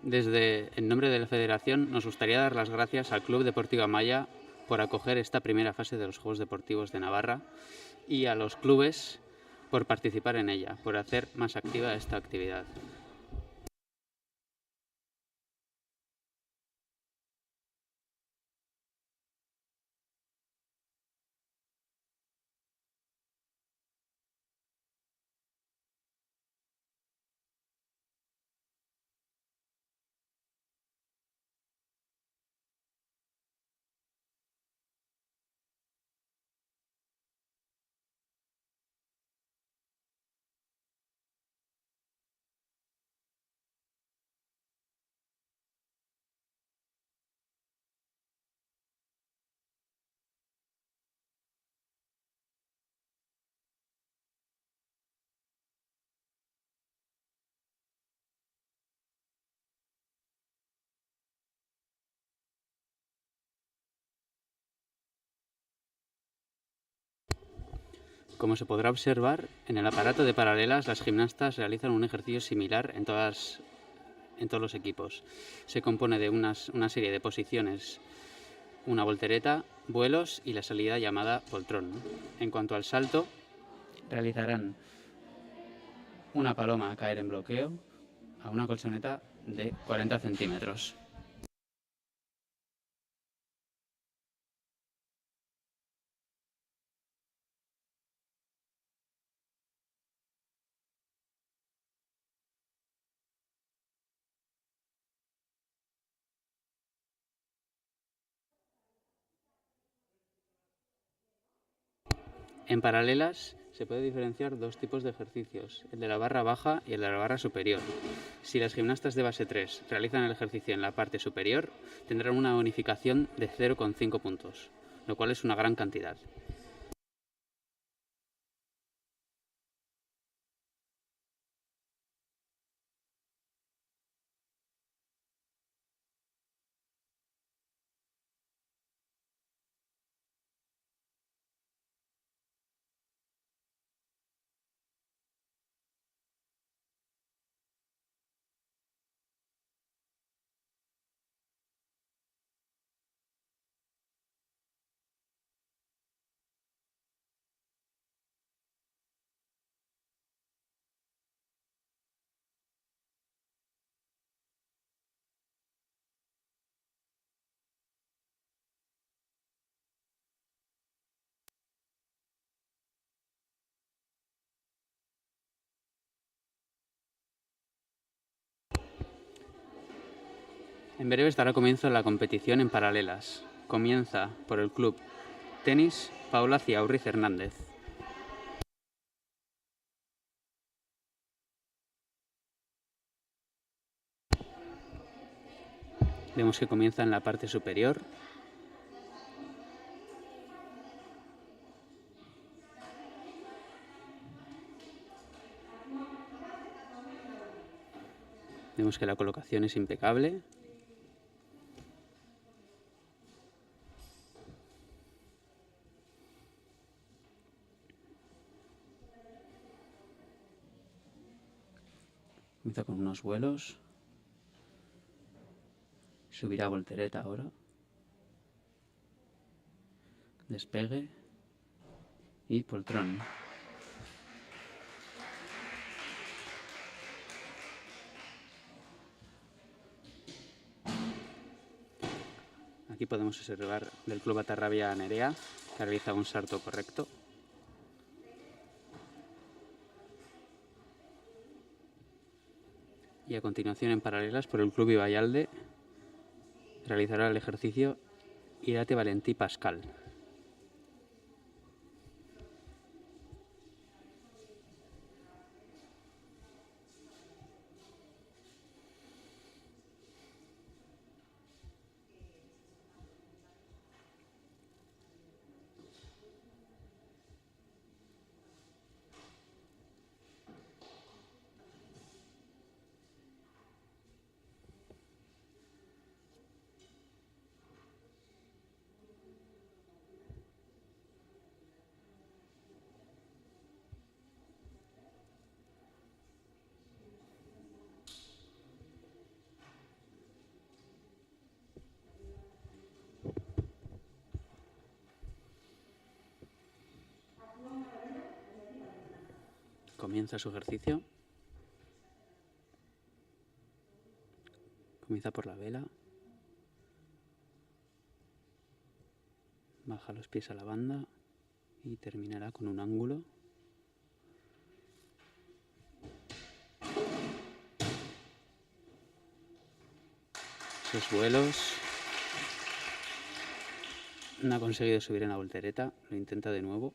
En nombre de la Federación, nos gustaría dar las gracias al Club Deportivo Amaya por acoger esta primera fase de los Juegos Deportivos de Navarra y a los clubes por participar en ella, por hacer más activa esta actividad. Como se podrá observar, en el aparato de paralelas las gimnastas realizan un ejercicio similar en todos los equipos. Se compone de una serie de posiciones, una voltereta, vuelos y la salida llamada poltrón. En cuanto al salto, realizarán una paloma a caer en bloqueo a una colchoneta de 40 centímetros. En paralelas se puede diferenciar dos tipos de ejercicios, el de la barra baja y el de la barra superior. Si las gimnastas de base 3 realizan el ejercicio en la parte superior, tendrán una bonificación de 0,5 puntos, lo cual es una gran cantidad. En breve estará comienzo la competición en paralelas. Comienza por el club Tenis Paula Ciaurriz Hernández. Vemos que comienza en la parte superior. Vemos que la colocación es impecable. Comienza con unos vuelos. Subirá voltereta ahora. Despegue. Y poltrón. Aquí podemos observar del Club Atarrabia a Nerea, que realiza un salto correcto. Y a continuación, en paralelas, por el Club Ibayalde, realizará el ejercicio Irate Valentí Pascal. Comienza su ejercicio. Comienza por la vela. Baja los pies a la banda y terminará con un ángulo. Sus vuelos. No ha conseguido subir en la voltereta, lo intenta de nuevo.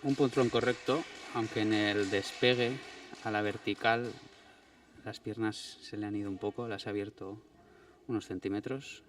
Un poltrón correcto, aunque en el despegue a la vertical las piernas se le han ido un poco, las ha abierto unos centímetros.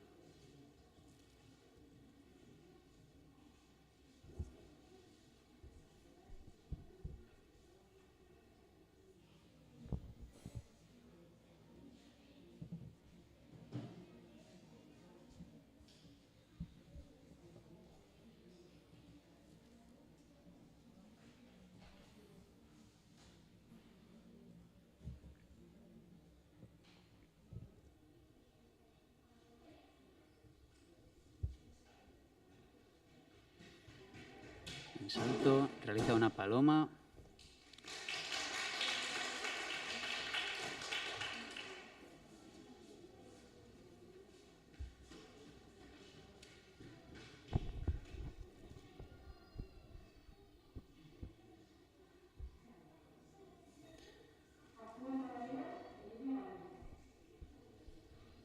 En salto, realiza una paloma.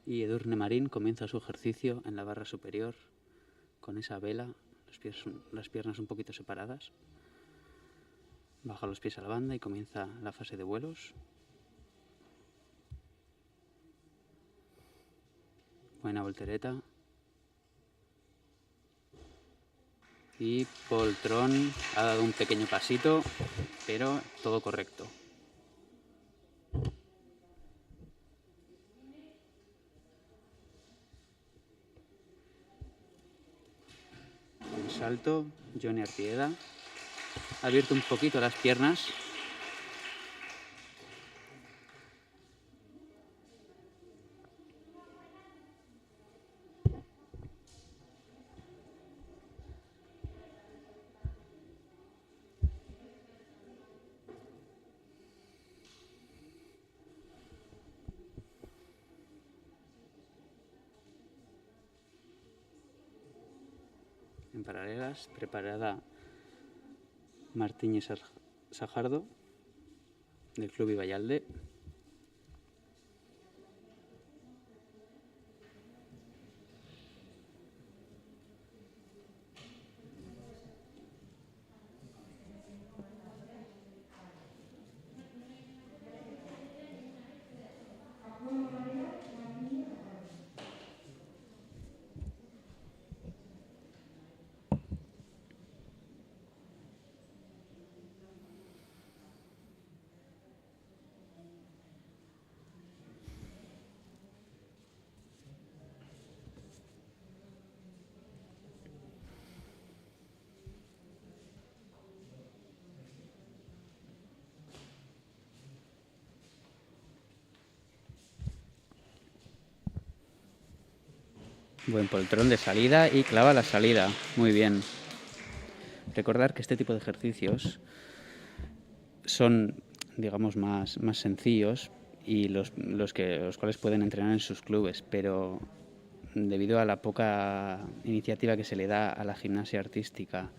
Y Edurne Marín comienza su ejercicio en la barra superior con esa vela, las piernas un poquito separadas. Baja los pies a la banda y comienza la fase de vuelos. Buena voltereta. Y poltrón, ha dado un pequeño pasito, pero todo correcto. En salto, Johnny Artieda ha abierto un poquito las piernas. En paralelas, preparada Martínez Sajardo del Club Ibayalde. Buen poltrón de salida y clava la salida. Muy bien. Recordar que este tipo de ejercicios son, digamos, más sencillos y los cuales pueden entrenar en sus clubes, pero debido a la poca iniciativa que se le da a la gimnasia artística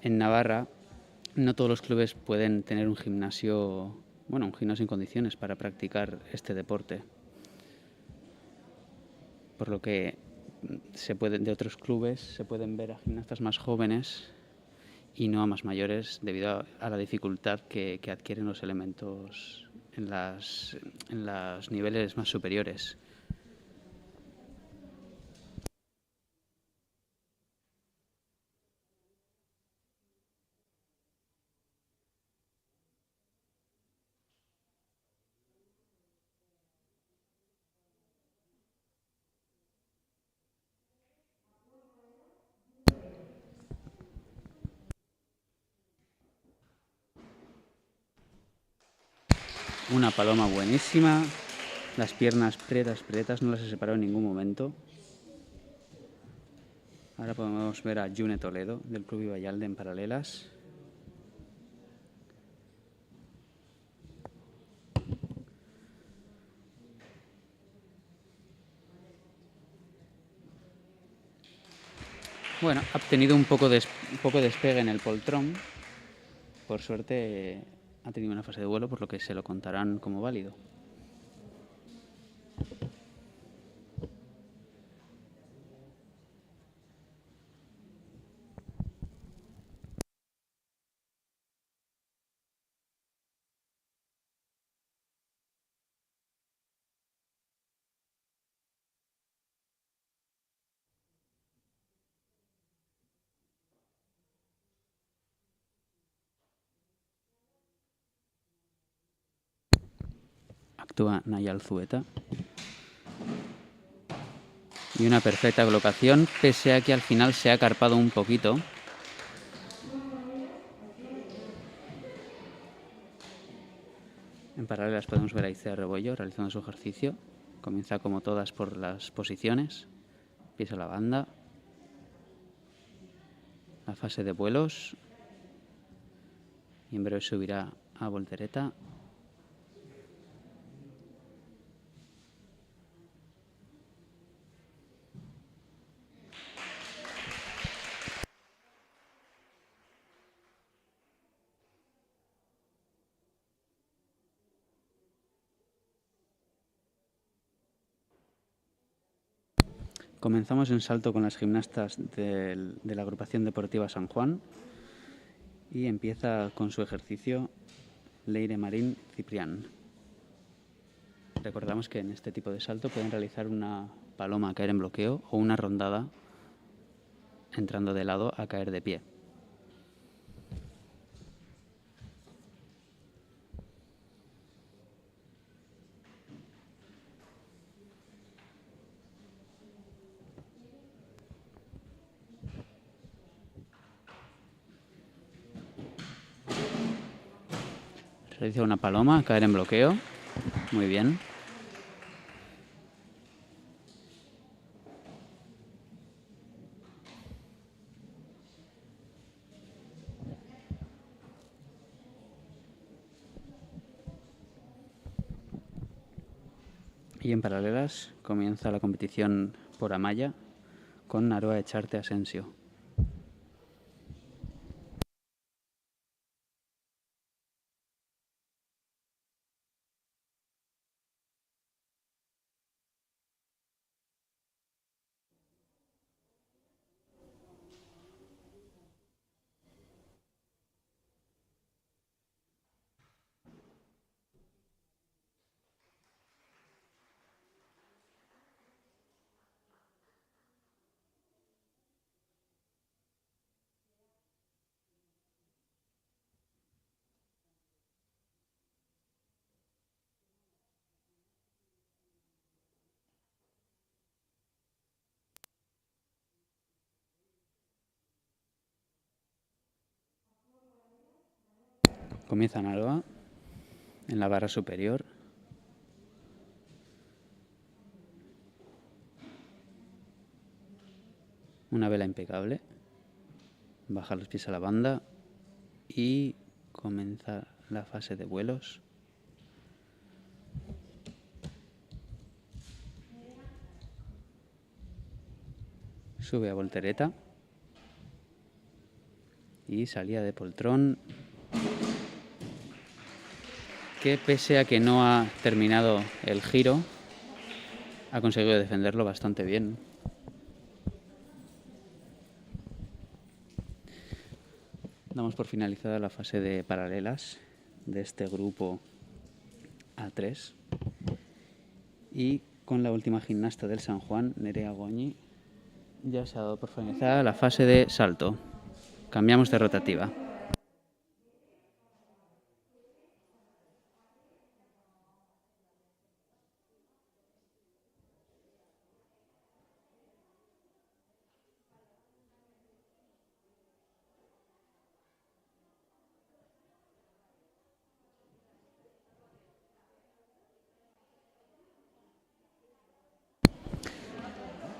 en Navarra, no todos los clubes pueden tener un gimnasio en condiciones para practicar este deporte. Por lo que de otros clubes se pueden ver a gimnastas más jóvenes y no a más mayores debido a la dificultad que adquieren los elementos en los niveles más superiores. Una paloma buenísima, las piernas pretas, no las he separado en ningún momento. Ahora podemos ver a June Toledo del Club Ibayalde en paralelas. Bueno, ha tenido un poco despegue en el poltrón. Por suerte ha tenido una fase de vuelo, por lo que se lo contarán como válido. Actúa Nayal Zueta. Y una perfecta colocación, pese a que al final se ha carpado un poquito. En paralelas podemos ver a Icea Rebollo realizando su ejercicio. Comienza como todas por las posiciones. Pies a la banda. La fase de vuelos. Y en breve subirá a voltereta. Comenzamos en salto con las gimnastas de la agrupación deportiva San Juan y empieza con su ejercicio Leire Marín Ciprián. Recordamos que en este tipo de salto pueden realizar una paloma a caer en bloqueo o una rondada entrando de lado a caer de pie. Realiza una paloma, caer en bloqueo. Muy bien. Y en paralelas comienza la competición por Amaya con Naroa Echarte Asensio. Comienza Naroa en la barra superior. Una vela impecable. Baja los pies a la banda y comienza la fase de vuelos. Sube a voltereta y salida de poltrón, que pese a que no ha terminado el giro, ha conseguido defenderlo bastante bien. Damos por finalizada la fase de paralelas de este grupo A3 y con la última gimnasta del San Juan, Nerea Goñi, ya se ha dado por finalizada la fase de salto. Cambiamos de rotativa.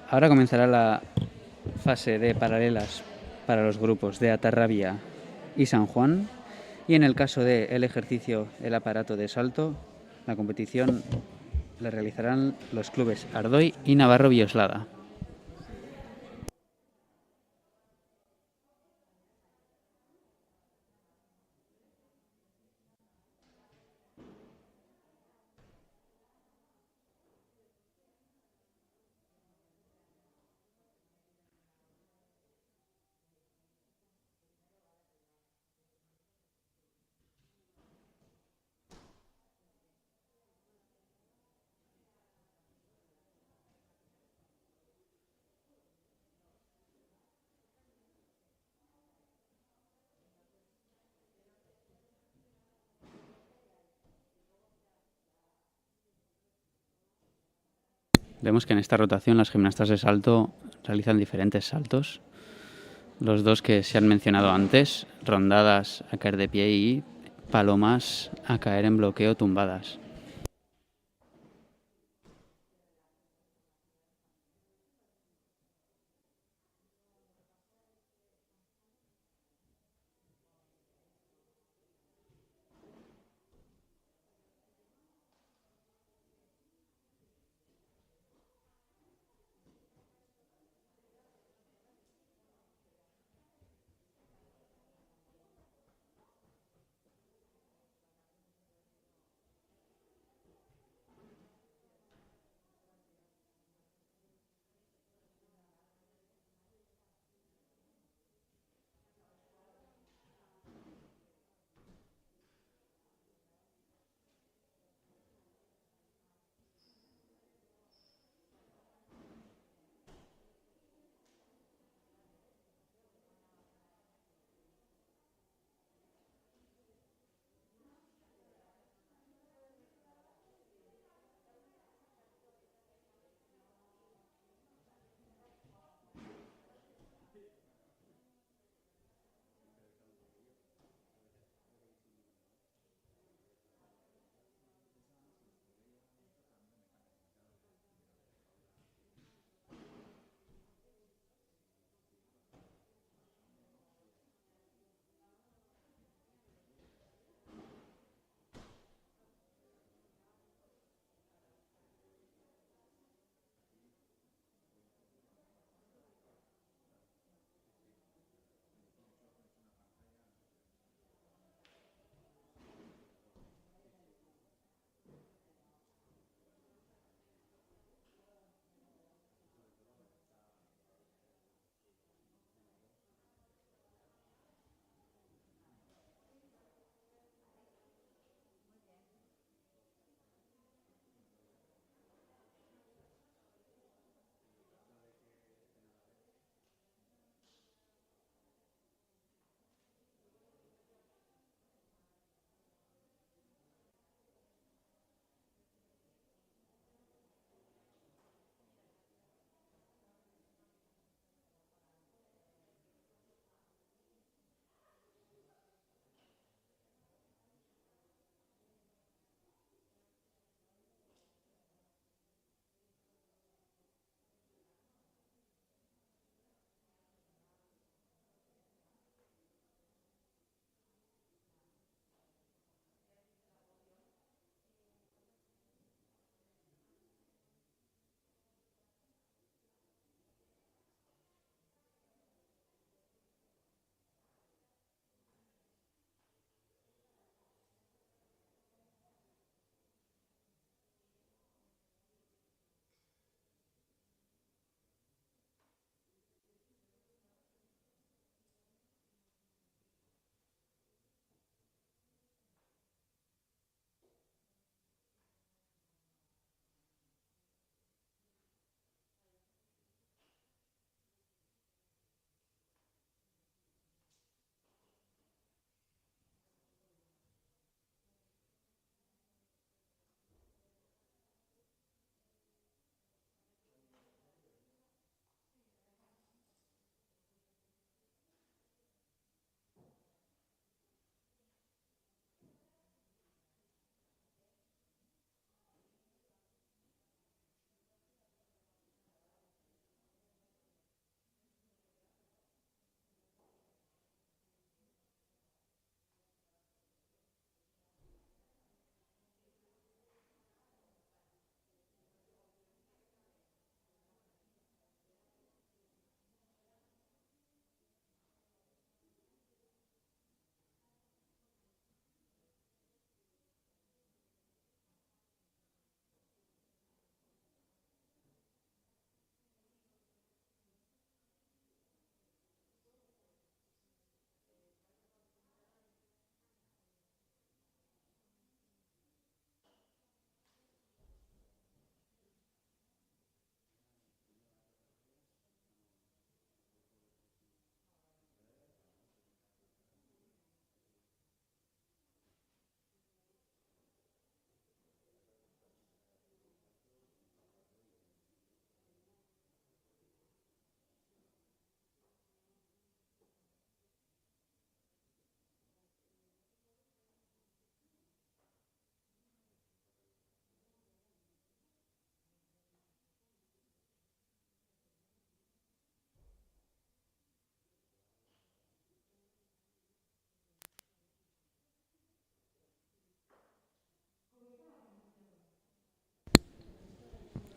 Ahora comenzará la fase de paralelas para los grupos de Atarrabia y San Juan. Y en el caso del ejercicio, el aparato de salto, la competición la realizarán los clubes Ardoy y Navarro Bioslada. Vemos que en esta rotación las gimnastas de salto realizan diferentes saltos. Los dos que se han mencionado antes, rondadas a caer de pie y palomas a caer en bloqueo tumbadas.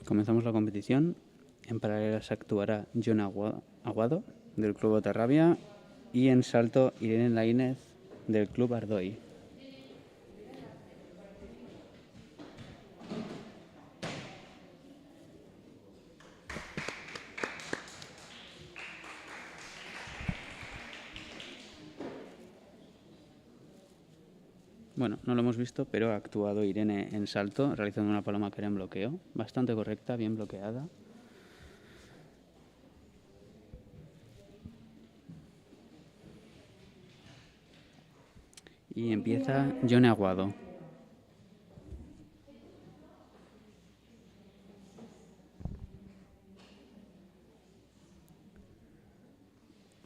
Comenzamos la competición. En paralelas actuará Jon Aguado, del Club Otarrabia, y en salto Irene Laínez, del Club Ardoy. Bueno, no lo hemos visto, pero ha actuado Irene en salto, realizando una paloma que era en bloqueo. Bastante correcta, bien bloqueada. Y empieza Jon Aguado.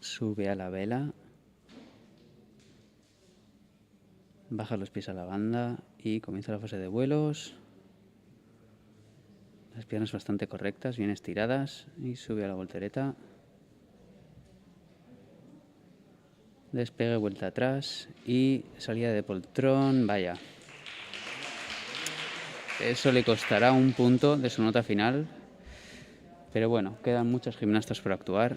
Sube a la vela. Baja los pies a la banda y comienza la fase de vuelos. Las piernas bastante correctas, bien estiradas, y sube a la voltereta. Despegue, vuelta atrás y salida de poltrón. Vaya. Eso le costará un punto de su nota final. Pero bueno, quedan muchas gimnastas por actuar.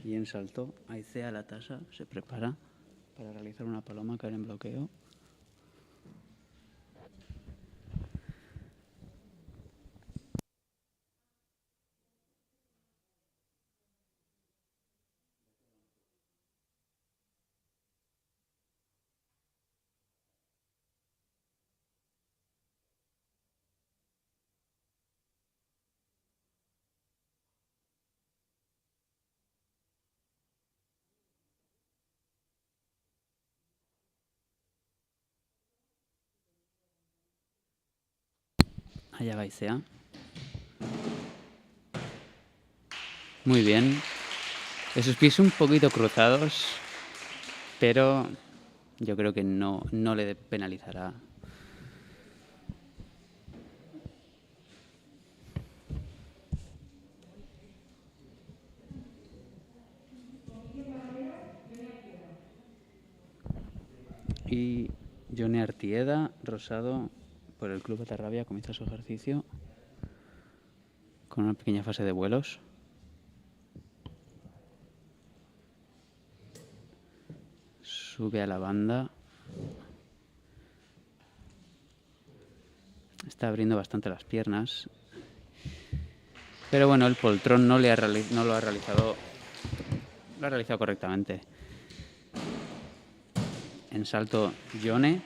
Y en salto, Aicea la tasa se prepara para realizar una paloma caer en bloqueo. Allá va Aicea. Muy bien. Esos pies un poquito cruzados, pero yo creo que no le penalizará. Y Jone Artieda, rosado por el Club Otarrabia, comienza su ejercicio con una pequeña fase de vuelos. Sube a la banda. Está abriendo bastante las piernas. Pero bueno, el poltrón no lo ha realizado. Lo ha realizado correctamente. En salto, Jone,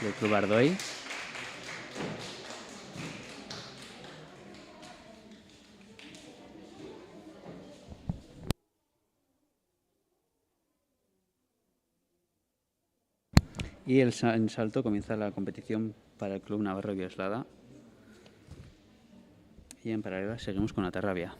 del Club Ardoy. Y en salto comienza la competición para el Club Navarro Bioslada. Y en paralelo seguimos con Otarrabia.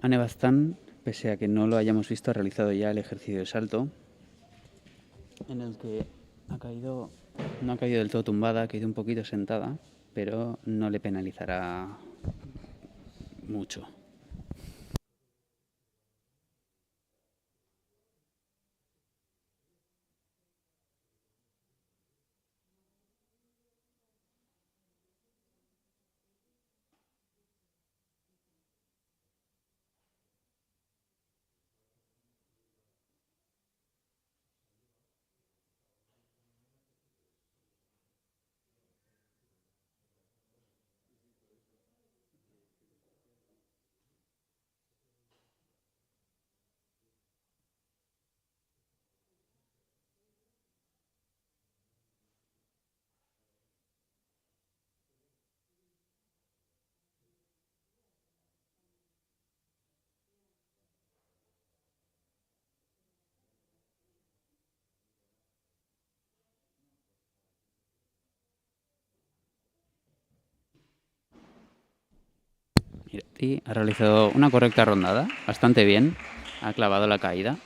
Ane Baztán, pese a que no lo hayamos visto, ha realizado ya el ejercicio de salto, en el que ha caído No ha caído del todo tumbada, ha caído un poquito sentada, pero no le penalizará mucho. Y ha realizado una correcta rondada, bastante bien. Ha clavado la caída.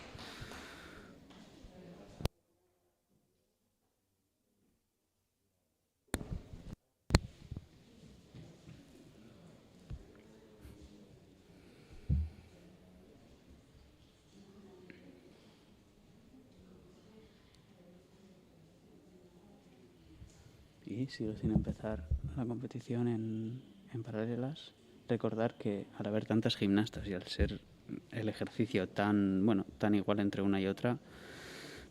Y sigue sin empezar la competición en paralelas. Recordar que al haber tantas gimnastas y al ser el ejercicio tan igual entre una y otra,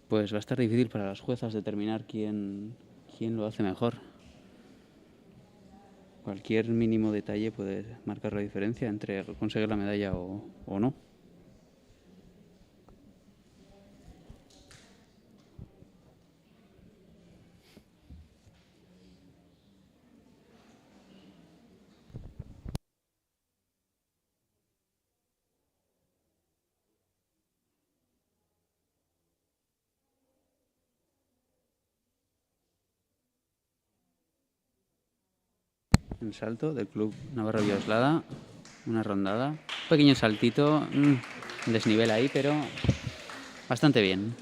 pues va a estar difícil para las juezas determinar quién lo hace mejor. Cualquier mínimo detalle puede marcar la diferencia entre conseguir la medalla o no. El salto del Club Navarro Villoslada, una rondada, un pequeño saltito, desnivel ahí, pero bastante bien.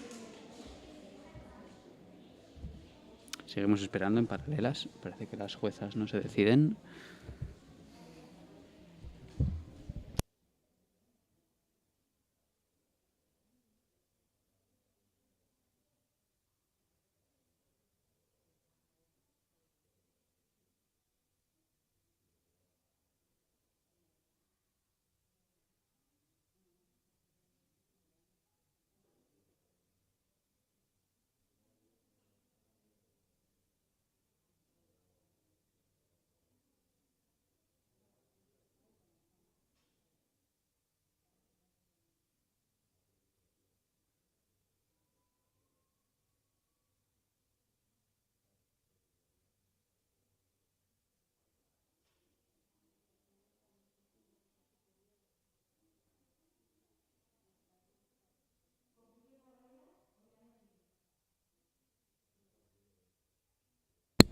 Seguimos esperando en paralelas, parece que las juezas no se deciden.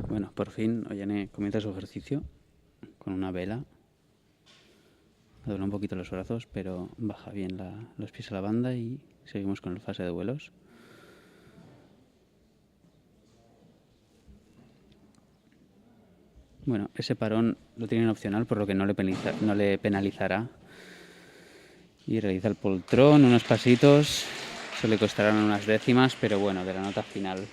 Bueno, por fin Ollane comienza su ejercicio con una vela. Dobla un poquito los brazos, pero baja bien los pies a la banda y seguimos con el fase de vuelos. Bueno, ese parón lo tienen opcional, por lo que no le penalizará. Y realiza el poltrón, unos pasitos. Eso le costarán unas décimas, pero bueno, de la nota final.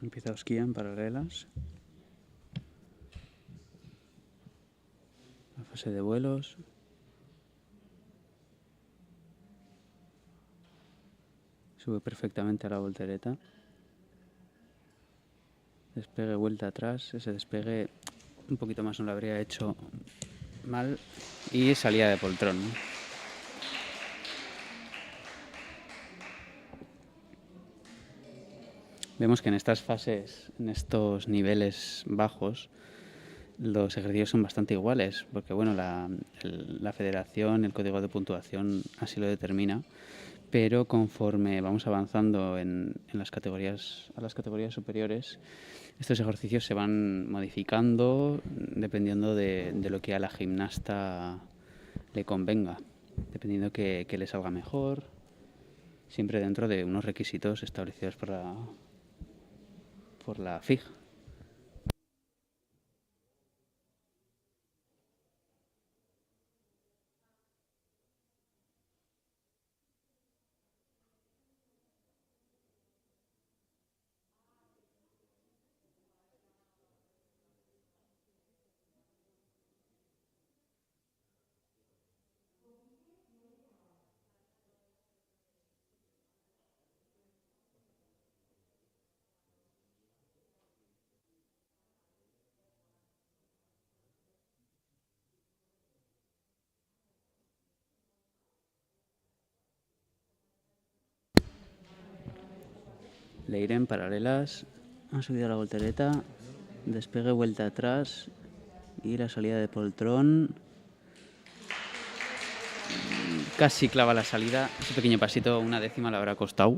Empieza Osquilla en paralelas. La fase de vuelos. Sube perfectamente a la voltereta. Despegue, vuelta atrás. Ese despegue un poquito más no lo habría hecho mal. Y salida de poltrón, ¿no? Vemos que en estas fases, en estos niveles bajos, los ejercicios son bastante iguales, porque bueno, la federación, el código de puntuación así lo determina, pero conforme vamos avanzando en las categorías, a las categorías superiores, estos ejercicios se van modificando dependiendo de lo que a la gimnasta le convenga, dependiendo que le salga mejor, siempre dentro de unos requisitos establecidos por la FIG. Leire en paralelas, ha subido a la voltereta, despegue, vuelta atrás y la salida de poltrón. Casi clava la salida, ese pequeño pasito, una décima le habrá costado.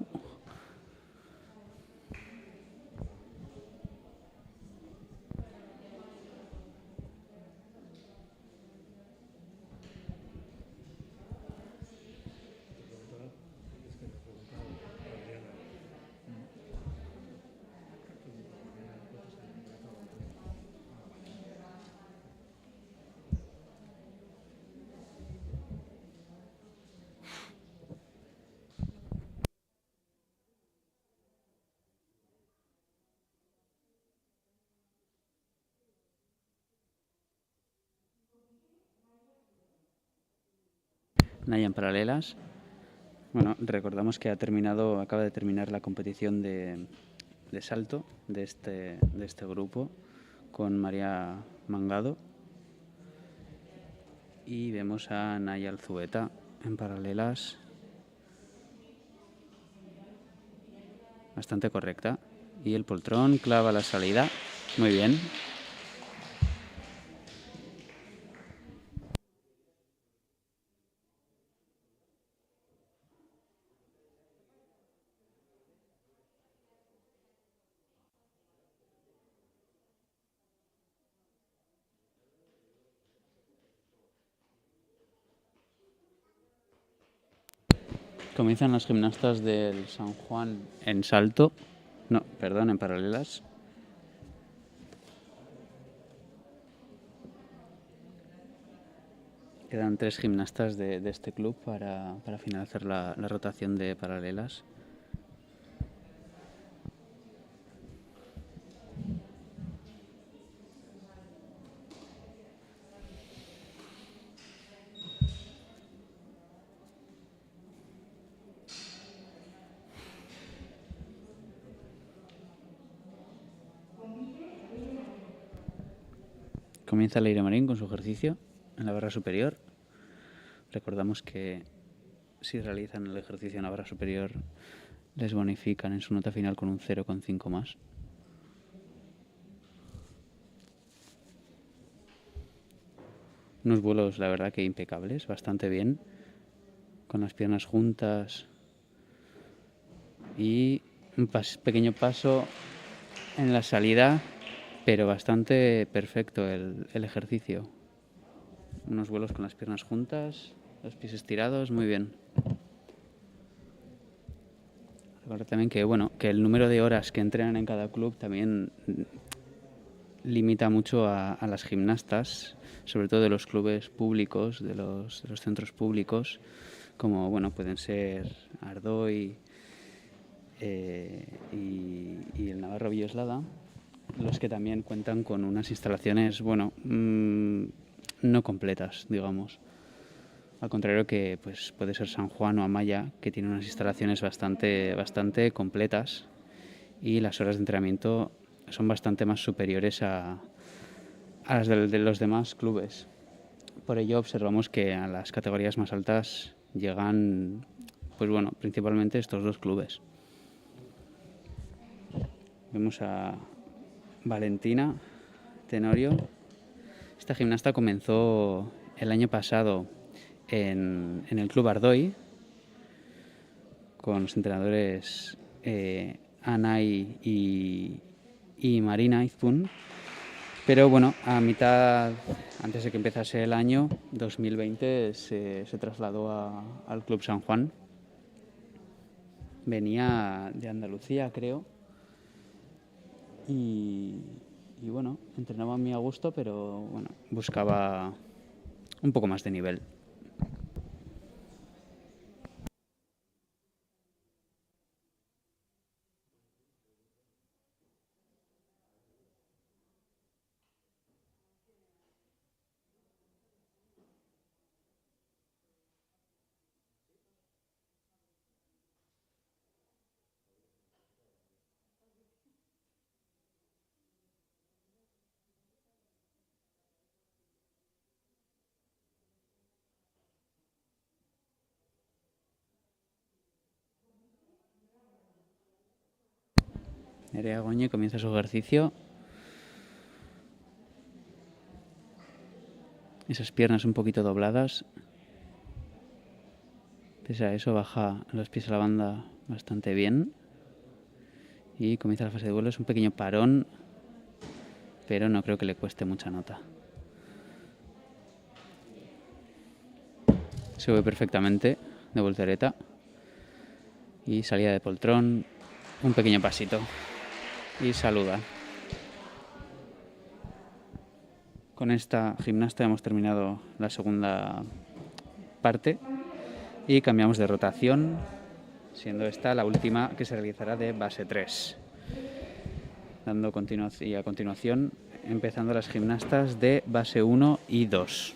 Naya en paralelas. Bueno, recordamos que acaba de terminar la competición de salto de este grupo con María Mangado. Y vemos a Naya Alzueta en paralelas. Bastante correcta. Y el poltrón clava la salida. Muy bien. Comienzan las gimnastas del San Juan en salto. No, perdón, en paralelas. Quedan 3 gimnastas de este club para finalizar la rotación de paralelas. Comienza Leire Marín con su ejercicio en la barra superior. Recordamos que si realizan el ejercicio en la barra superior les bonifican en su nota final con un 0,5 más. Unos vuelos, la verdad, que impecables, bastante bien, con las piernas juntas y un pequeño paso en la salida, pero bastante perfecto el ejercicio. Unos vuelos con las piernas juntas, los pies estirados, muy bien. Recuerda también que el número de horas que entrenan en cada club también limita mucho a las gimnastas, sobre todo de los clubes públicos, de los centros públicos, como pueden ser Ardoy, y el Navarro Villoslada, los que también cuentan con unas instalaciones, bueno, no completas, digamos. Al contrario que pues, puede ser San Juan o Amaya, que tiene unas instalaciones bastante completas y las horas de entrenamiento son bastante más superiores a las de los demás clubes. Por ello observamos que a las categorías más altas llegan, pues bueno, principalmente estos dos clubes. Vemos a Valentina Tenorio. Esta gimnasta comenzó el año pasado en el Club Ardoy con los entrenadores Anay y Marina Izpun. Pero bueno, antes de que empezase el año 2020, se trasladó al Club San Juan. Venía de Andalucía, creo. Y bueno, entrenaba muy a gusto, pero bueno, buscaba un poco más de nivel. Nerea Goñi comienza su ejercicio. Esas piernas un poquito dobladas. Pese a eso, baja los pies a la banda bastante bien. Y comienza la fase de vuelo. Es un pequeño parón, pero no creo que le cueste mucha nota. Se ve perfectamente de voltereta. Y salida de poltrón. Un pequeño pasito. Y saluda. Con esta gimnasta hemos terminado la segunda parte y cambiamos de rotación, siendo esta la última que se realizará de base 3. Y a continuación empezando las gimnastas de base 1 y 2.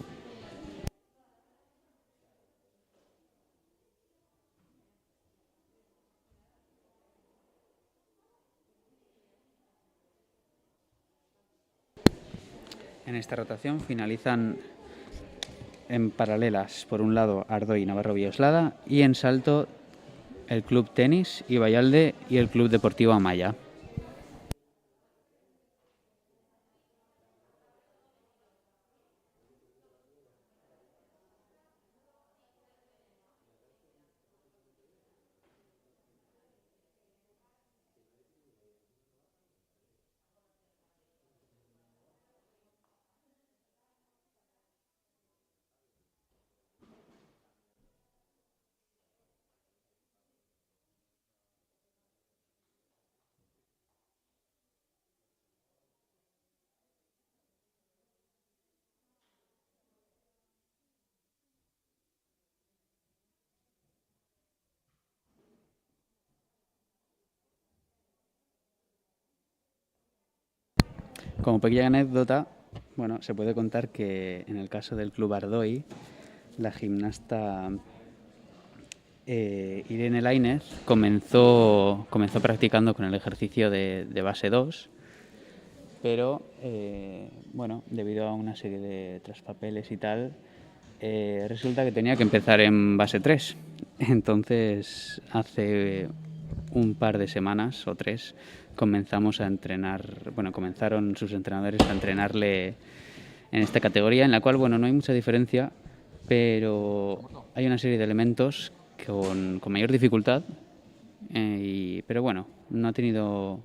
En esta rotación finalizan en paralelas, por un lado, Ardoy y Navarro Villoslada, y en salto el Club Tenis Ibayalde y el Club Deportivo Amaya. Como pequeña anécdota, bueno, se puede contar que en el caso del Club Ardoy, la gimnasta Irene Lainez comenzó practicando con el ejercicio de base 2, pero bueno, debido a una serie de traspapeles y tal, resulta que tenía que empezar en base 3. Entonces, hace un par de semanas o 3 comenzamos a entrenar, bueno, comenzaron sus entrenadores a entrenarle en esta categoría, en la cual, bueno, no hay mucha diferencia, pero hay una serie de elementos con mayor dificultad, pero bueno, no ha tenido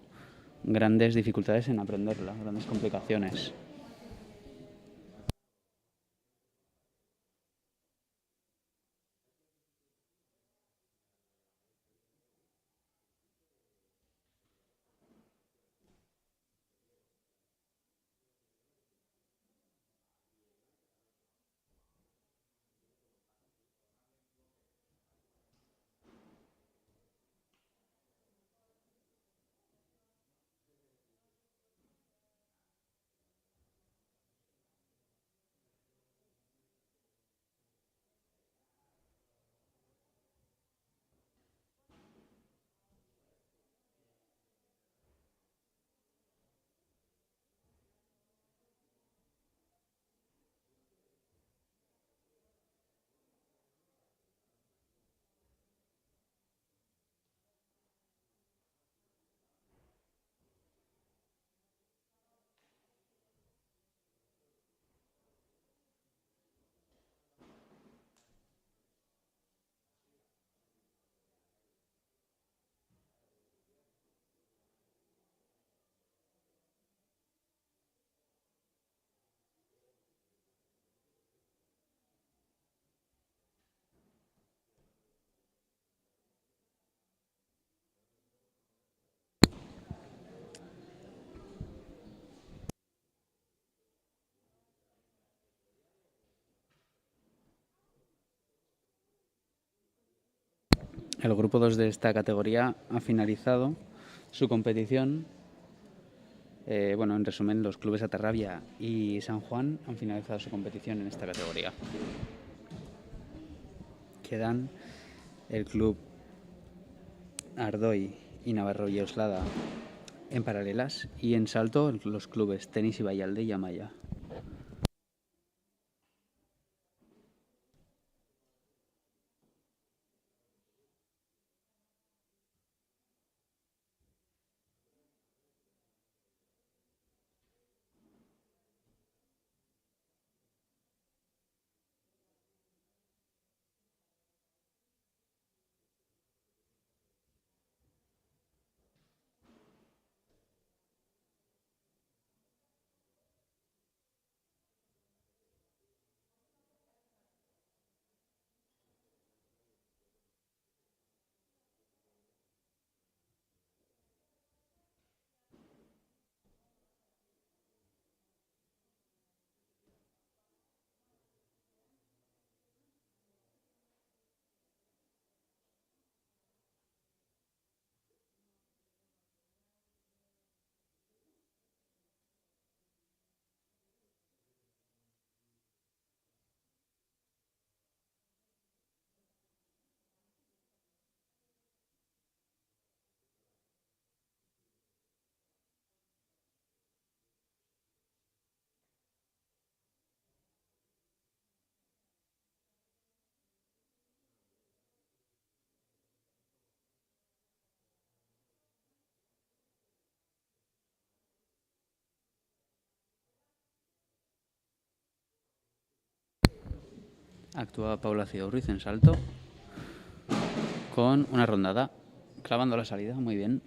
grandes dificultades en aprenderla, grandes complicaciones. El grupo 2 de esta categoría ha finalizado su competición. Bueno, en resumen, los clubes Atarrabia y San Juan han finalizado su competición en esta categoría. Quedan el club Ardoy y Navarro y Oslada en paralelas, y en salto los clubes Tenis y Vallalde y Amaya. Actúa Paula Ciudad-Ruiz en salto con una rondada, clavando la salida, muy bien.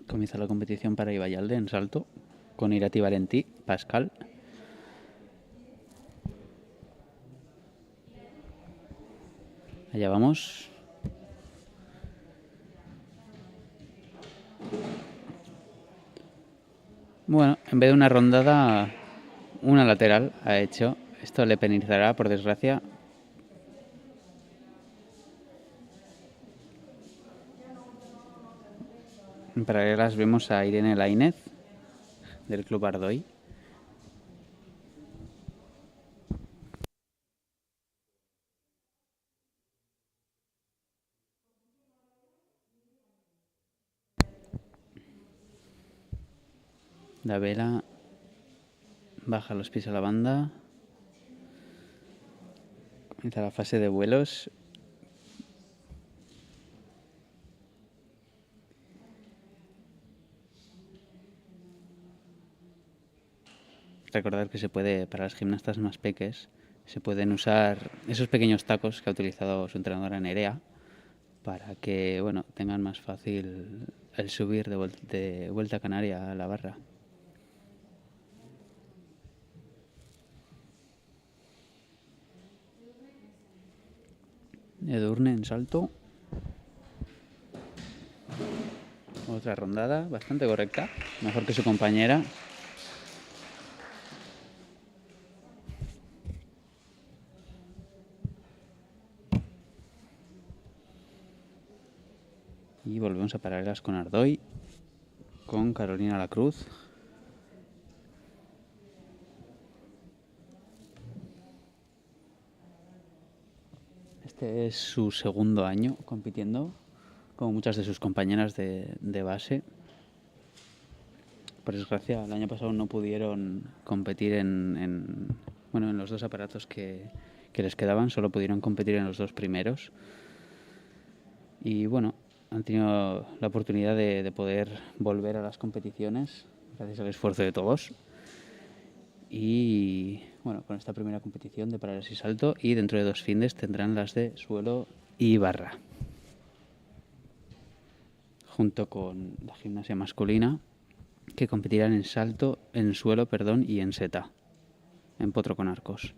Comienza la competición para Ibayalde en salto con Irati Valentí, Pascal. Allá vamos. Bueno, en vez de una rondada, una lateral ha hecho. Esto le penalizará, por desgracia. En paralelas vemos a Irene Lainez, del Club Ardoy. La vela baja los pies a la banda. Comienza la fase de vuelos. Recordar que se puede, para las gimnastas más peques, se pueden usar esos pequeños tacos que ha utilizado su entrenadora Nerea para que, bueno, tengan más fácil el subir de vuelta canaria a la barra. Edurne en salto. Otra rondada bastante correcta, mejor que su compañera. Y volvemos a paralelas con Ardoy, con Carolina Lacruz. Este es su segundo año compitiendo, como muchas de sus compañeras de base. por desgracia, el año pasado no pudieron competir en los dos aparatos que les quedaban, solo pudieron competir en los dos primeros. Y bueno, han tenido la oportunidad de poder volver a las competiciones gracias al esfuerzo de todos. Y bueno, con esta primera competición de paralelas y salto, y dentro de 2 findes tendrán las de suelo y barra, junto con la gimnasia masculina, que competirán en salto, en suelo, y en seta, en potro con arcos.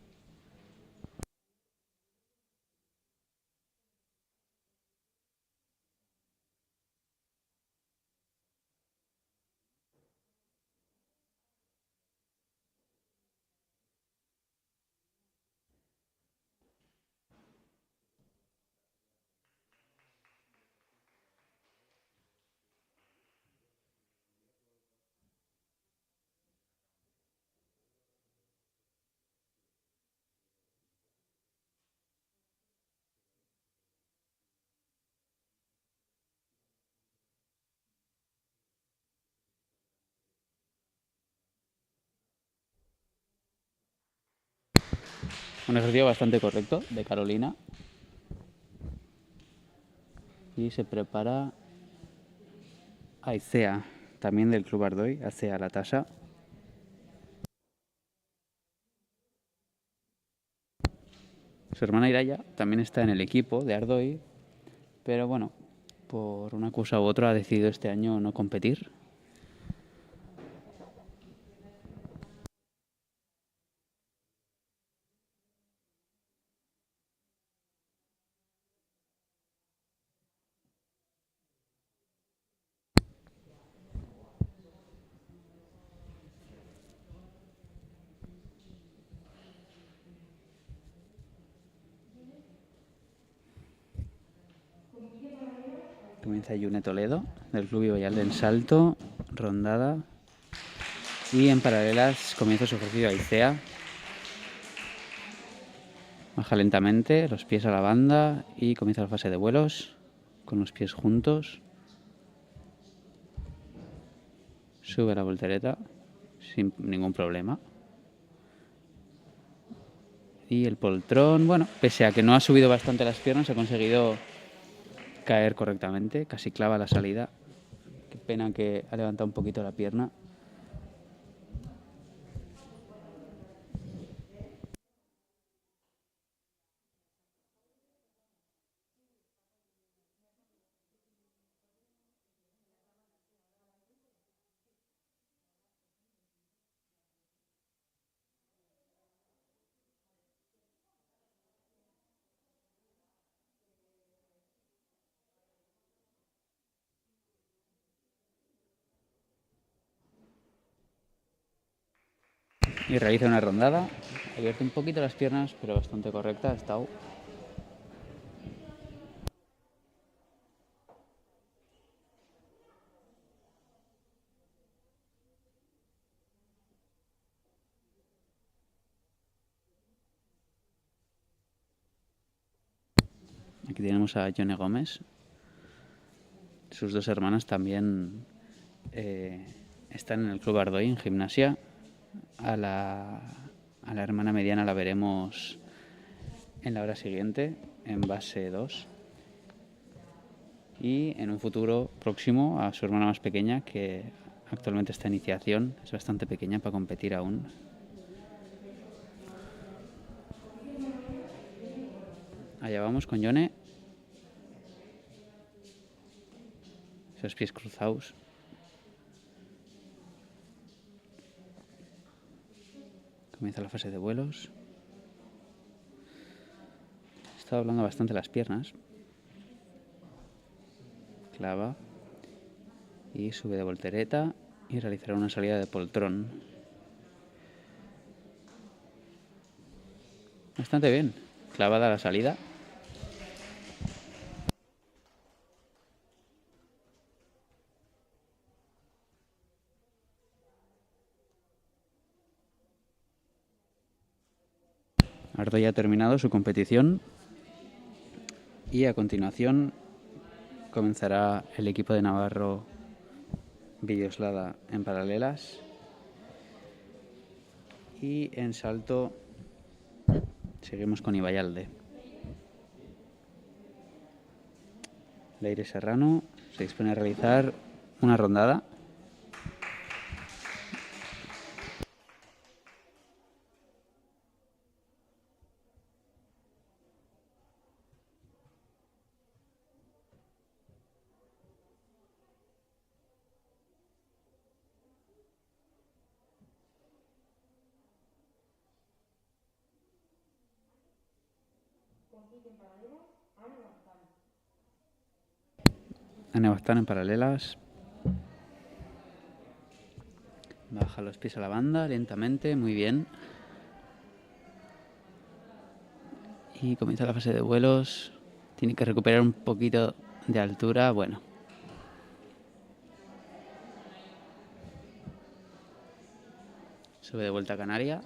Un ejercicio bastante correcto de Carolina. Y se prepara Aicea, también del Club Ardoy, Aicea la tasa. Su hermana Iraya también está en el equipo de Ardoy, pero bueno, por una cosa u otra ha decidido este año no competir. Comienza Yune Toledo, del Club Ibayal del Salto, rondada. Y en paralelas comienza su ejercicio Aicea. Baja lentamente, los pies a la banda y comienza la fase de vuelos, con los pies juntos. Sube la voltereta sin ningún problema. Y el poltrón, bueno, pese a que no ha subido bastante las piernas, ha conseguido caer correctamente, casi clava la salida. Qué pena que ha levantado un poquito la pierna. Y realiza una rondada, abierto un poquito las piernas, pero bastante correcta, ha estado. Aquí tenemos a Yone Gómez. Sus dos hermanas también están en el Club Ardoy, en gimnasia. A la hermana mediana la veremos en la hora siguiente, en base 2. Y en un futuro próximo a su hermana más pequeña, que actualmente está en iniciación, es bastante pequeña para competir aún. Allá vamos con Yone. Esos pies cruzados. Comienza la fase de vuelos. Está doblando bastante las piernas. Clava. Y sube de voltereta y realizará una salida de poltrón. Bastante bien. Clavada la salida. Ardoy ha terminado su competición y a continuación comenzará el equipo de Navarro Villoslada en paralelas. Y en salto seguimos con Ibayalde. Leire Serrano se dispone a realizar una rondada. Ane Baztán en paralelas. Baja los pies a la banda lentamente, muy bien. Y comienza la fase de vuelos. Tiene que recuperar un poquito de altura. Bueno. Sube de vuelta a Canaria.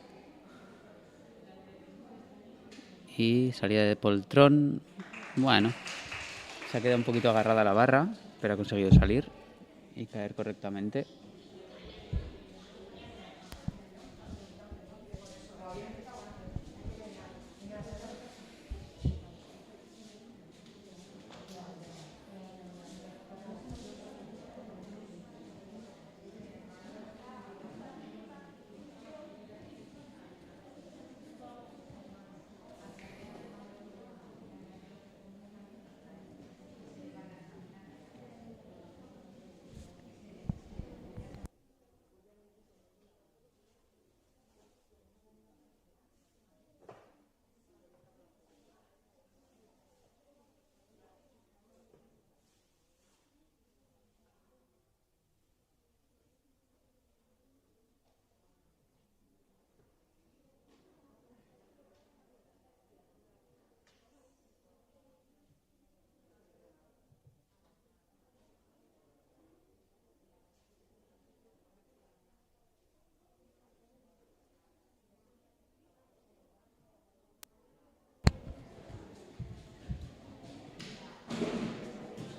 Y salida de poltrón. Bueno. Se ha quedado un poquito agarrada a la barra, pero ha conseguido salir y caer correctamente.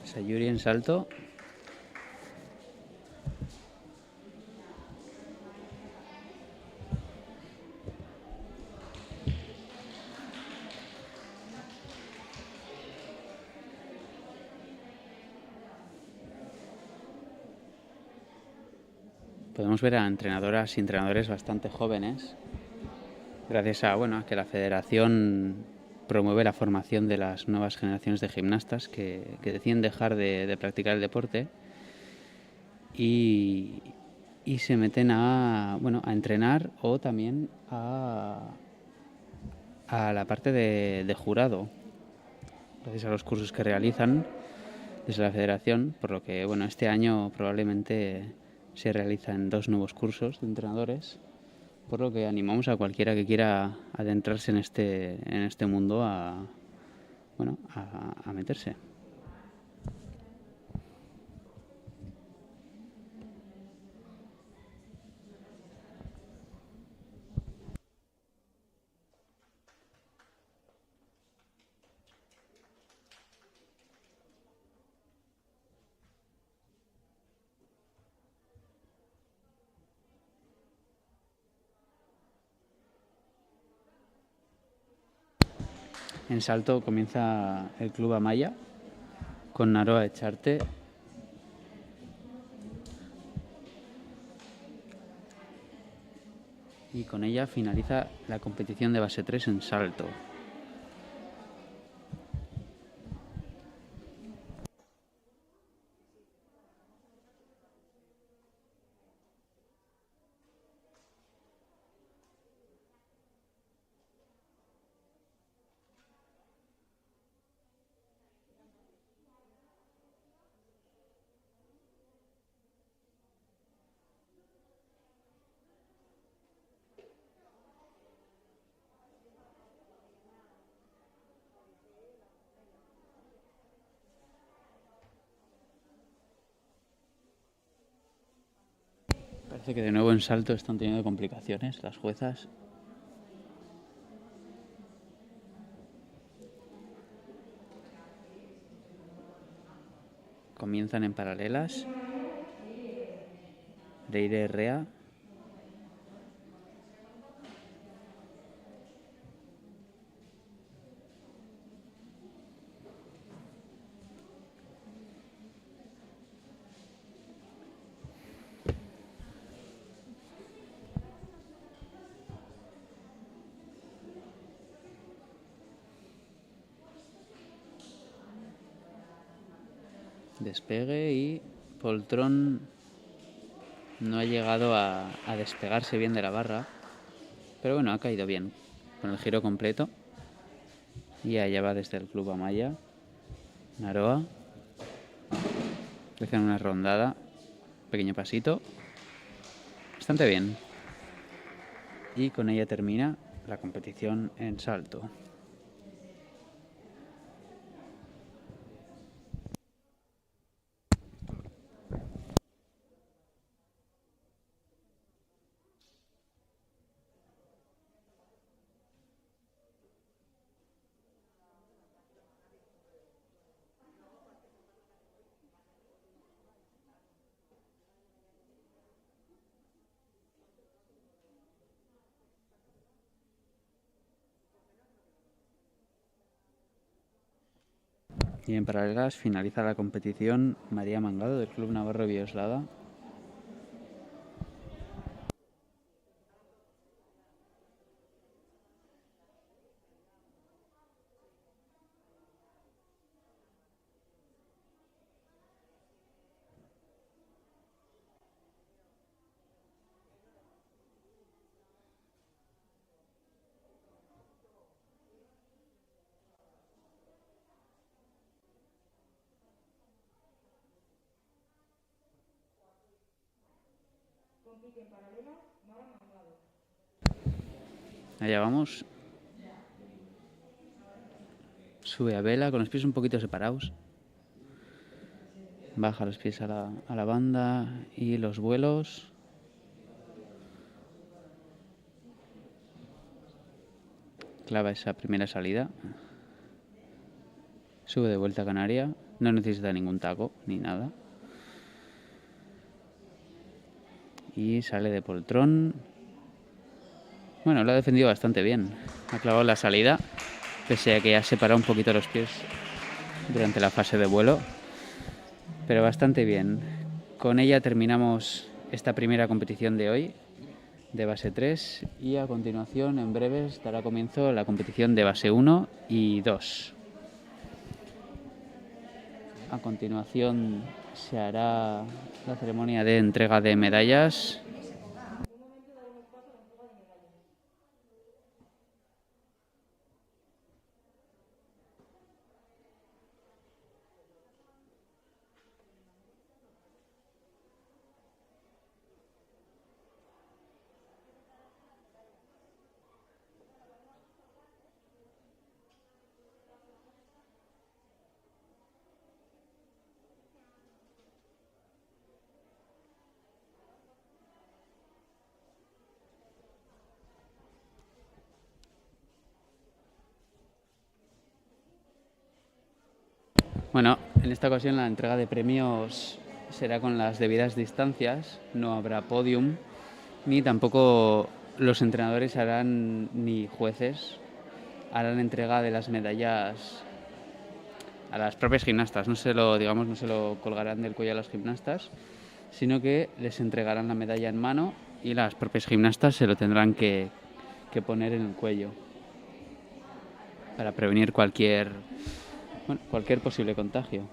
Sayuri en salto. Podemos ver a entrenadoras y entrenadores bastante jóvenes, gracias a que la federación promueve la formación de las nuevas generaciones de gimnastas que deciden dejar de practicar el deporte y se meten a entrenar o también a la parte de jurado, gracias a los cursos que realizan desde la federación, por lo que este año probablemente se realizan 2 nuevos cursos de entrenadores, por lo que animamos a cualquiera que quiera adentrarse en este mundo a meterse. En salto comienza el Club Amaya con Naroa Echarte. Y con ella finaliza la competición de base 3 en salto. Parece que de nuevo en salto están teniendo complicaciones las juezas. Comienzan en paralelas. Leire Rea. Despegue y Poltrón no ha llegado a despegarse bien de la barra, pero bueno, ha caído bien con el giro completo y allá va desde el Club Amaya. Naroa le hacen una rondada, pequeño pasito, bastante bien, y con ella termina la competición en salto. Y en paralelas finaliza la competición María Mangado del Club Navarro Bioslada. Allá vamos. Sube a vela con los pies un poquito separados. Baja los pies a la banda y los vuelos. Clava esa primera salida. Sube de vuelta a Canaria. No necesita ningún taco ni nada. Y sale de Poltrón. Bueno, lo ha defendido bastante bien. Ha clavado la salida, pese a que ha separado un poquito los pies durante la fase de vuelo. Pero bastante bien. Con ella terminamos esta primera competición de hoy, de base 3. Y a continuación, en breves, dará comienzo la competición de base 1 y 2. A continuación se hará la ceremonia de entrega de medallas. Bueno, en esta ocasión la entrega de premios será con las debidas distancias, no habrá podium, ni tampoco los entrenadores harán, ni jueces, harán entrega de las medallas a las propias gimnastas. No se lo colgarán del cuello a las gimnastas, sino que les entregarán la medalla en mano y las propias gimnastas se lo tendrán que poner en el cuello para prevenir cualquier posible contagio.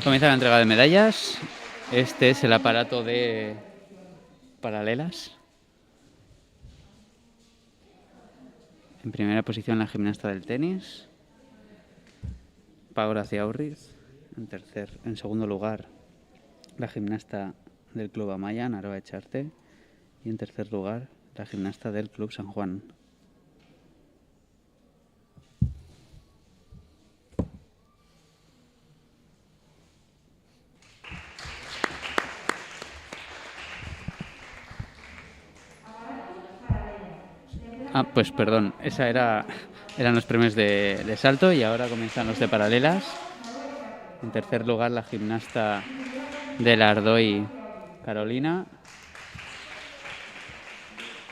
Comienza la entrega de medallas. Este es el aparato de paralelas. En primera posición la gimnasta del tenis, Paola Ciaurriz. En segundo lugar, la gimnasta del Club Amaya, Naroa Echarte. Y en tercer lugar, la gimnasta del Club San Juan. Pues perdón, eran los premios de salto y ahora comienzan los de paralelas. En tercer lugar, la gimnasta del Ardoy, Carolina.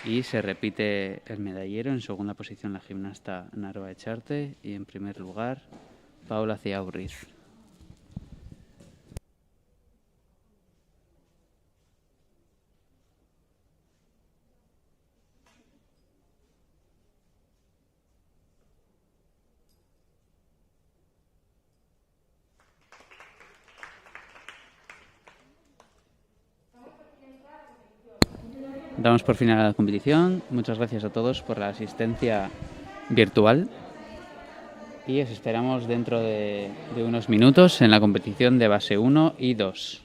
Y se repite el medallero. En segunda posición, la gimnasta Naroa Echarte. Y en primer lugar, Paola Ciaurriz. Damos por final a la competición. Muchas gracias a todos por la asistencia virtual y os esperamos dentro de unos minutos en la competición de base 1 y 2.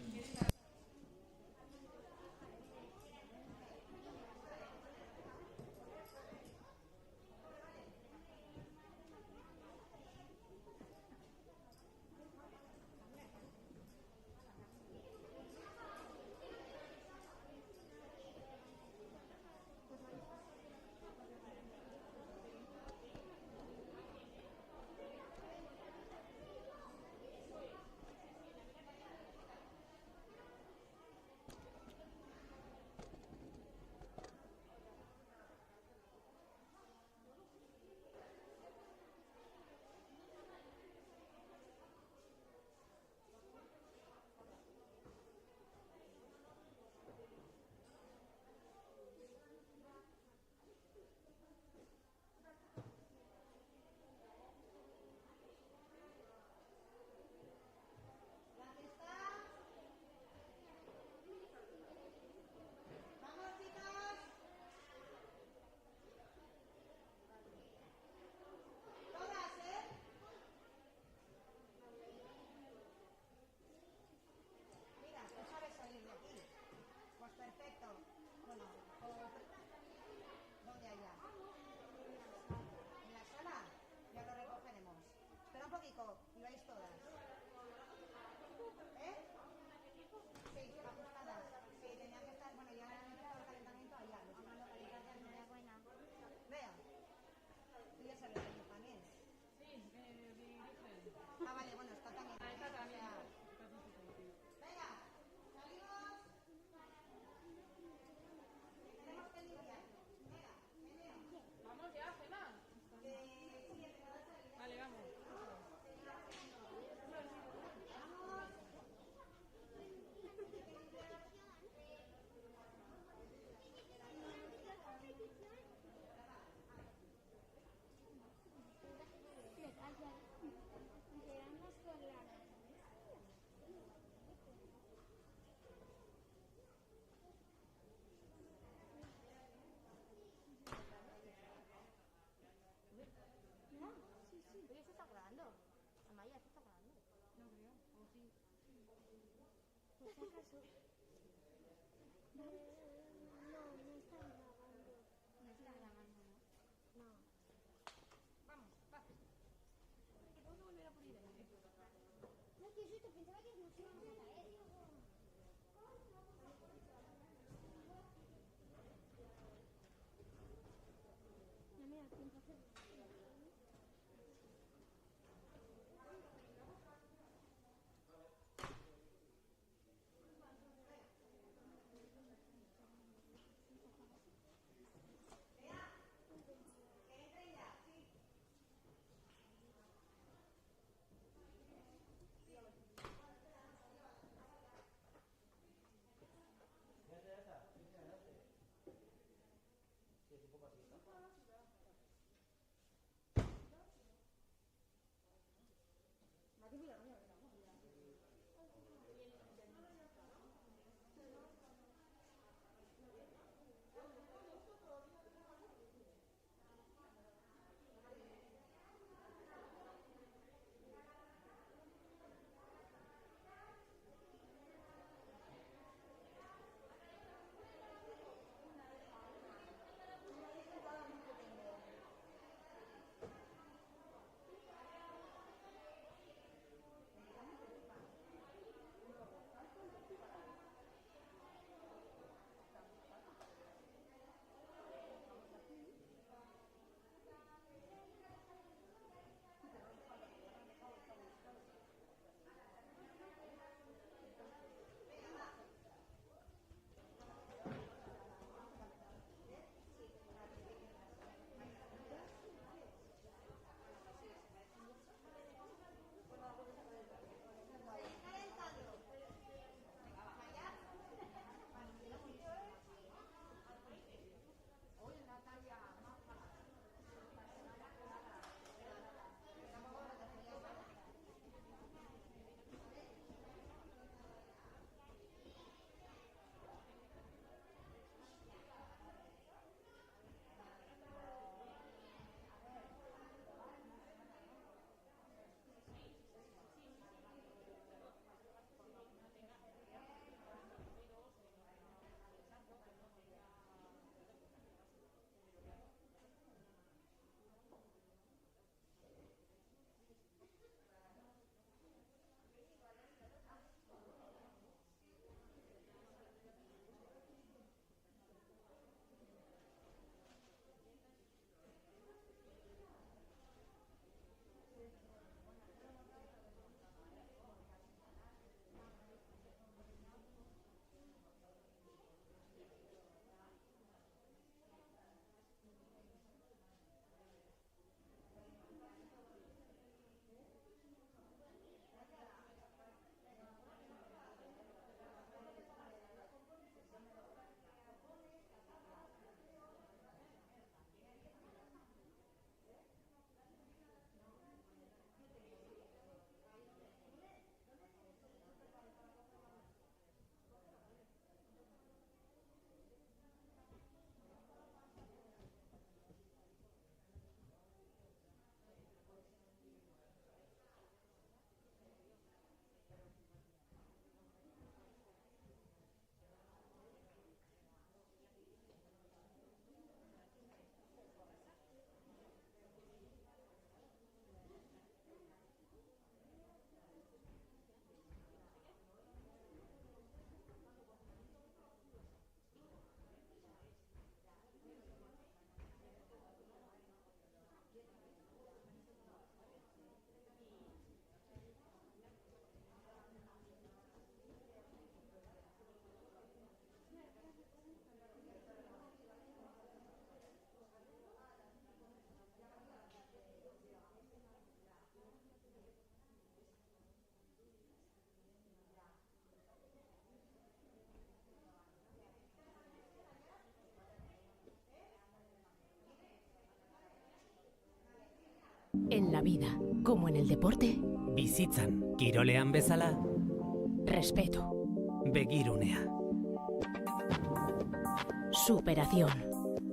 En la vida, como en el deporte, Bizitzan, kirolean bezala, respeto, begirunea, superación,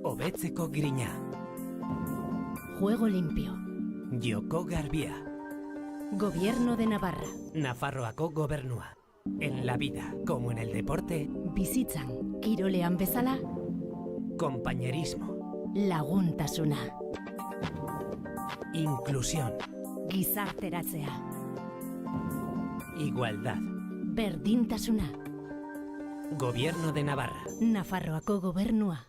hobetzeko grina, juego limpio, joko garbia, Gobierno de Navarra, Nafarroako gobernua. En la vida, como en el deporte, bizitzan, kirolean bezala, compañerismo, laguntasuna, inclusión, gizarteratzea, igualdad. berdintasuna, Gobierno de Navarra. Nafarroako gobernua.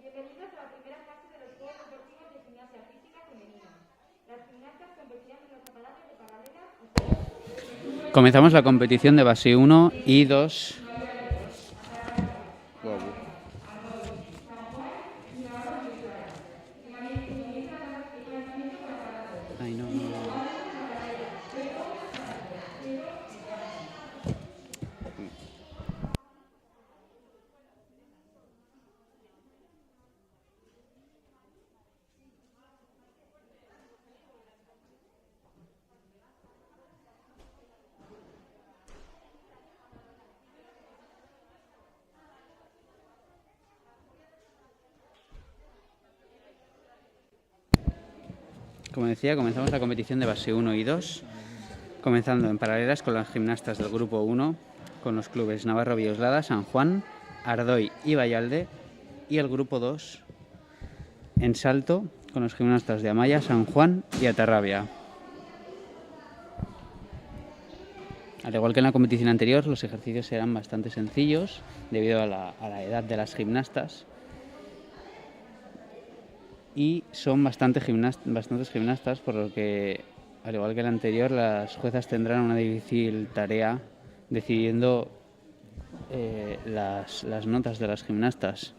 Bienvenidos a la primera fase de los Juegos Deportivos de Gimnasia Física Femenina. Las gimnastas competirán en los aparatos de paralela. Comenzamos la competición de base 1 y 2. Ay, no, no, no. Como decía, comenzamos la competición de base 1 y 2, comenzando en paralelas con las gimnastas del grupo 1, con los clubes Navarro Bioslada, San Juan, Ardoy y Vallalde, y el grupo 2 en salto con los gimnastas de Amaya, San Juan y Atarrabia. Al igual que en la competición anterior, los ejercicios eran bastante sencillos debido a la edad de las gimnastas. Y son bastantes gimnastas, por lo que, al igual que el anterior, las juezas tendrán una difícil tarea decidiendo las notas de las gimnastas.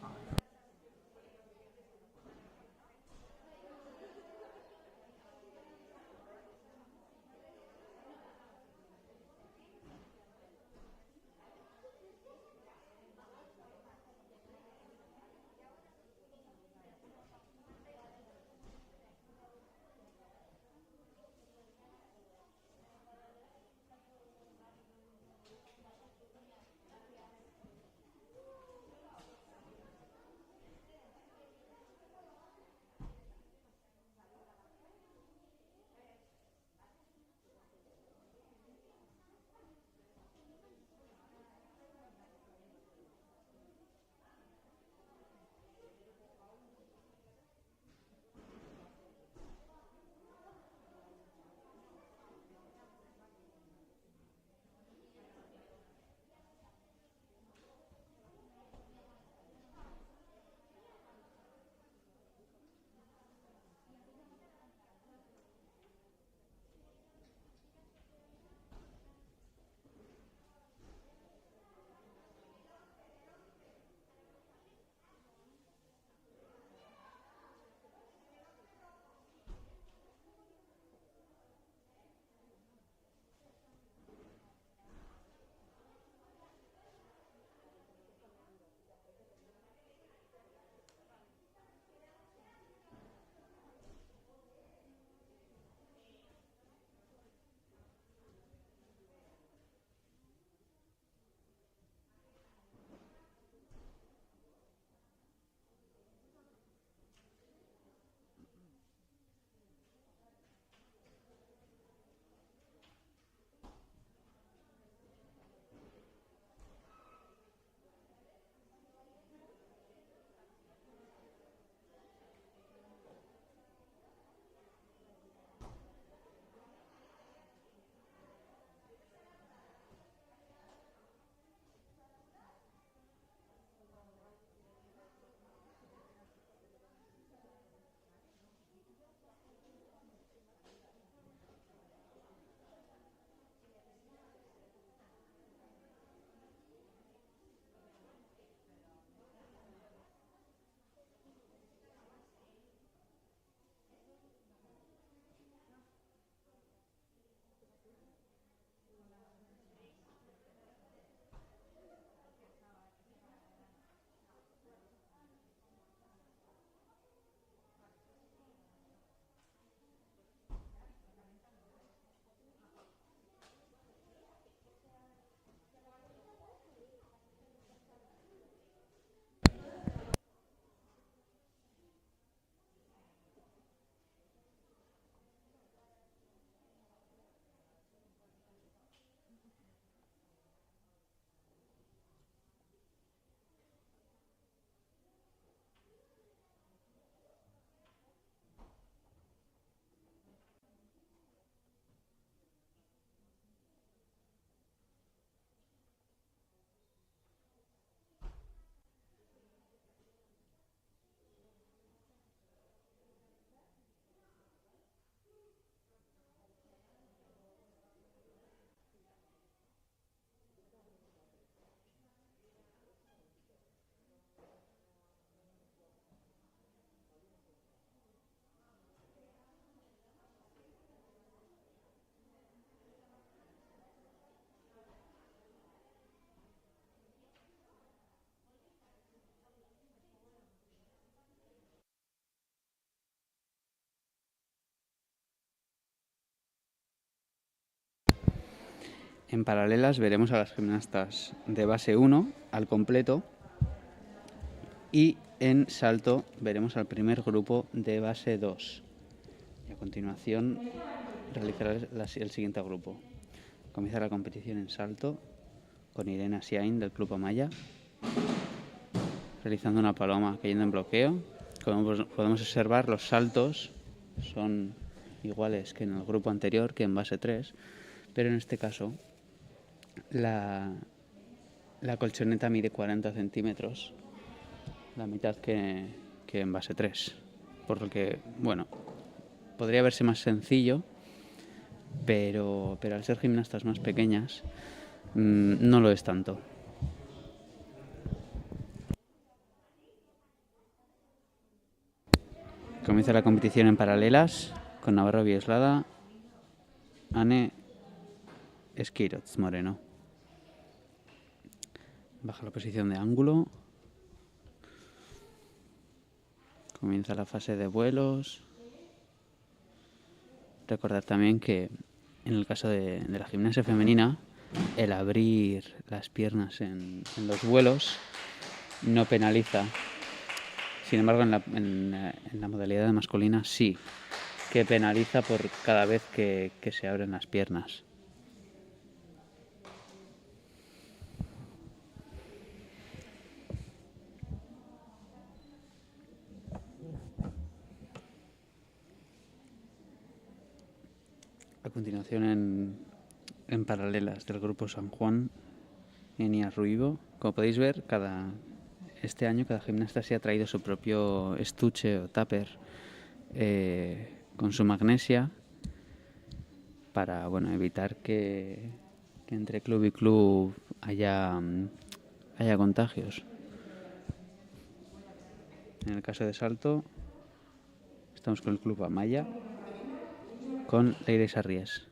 En paralelas veremos a las gimnastas de base 1 al completo y en salto veremos al primer grupo de base 2. Y a continuación realizará el siguiente grupo. Comienza la competición en salto con Irene Siain del Club Amaya, realizando una paloma cayendo en bloqueo. Como podemos observar, los saltos son iguales que en el grupo anterior, que en base 3, pero en este caso la colchoneta mide 40 centímetros, la mitad que en base 3, por lo que, bueno, podría verse más sencillo, pero al ser gimnastas más pequeñas no lo es tanto. Comienza la competición en paralelas con Navarro Bieslada, Ane Esquiroz Moreno. Baja la posición de ángulo. Comienza la fase de vuelos. Recordad también que en el caso de la gimnasia femenina, el abrir las piernas en los vuelos no penaliza. Sin embargo, en la modalidad de masculina sí, que penaliza por cada vez que se abren las piernas. A continuación en paralelas del grupo San Juan, Enia Ruivo. Como podéis ver, este año cada gimnasta se ha traído su propio estuche o tupper con su magnesia para evitar que entre club y club haya contagios. En el caso de salto estamos con el Club Amaya, con Leire Sarries.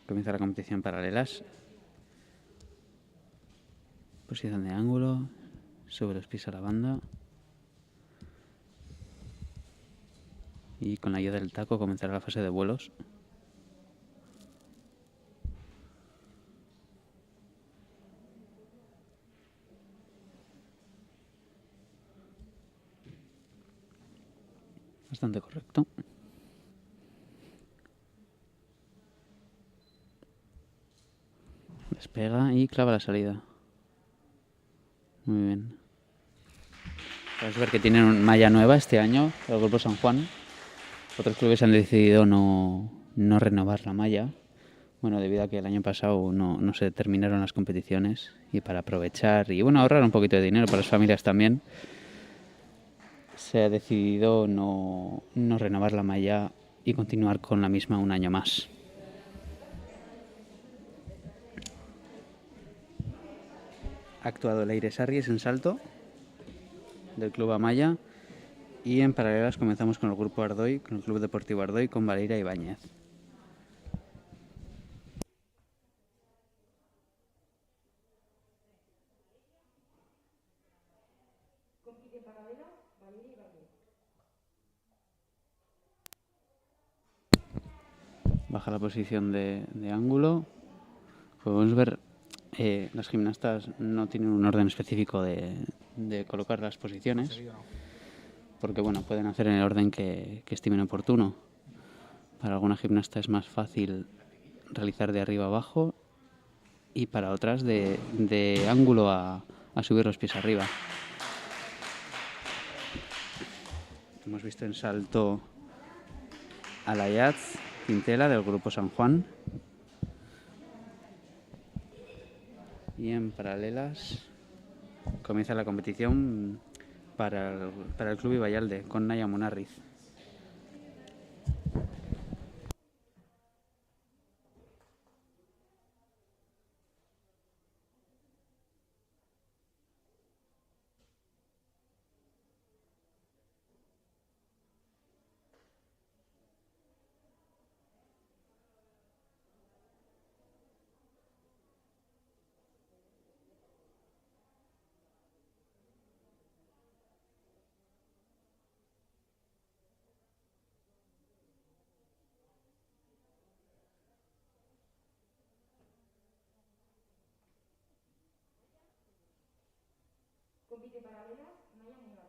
Comienza la competición en paralelas. Posición de ángulo, sube los pies a la banda y con la ayuda del taco comenzará la fase de vuelos. Bastante correcto. Despega y clava la salida. Muy bien. Podemos ver que tienen una malla nueva este año, el Grupo San Juan. Otros clubes han decidido no renovar la malla. Debido a que el año pasado no se terminaron las competiciones y para aprovechar y ahorrar un poquito de dinero para las familias también, se ha decidido no renovar la malla y continuar con la misma un año más. Ha actuado Leire Sarries en salto del Club Amaya y en paralelas comenzamos con el Grupo Ardoy, con el Club Deportivo Ardoy, con Valeria Ibáñez. Baja la posición de ángulo. Podemos ver, las gimnastas no tienen un orden específico de colocar las posiciones, porque pueden hacer en el orden que estimen oportuno. Para alguna gimnasta es más fácil realizar de arriba a abajo y para otras de ángulo a subir los pies arriba. Hemos visto en salto a la Yaz Quintela del Grupo San Juan y en paralelas comienza la competición para el Club Ibayalde con Naya Munarriz. Compite paralelas, Naya Muñoz.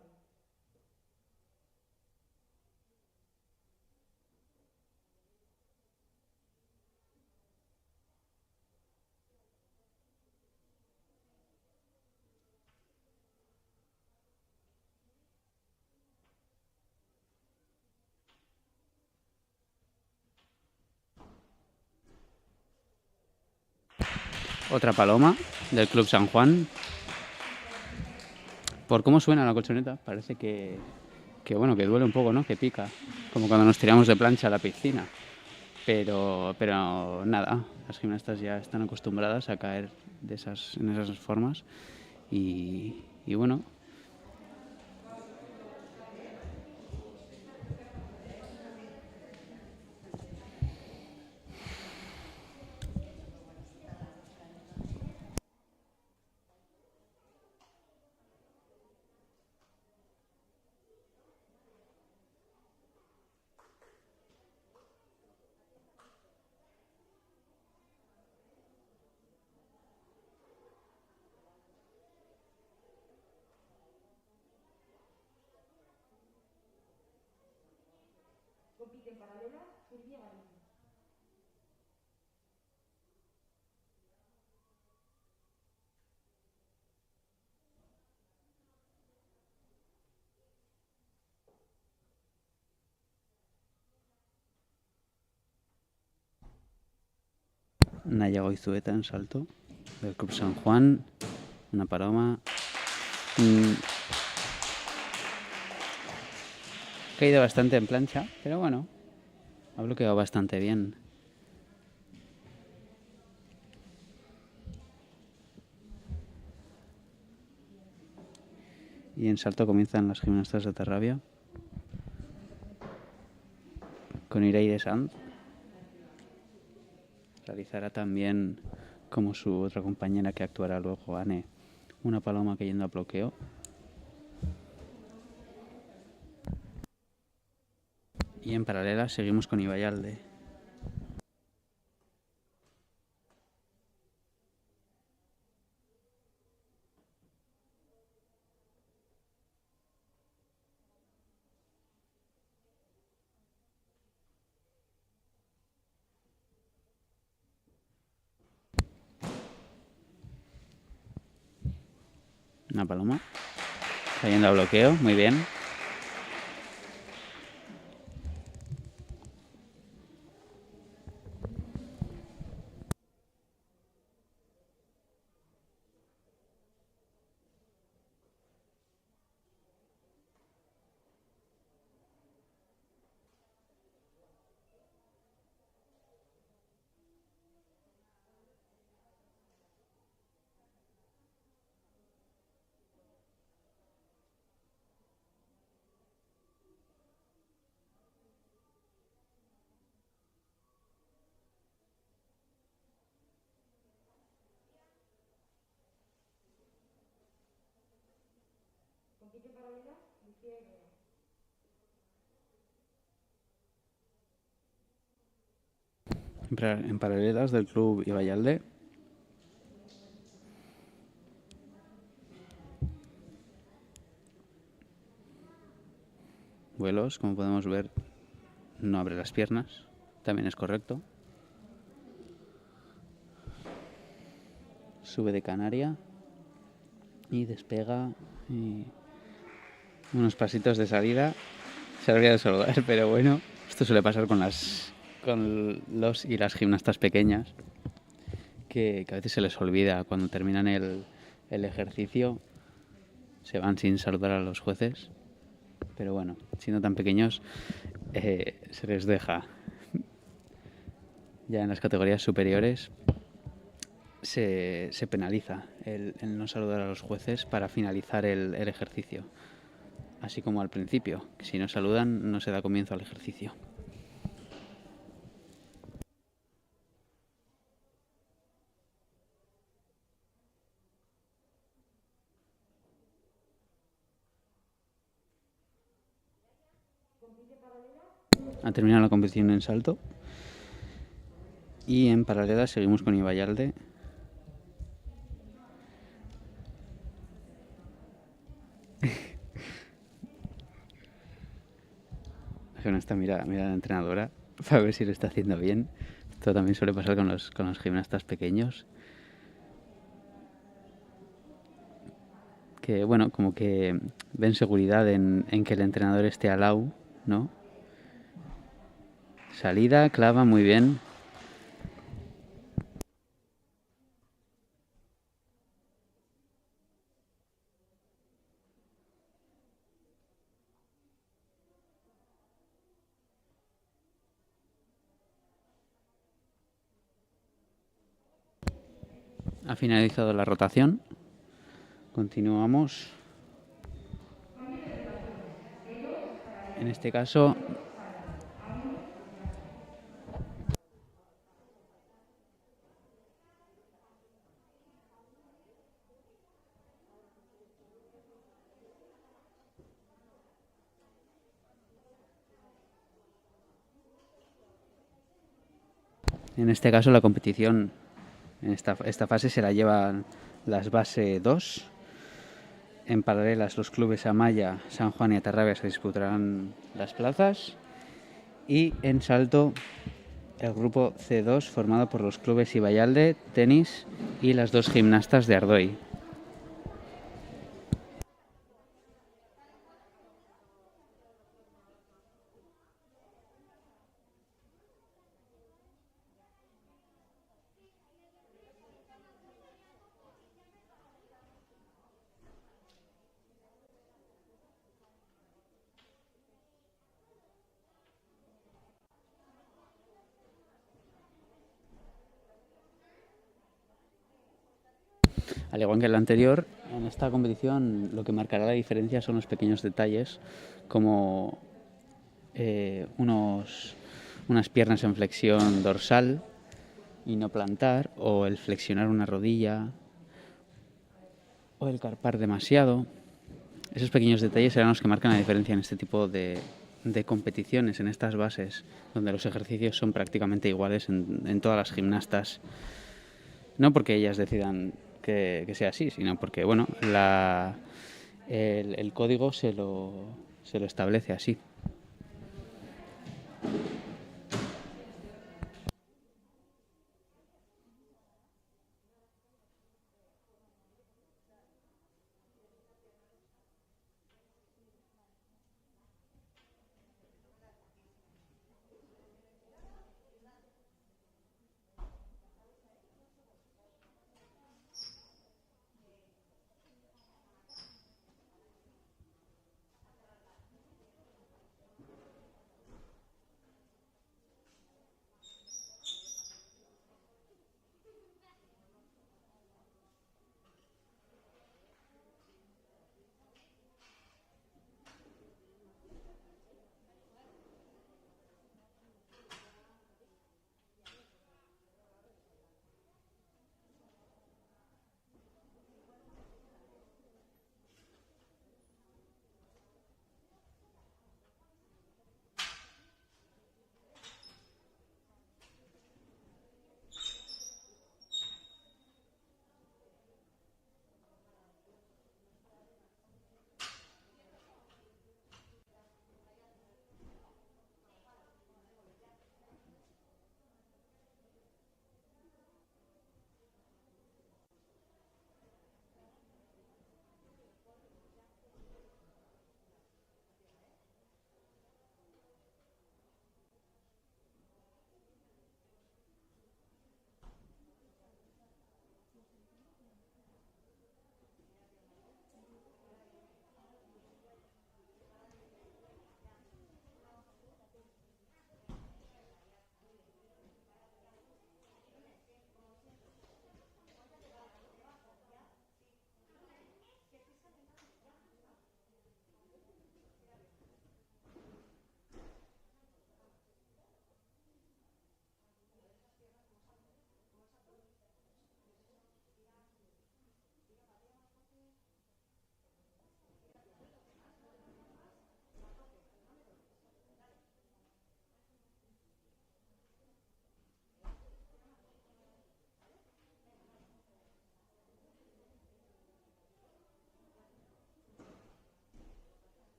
Otra paloma del Club San Juan. Por cómo suena la colchoneta, parece que bueno, que duele un poco, ¿no? Que pica, como cuando nos tiramos de plancha a la piscina. Pero nada, las gimnastas ya están acostumbradas a caer en esas formas y bueno. Compite en paralelas, Silvia Garín. Naya Goizueta en salto del Club San Juan, una paloma. Ha caído bastante en plancha, pero bueno, ha bloqueado bastante bien. Y en salto comienzan las gimnastas de Terrabia con Ireide Sanz. Realizará también, como su otra compañera que actuará luego, Anne, una paloma cayendo a bloqueo. Y en paralela seguimos con Ibayalde. Una paloma cayendo a bloqueo, muy bien. Compite paralelas, Lucía Herrera. En paralelas del Club Ibayalde. Vuelos, como podemos ver, no abre las piernas, también es correcto. Sube de canaria y despega y unos pasitos de salida. Se olvida de saludar, pero bueno, esto suele pasar con los y las gimnastas pequeñas, que a veces se les olvida cuando terminan el ejercicio, se van sin saludar a los jueces, pero bueno, siendo tan pequeños se les deja. Ya en las categorías superiores se penaliza el no saludar a los jueces para finalizar el ejercicio, así como al principio, que si no saludan no se da comienzo al ejercicio. Ha terminado la competición en salto y en paralela seguimos con Ibayalde. gimnasta mira a la entrenadora para ver si lo está haciendo bien. Esto también suele pasar con los gimnastas pequeños. Que, bueno, como que ven seguridad en que el entrenador esté al lado, ¿no? Salida, clava, muy bien. Ha finalizado la rotación. Continuamos. En este caso, la competición en esta fase se la llevan las base 2. En paralelas, los clubes Amaya, San Juan y Atarrabia se disputarán las plazas. Y en salto, el grupo C2 formado por los clubes Ibayalde, Tenis y las 2 gimnastas de Ardoy. Al igual que en la anterior, en esta competición lo que marcará la diferencia son los pequeños detalles, como unas piernas en flexión dorsal y no plantar, o el flexionar una rodilla, o el carpar demasiado. Esos pequeños detalles serán los que marcan la diferencia en este tipo de competiciones, en estas bases, donde los ejercicios son prácticamente iguales en todas las gimnastas. No porque ellas decidan que sea así, sino porque, bueno, el código se lo establece así.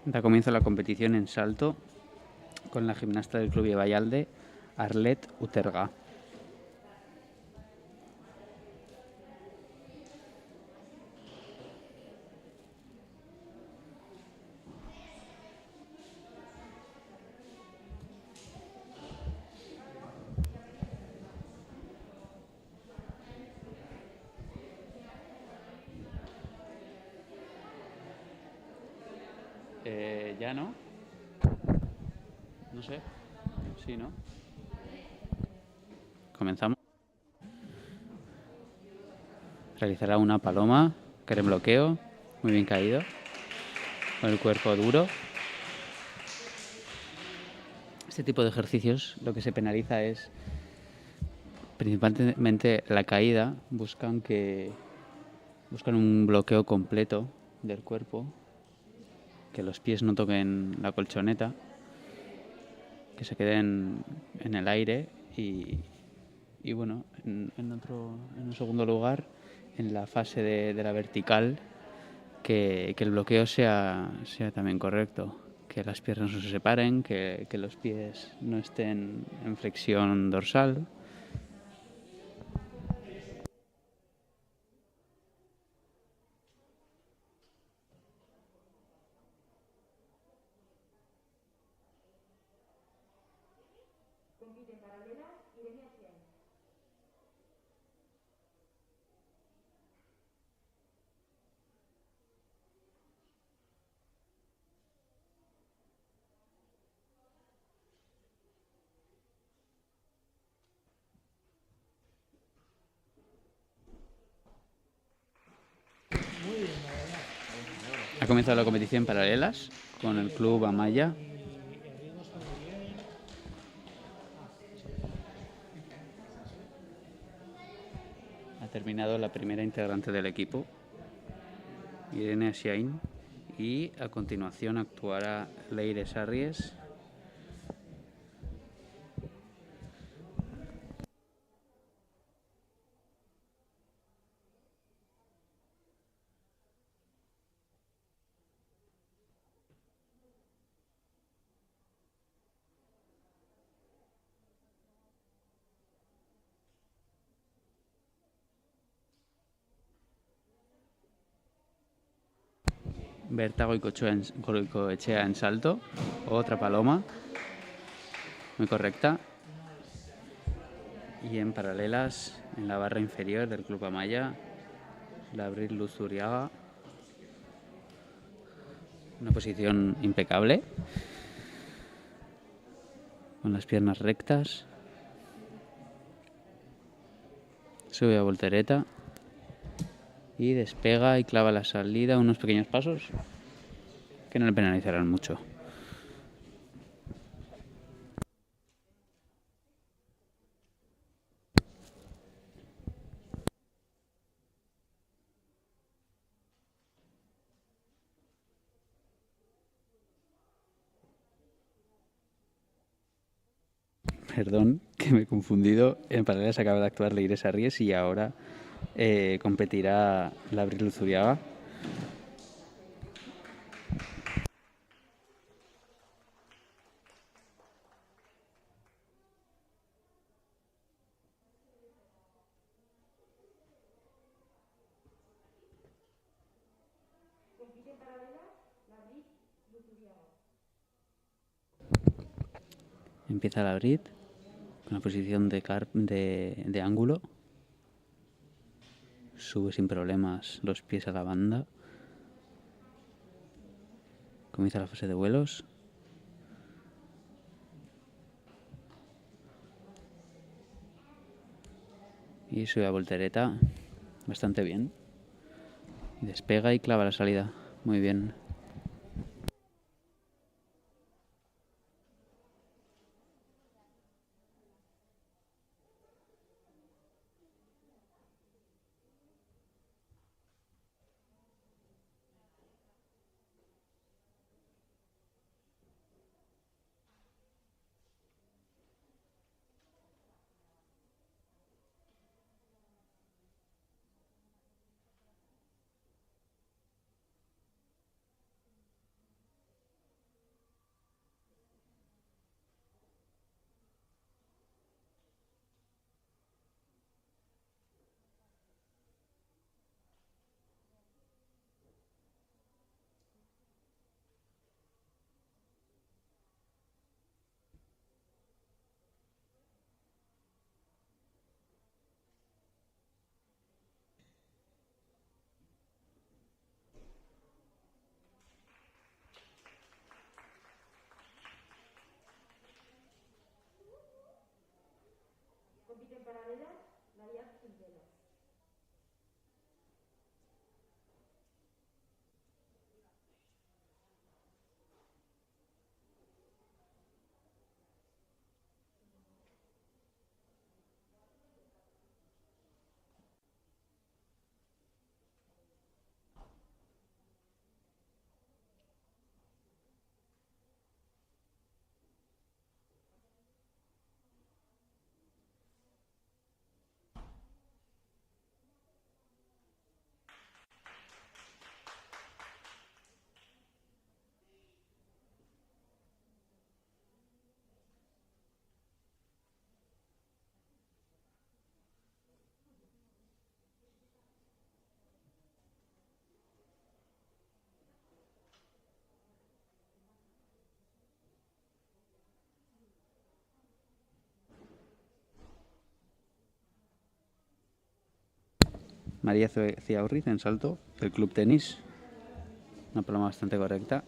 Da comienzo la competición en salto con la gimnasta del Club Vallalde, Arlet Uterga. ¿Ya no? No sé. Sí, ¿no? Comenzamos. Realizará una paloma, en bloqueo, muy bien caído, con el cuerpo duro. Este tipo de ejercicios lo que se penaliza es principalmente la caída. Buscan un bloqueo completo del cuerpo, que los pies no toquen la colchoneta, que se queden en el aire y bueno, en un segundo lugar, en la fase de la vertical, que el bloqueo sea también correcto, que las piernas no se separen, que los pies no estén en flexión dorsal. Compite en paralelas Irene Asiain. Ha comenzado la competición en paralelas con el Club Amaya. Ha terminado la primera integrante del equipo, Irene Asiain, y a continuación actuará Leire Sarries. Berta Goicoechea en salto, otra paloma, muy correcta. Y en paralelas, en la barra inferior del Club Amaya, la Abril Luzuriaga, una posición impecable, con las piernas rectas, sube a voltereta y despega y clava la salida, unos pequeños pasos que no le penalizarán mucho. Perdón, que me he confundido. En paralelas acaba de actuar Leire Sarries y ahora competirá la Abril Luzuriaga. Compite en paralelas la Abril Luzuriaga. Empieza la Abril con la posición de ángulo. Sube sin problemas los pies a la banda. Comienza la fase de vuelos. Y sube a voltereta bastante bien. Y despega y clava la salida. Muy bien. Compite en paralelas la Díaz Quintelas. María Ciaurriz en salto, del Club Tenis. Una paloma bastante correcta.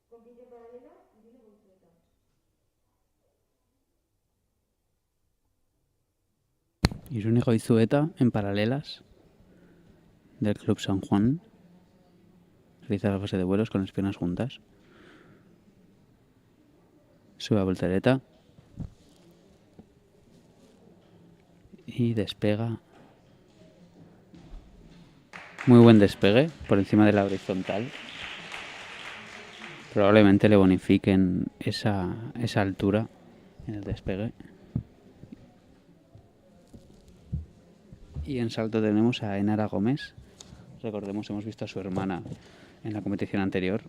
Compite en paralelas Irene Goizueta. Irune Goizueta en paralelas, del Club San Juan. Realiza la fase de vuelos con las piernas juntas. Sube a voltereta. Y despega. Muy buen despegue por encima de la horizontal. Probablemente le bonifiquen esa altura en el despegue. Y en salto tenemos a Enara Gómez. Recordemos, hemos visto a su hermana en la competición anterior.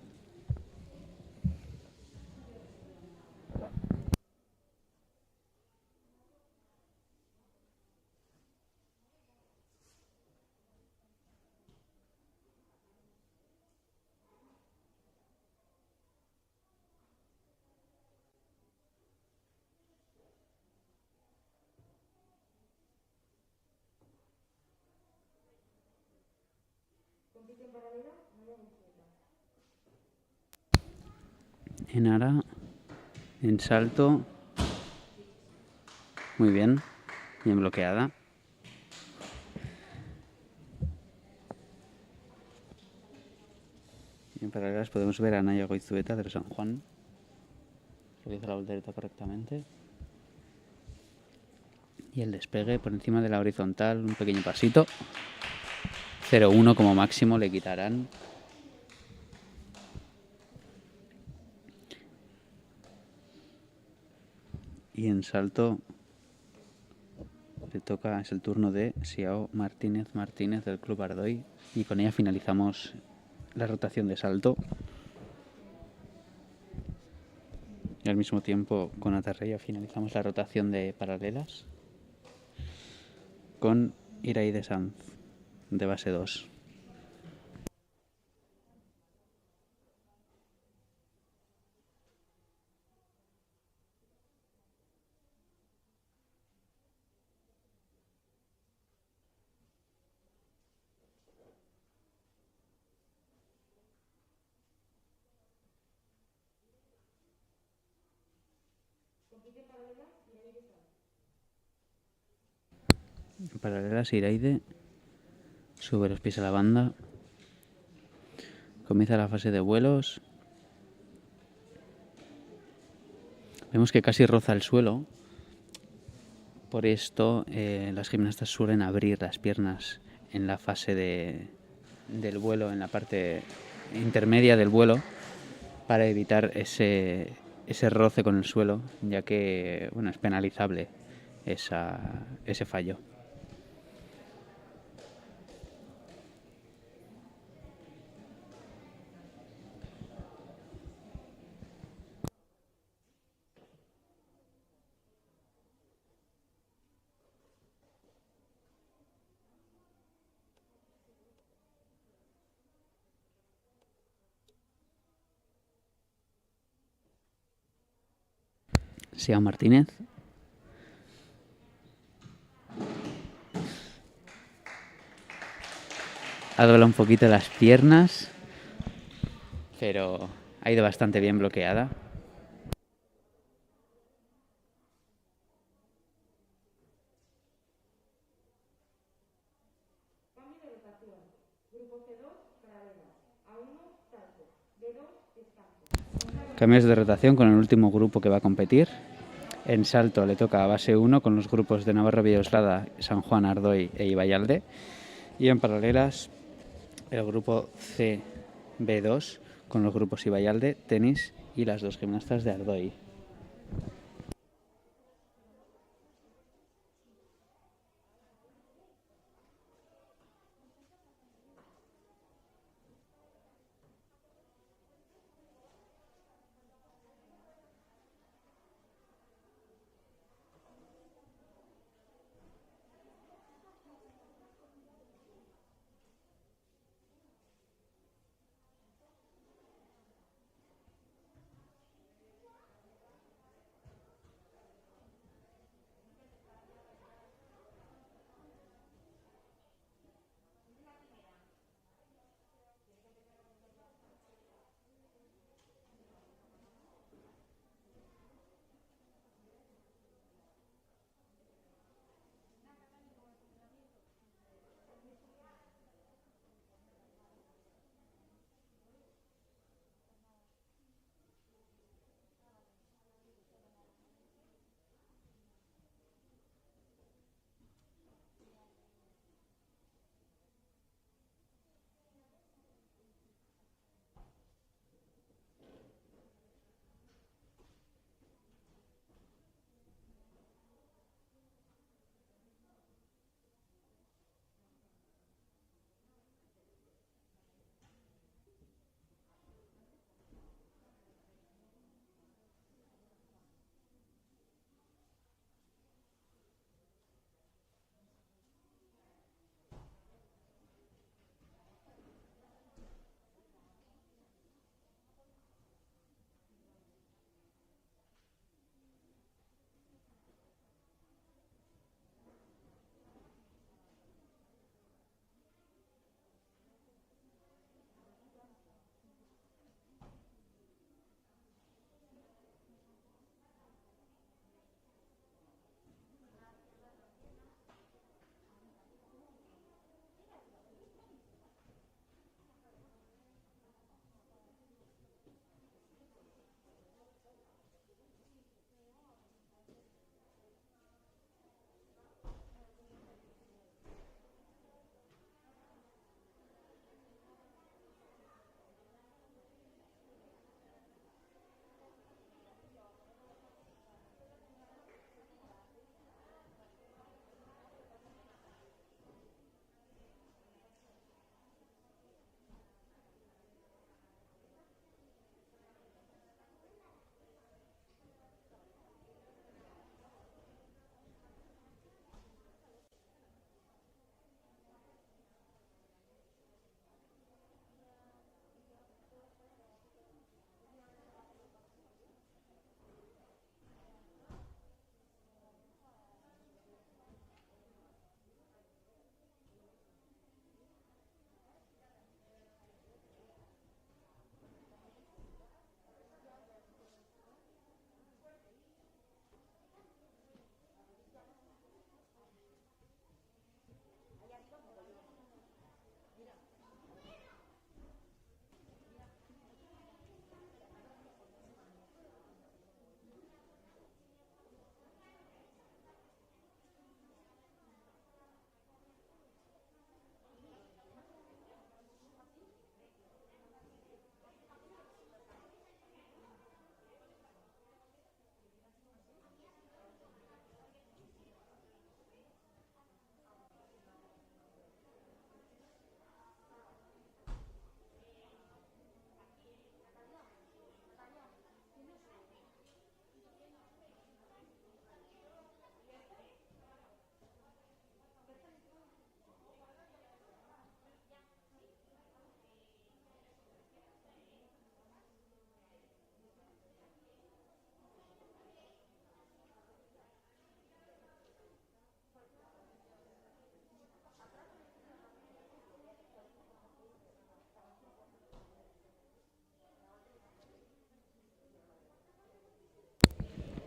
Compite en paralelas María Goizueta. Enara en salto. Muy bien. Bien bloqueada. Y en paralelas podemos ver a Naya Goizueta de San Juan. Realiza la voltereta correctamente. Y el despegue por encima de la horizontal, un pequeño pasito. 0,1 como máximo le quitarán. Y en salto le toca, es el turno de Xiao Martínez del Club Ardoy. Y con ella finalizamos la rotación de salto. Y al mismo tiempo con Atarreya finalizamos la rotación de paralelas con Iraide Sanz de base 2. Compite en paralelas Iraide Sanz. En paralelas Iraide sube los pies a la banda. Comienza la fase de vuelos. Vemos que casi roza el suelo. Por esto las gimnastas suelen abrir las piernas en la fase del vuelo, en la parte intermedia del vuelo, para evitar ese roce con el suelo, ya que es penalizable ese fallo. Sia Martínez. Ha doblado un poquito las piernas, pero ha ido bastante bien bloqueada. Cambio de rotación. Grupo C2, paralelas. A1, salto. B2, descanso. Cambios de rotación con el último grupo que va a competir. En salto le toca a base 1 con los grupos de Navarra, Villoslada, San Juan, Ardoy e Ibayalde. Y en paralelas el grupo CB2 con los grupos Ibayalde, tenis y las dos gimnastas de Ardoy.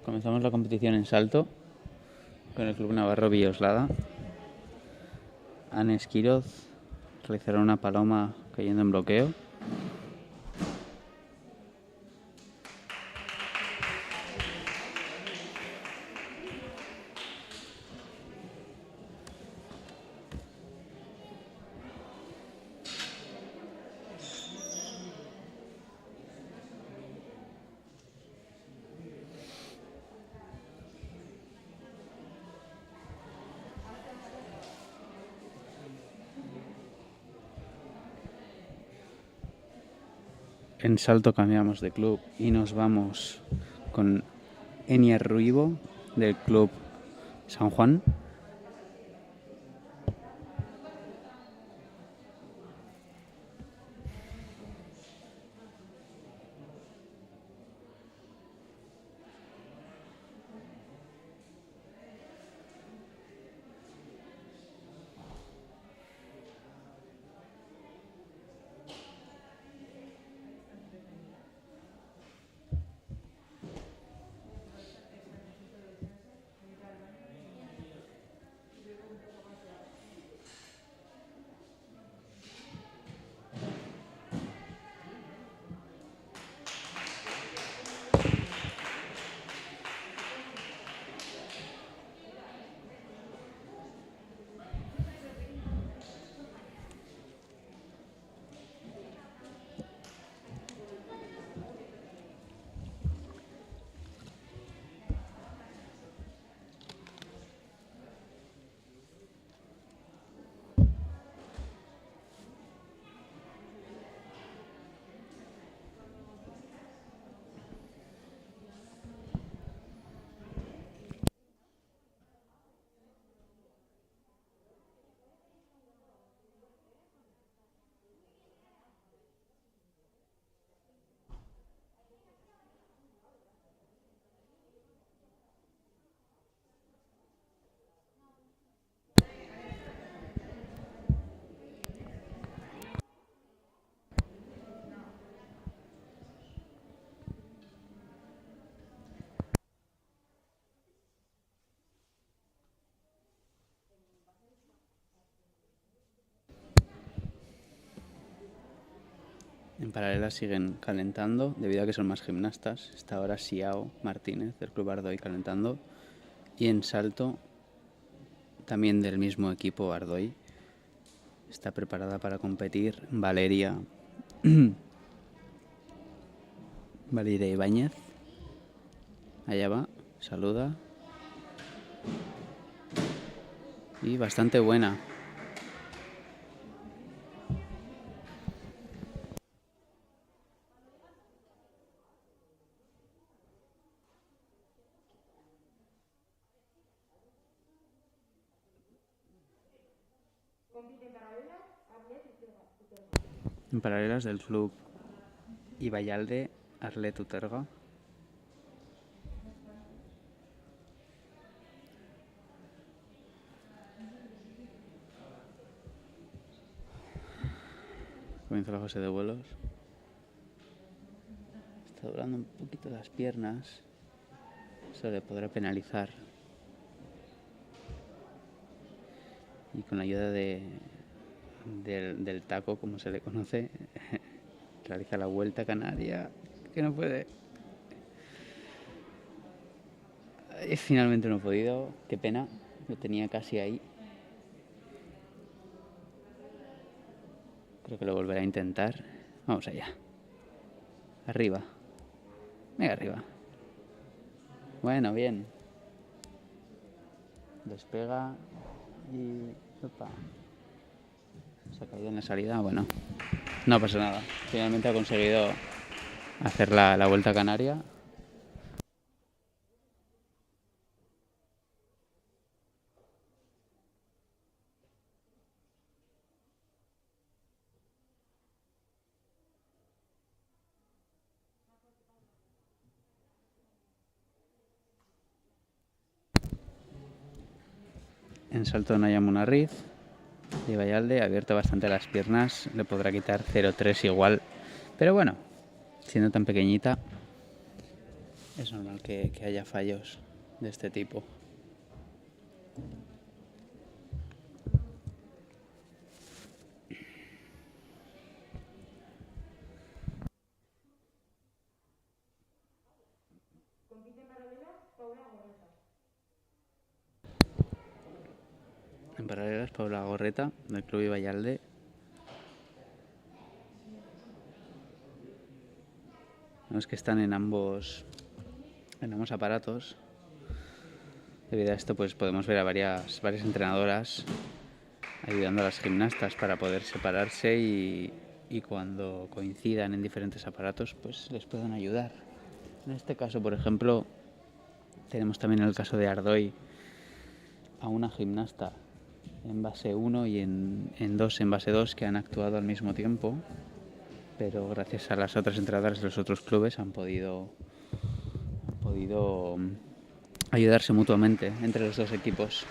Comenzamos la competición en salto con el Club Navarro Villoslada. Anne Esquiroz realizará una paloma cayendo en bloqueo. En salto cambiamos de club y nos vamos con Enia Ruibo del Club San Juan. En paralela siguen calentando, debido a que son más gimnastas. Está ahora Xiao Martínez del Club Ardoy calentando. Y en salto, también del mismo equipo Ardoy, está preparada para competir Valeria Ibáñez. Allá va, saluda. Y bastante buena. En paralelas del Club Ibayalde, Arlet Uterga. Comienza la fase de vuelos. Está doblando un poquito las piernas. Eso le podrá penalizar. Y con la ayuda del taco, como se le conoce, realiza la vuelta canaria, que no puede. Finalmente no he podido, qué pena, lo tenía casi ahí. Creo que lo volverá a intentar. Vamos allá. Arriba. Venga, arriba. Bueno, bien. Despega y... Opa. Se ha caído en la salida. Bueno, no pasa nada. Finalmente ha conseguido hacer la vuelta canaria. En salto Naya Munarriz de Vallalde, ha abierto bastante las piernas, le podrá quitar 0-3 igual, pero bueno, siendo tan pequeñita es es normal que haya fallos de este tipo. Compite en paralelas Paula Gorreta. En paralelas, Paula Gorreta, del Club Ibayalde. Vemos que están en ambos aparatos. Debido a esto, pues podemos ver a varias entrenadoras ayudando a las gimnastas para poder separarse y cuando coincidan en diferentes aparatos, pues les puedan ayudar. En este caso, por ejemplo, tenemos también el caso de Ardoy a una gimnasta en base 1 y en base 2 que han actuado al mismo tiempo, pero gracias a las otras entrenadoras de los otros clubes han podido ayudarse mutuamente entre los dos equipos.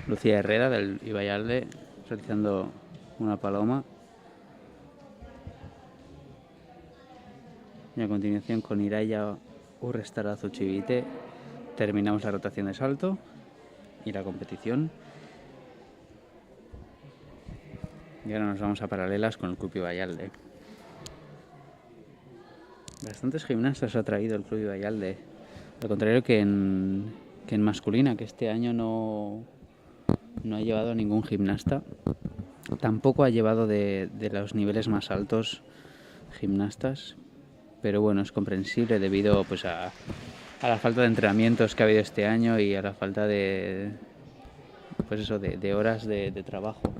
Lucía Herrera del Ibayalde realizando una paloma. Y a continuación con Iraya Urrestarazu Chivite terminamos la rotación de salto y la competición. Y ahora nos vamos a paralelas con el Club Ibayalde. Bastantes gimnastas ha traído el Club Ibayalde, al contrario que en masculina, que este año no ha llevado ningún gimnasta. Tampoco ha llevado de los niveles más altos gimnastas, pero bueno, es comprensible debido pues a la falta de entrenamientos que ha habido este año y a la falta de horas de trabajo.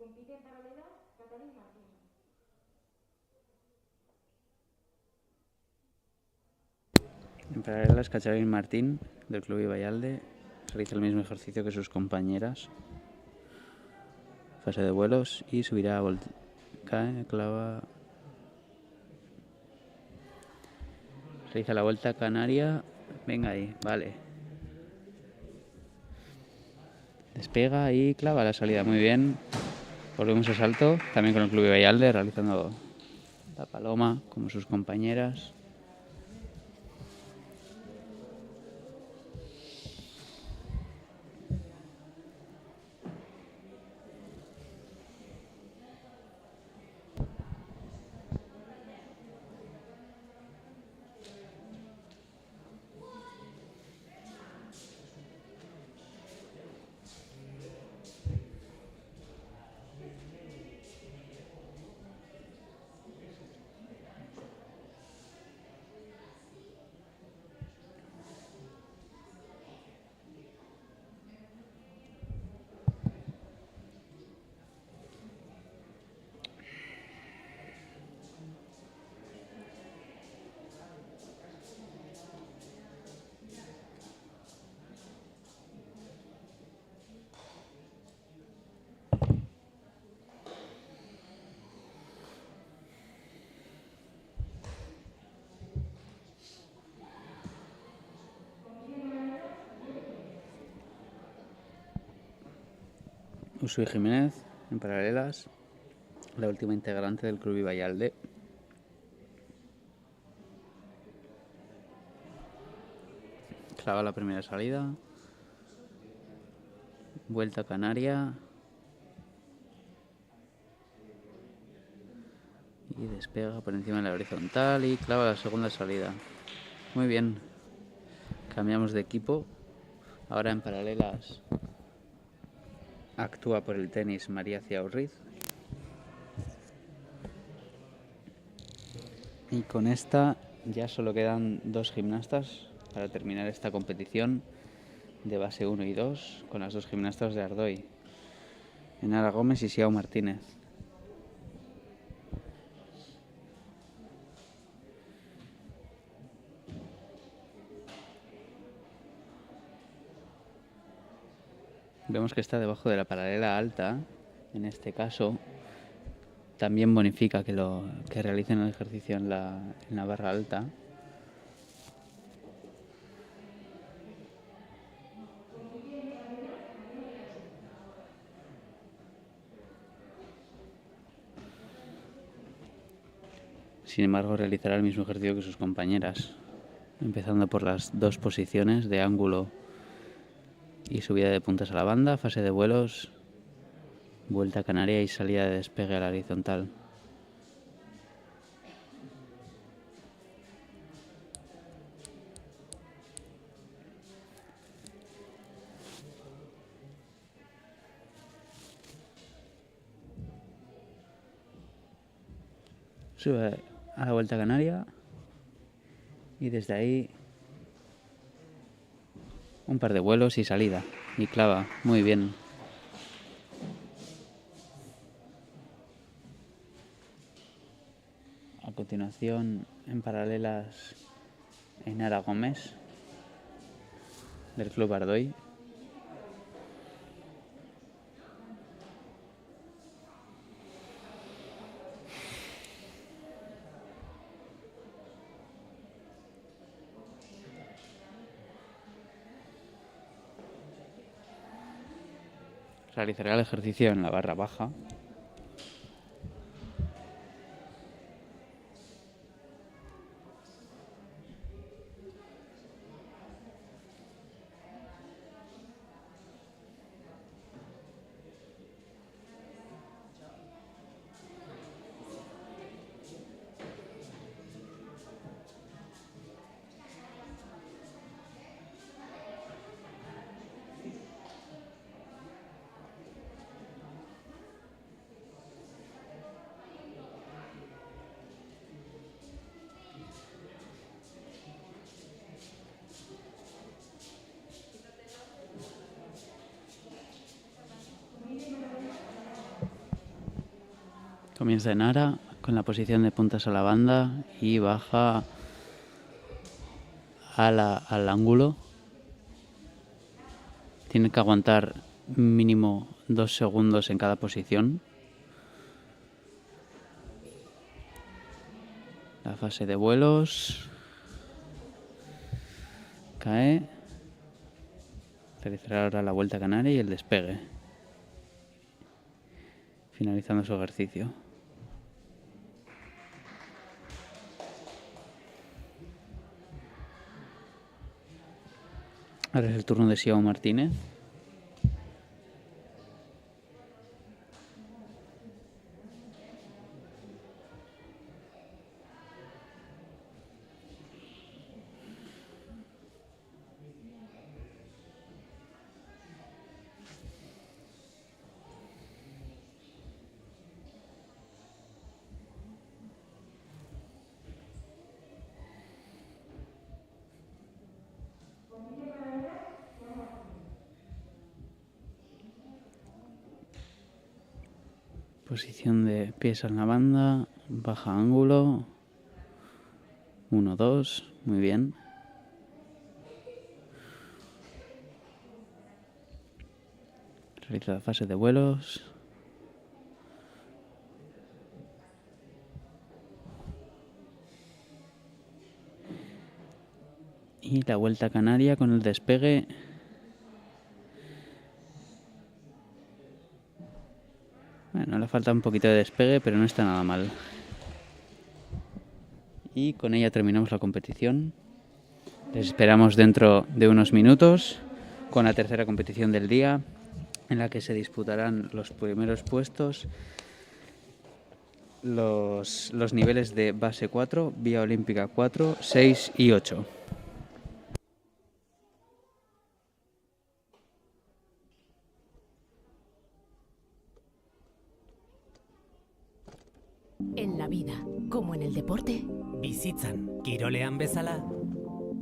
Compite en paralelas Catalín Martín. En paralelas, Cacharín Martín del Club Ibayalde realiza el mismo ejercicio que sus compañeras. Fase de vuelos y subirá a cae, clava. Realiza la vuelta canaria. Venga ahí, vale. Despega y clava la salida, muy bien. Volvemos a salto, también con el Club Ibayalde, realizando la paloma como sus compañeras. Usui Jiménez, en paralelas, la última integrante del Club Ibayalde. Clava la primera salida. Vuelta canaria. Y despega por encima de la horizontal y clava la segunda salida. Muy bien. Cambiamos de equipo. Ahora en paralelas actúa por el tenis María Ciaurriz. Y con esta ya solo quedan 2 gimnastas para terminar esta competición de base 1 y 2 con las 2 gimnastas de Ardoy, Enara Gómez y Xiao Martínez. Vemos que está debajo de la paralela alta. En este caso también bonifica que realicen el ejercicio en la barra alta. Sin embargo, realizará el mismo ejercicio que sus compañeras, empezando por las 2 posiciones de ángulo y subida de puntas a la banda, fase de vuelos, vuelta canaria y salida de despegue a la horizontal. Sube a la vuelta canaria y desde ahí un par de vuelos y salida. Y clava, muy bien. A continuación, en paralelas, Enara Gómez, del Club Ardoy. Realizará el ejercicio en la barra baja. Comienza Enara con la posición de puntas a la banda y baja al ángulo. Tiene que aguantar mínimo 2 segundos en cada posición. La fase de vuelos. Cae. Realizará ahora la vuelta canaria y el despegue, finalizando su ejercicio. Ahora es el turno de Xiao Martínez. Posición de pies en la banda, baja ángulo, 1, 2, muy bien. Realiza la fase de vuelos. Y la vuelta canaria con el despegue. Bueno, le falta un poquito de despegue, pero no está nada mal. Y con ella terminamos la competición. Les esperamos dentro de unos minutos con la tercera competición del día, en la que se disputarán los primeros puestos, los niveles de base 4, vía olímpica 4, 6 y 8. En la vida, como en el deporte, Bizitzan, kirolean bezala,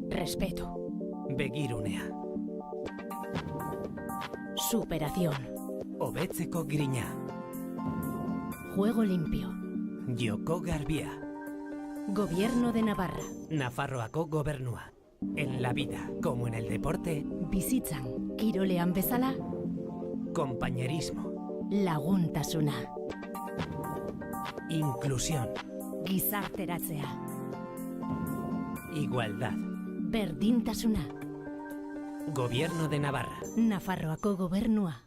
respeto, begirunea. superación, Hobetzeko grina, juego limpio, joko garbia. gobierno de Navarra, Nafarroako gobernua. En la vida, como en el deporte, bizitzan, kirolean bezala, compañerismo, laguntasuna, inclusión, gizarteratzea, igualdad. berdintasuna, Gobierno de Navarra. Nafarroako gobernua.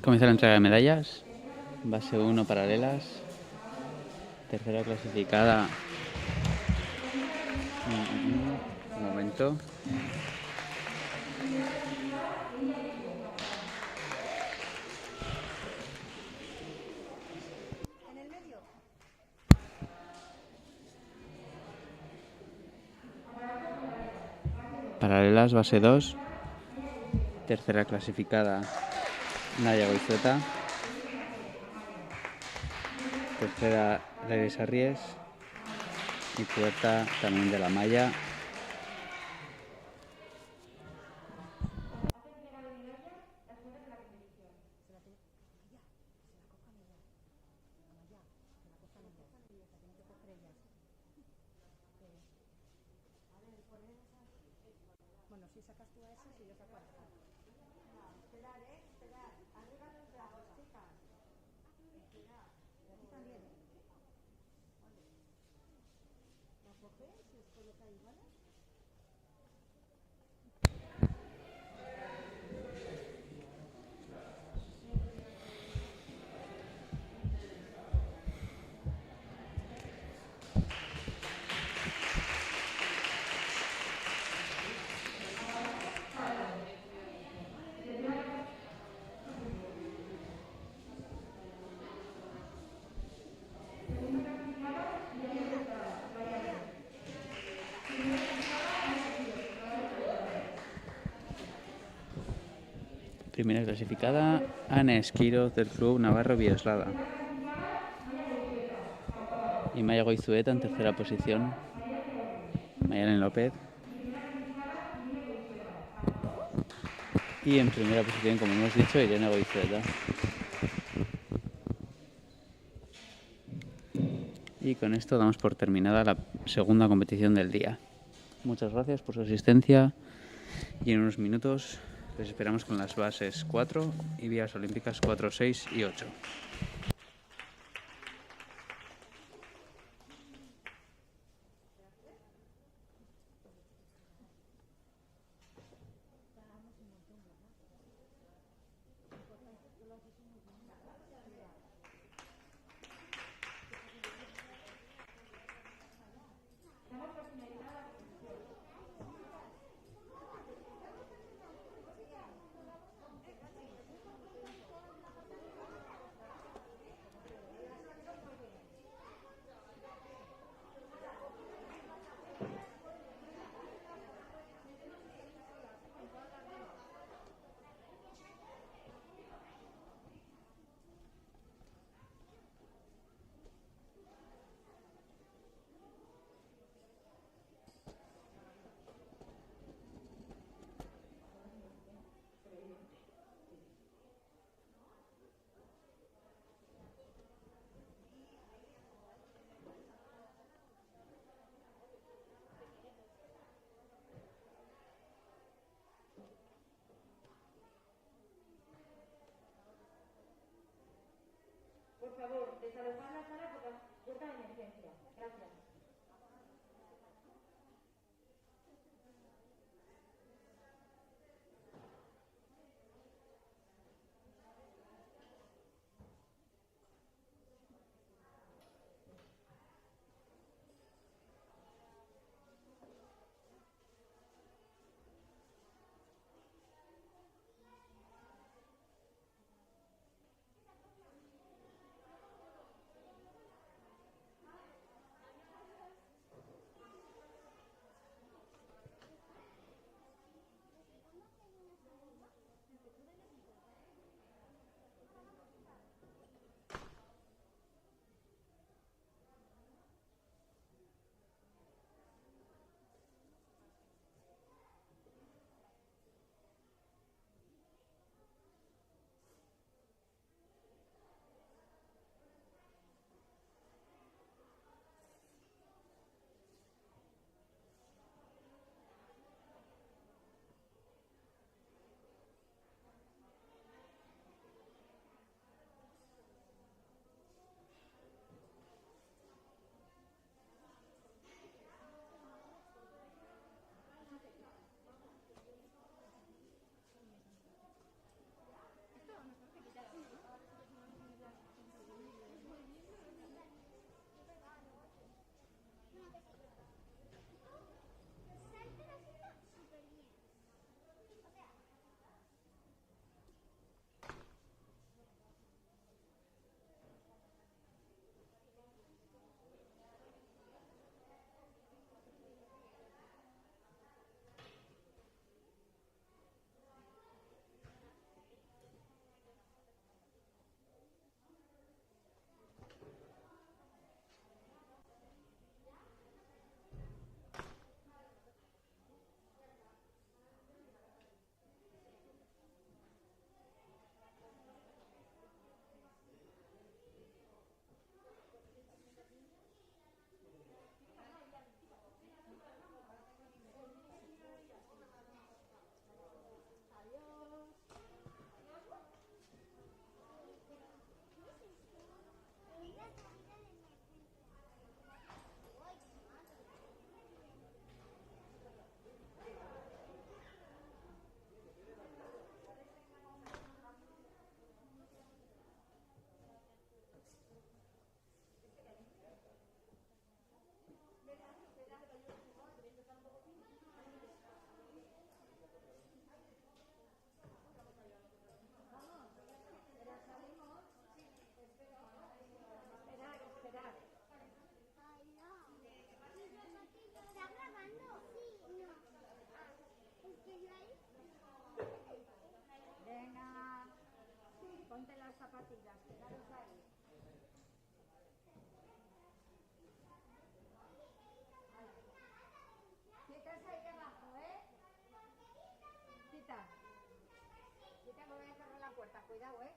Comienza la entrega de medallas. Base 1 paralelas. Tercera clasificada. Un momento. Paralelas, base 2. Tercera clasificada, Nadia Goizueta. Tercera, Leire Sarries. Y cuarta, también de la malla, Primera clasificada, Ana Esquiro del Club Navarro Bioslada. Y Maya Goizueta en tercera posición. Mayalen López. Y en primera posición, como hemos dicho, Irene Goizueta. Y con esto damos por terminada la segunda competición del día. Muchas gracias por su asistencia y en unos minutos les esperamos con las bases 4 y vías olímpicas 4, 6 y 8. Por favor, desalojar la sala por la puerta de emergencia. Gracias. Ponte las zapatillas, quedaros ahí. Quietas ahí abajo, ¿eh? Quita. Quita, me voy a cerrar la puerta. Cuidado, ¿eh?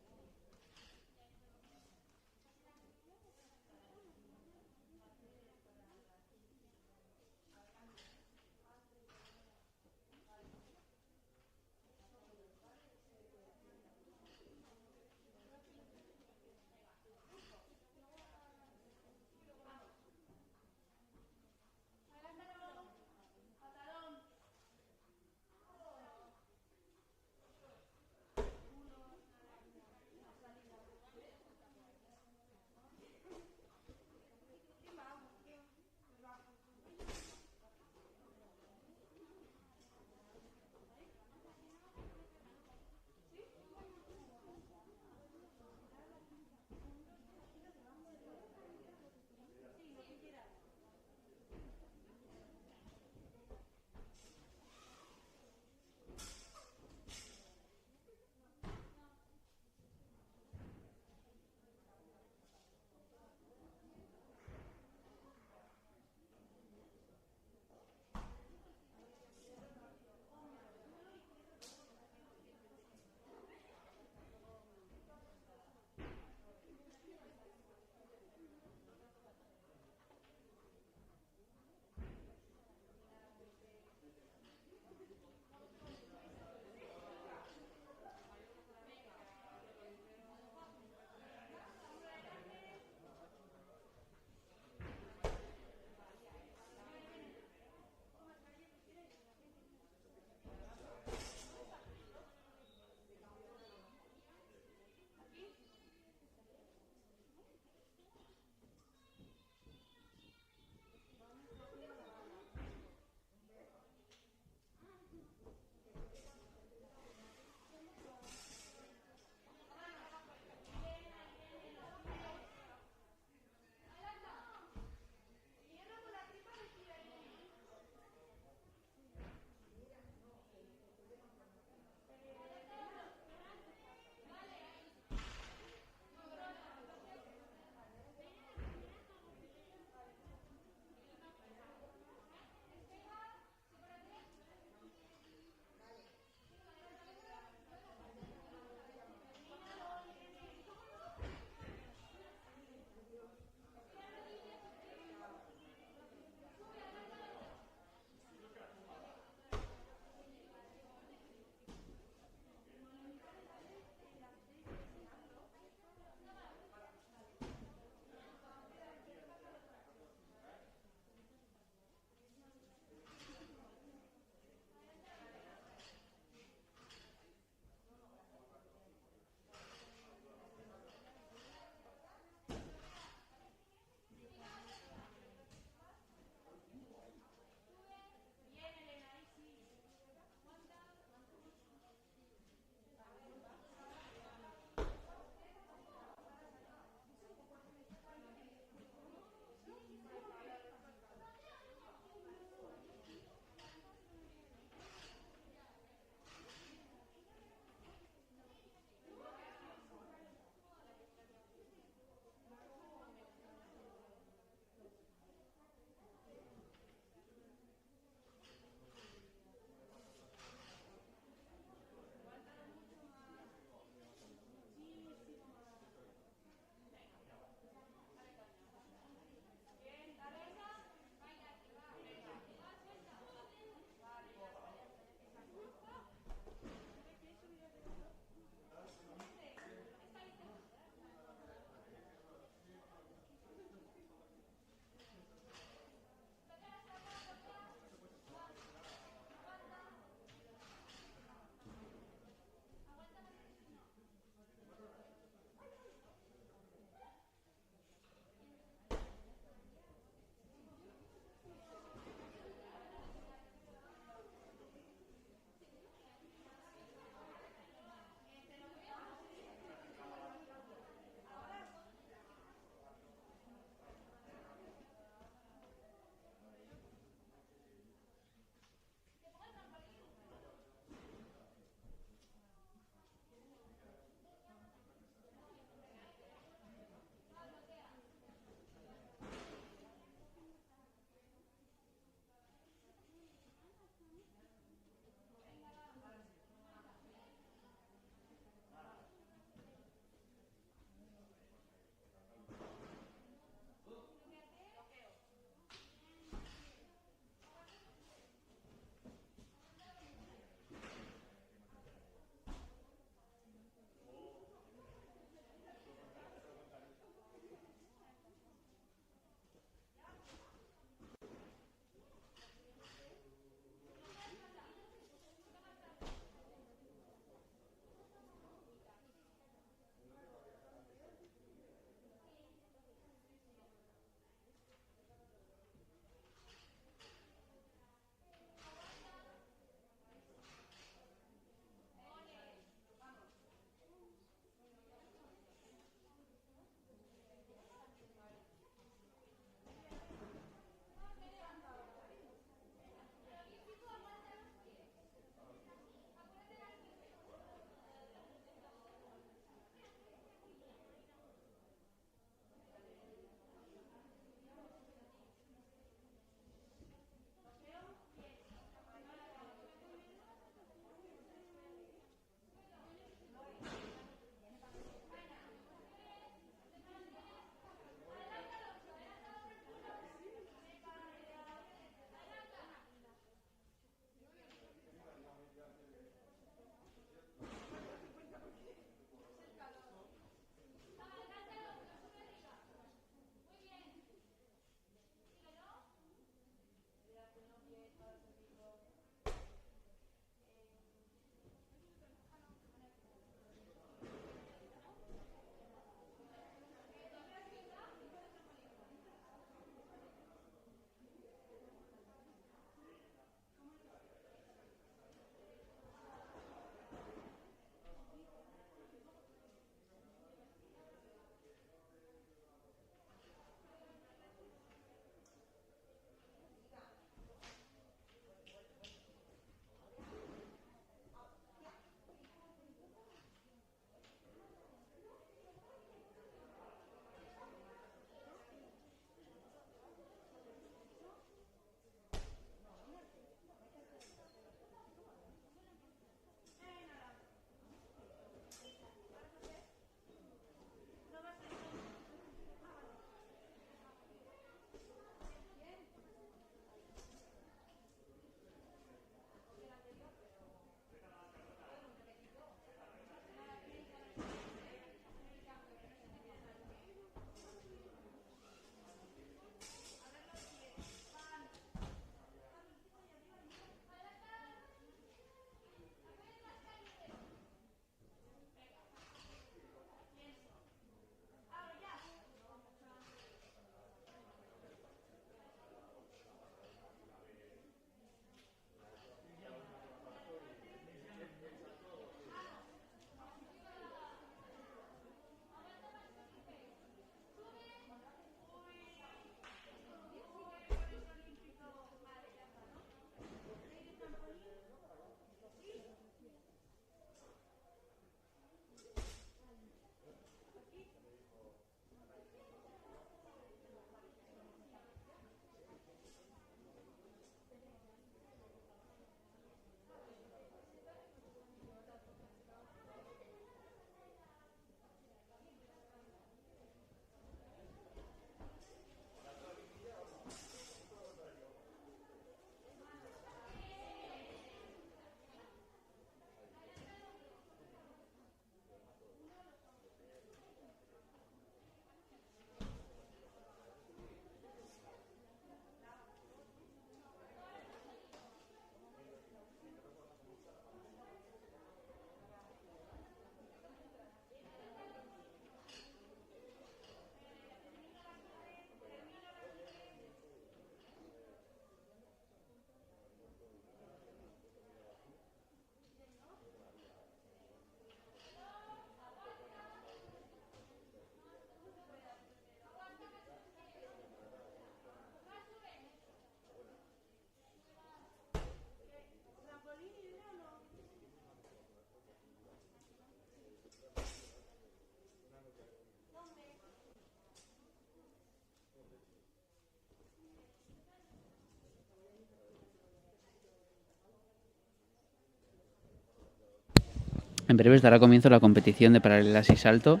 En breves dará comienzo la competición de paralelas y salto.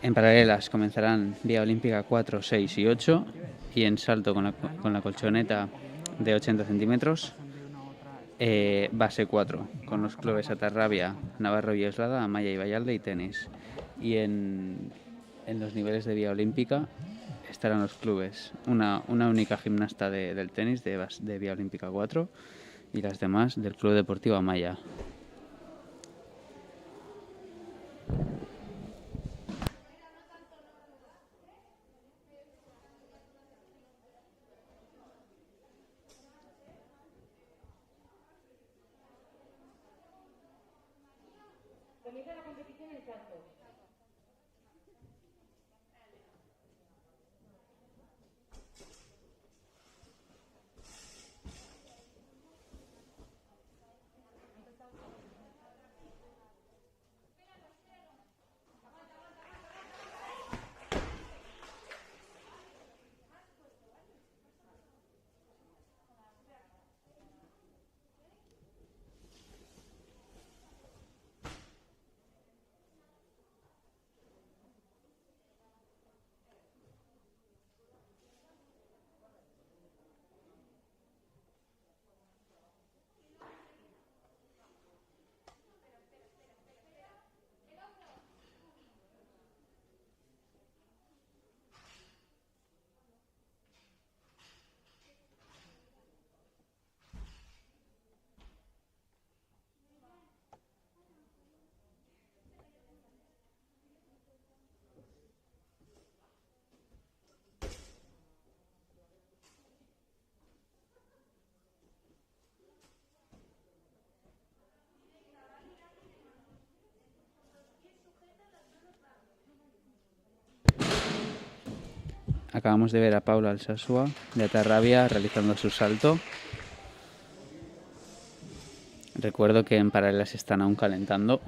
En paralelas comenzarán vía olímpica 4, 6 y 8 y en salto con la colchoneta de 80 centímetros base 4 con los clubes Atarrabia, Navarro y Eslada, Amaya y Vallalde y tenis. Y en los niveles de vía olímpica estarán los clubes, una única gimnasta del tenis de vía olímpica 4 y las demás del Club Deportivo Amaya. Comienza la competición en salto. Acabamos de ver a Paula Alsasua de Atarrabia realizando su salto. Recuerdo que en paralelas están aún calentando.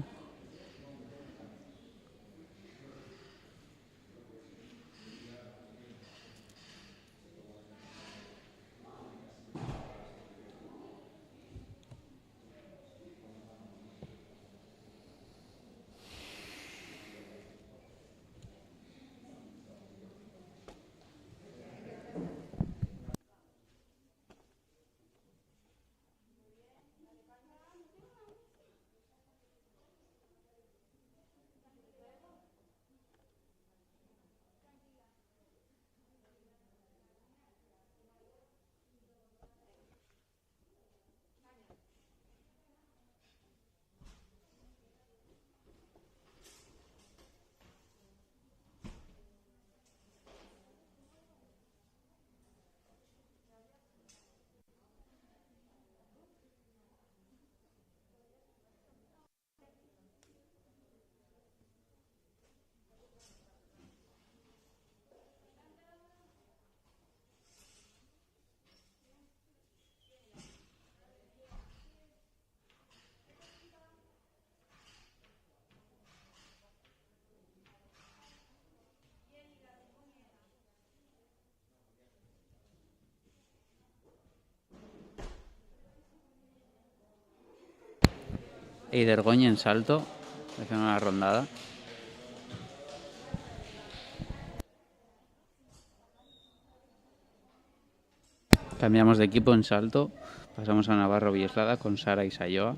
Eider Goñi en salto, haciendo una rondada. Cambiamos de equipo en salto, pasamos a Navarro Villeslada con Sara y Sayoa.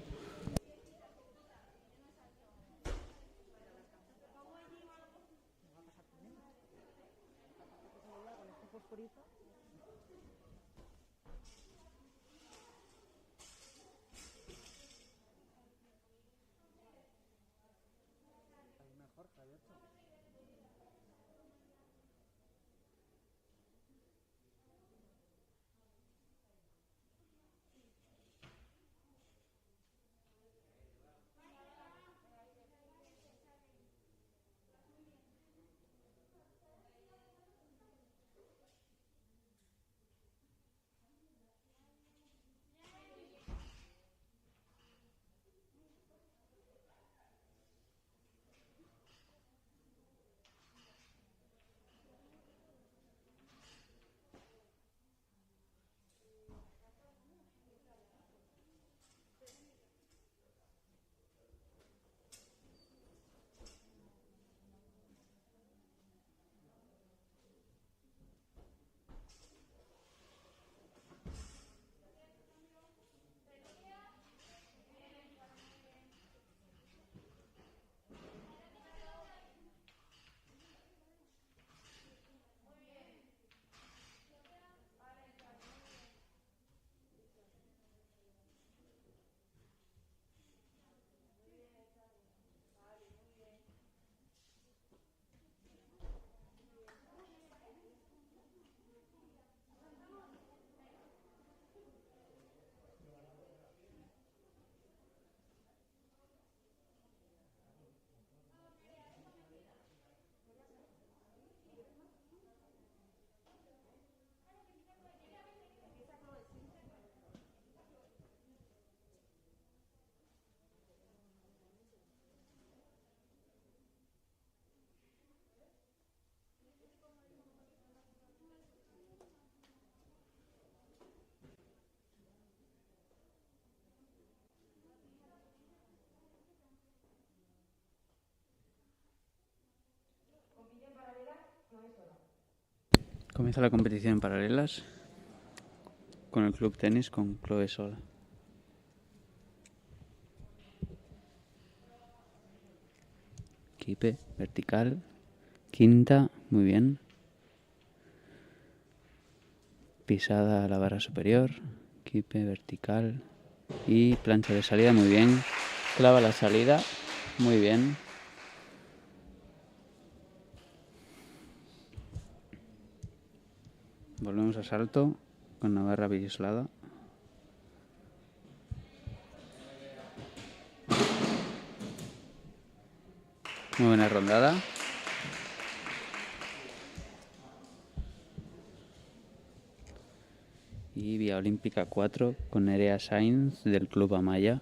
Comienza la competición en paralelas con el club tenis con Chloe Sola. Kipe, vertical, quinta, muy bien. Pisada a la barra superior, kipe, vertical y plancha de salida, muy bien. Clava la salida, muy bien. Volvemos a salto con la barra bislada. Muy buena rondada. Y vía olímpica 4 con Nerea Sainz del Club Amaya.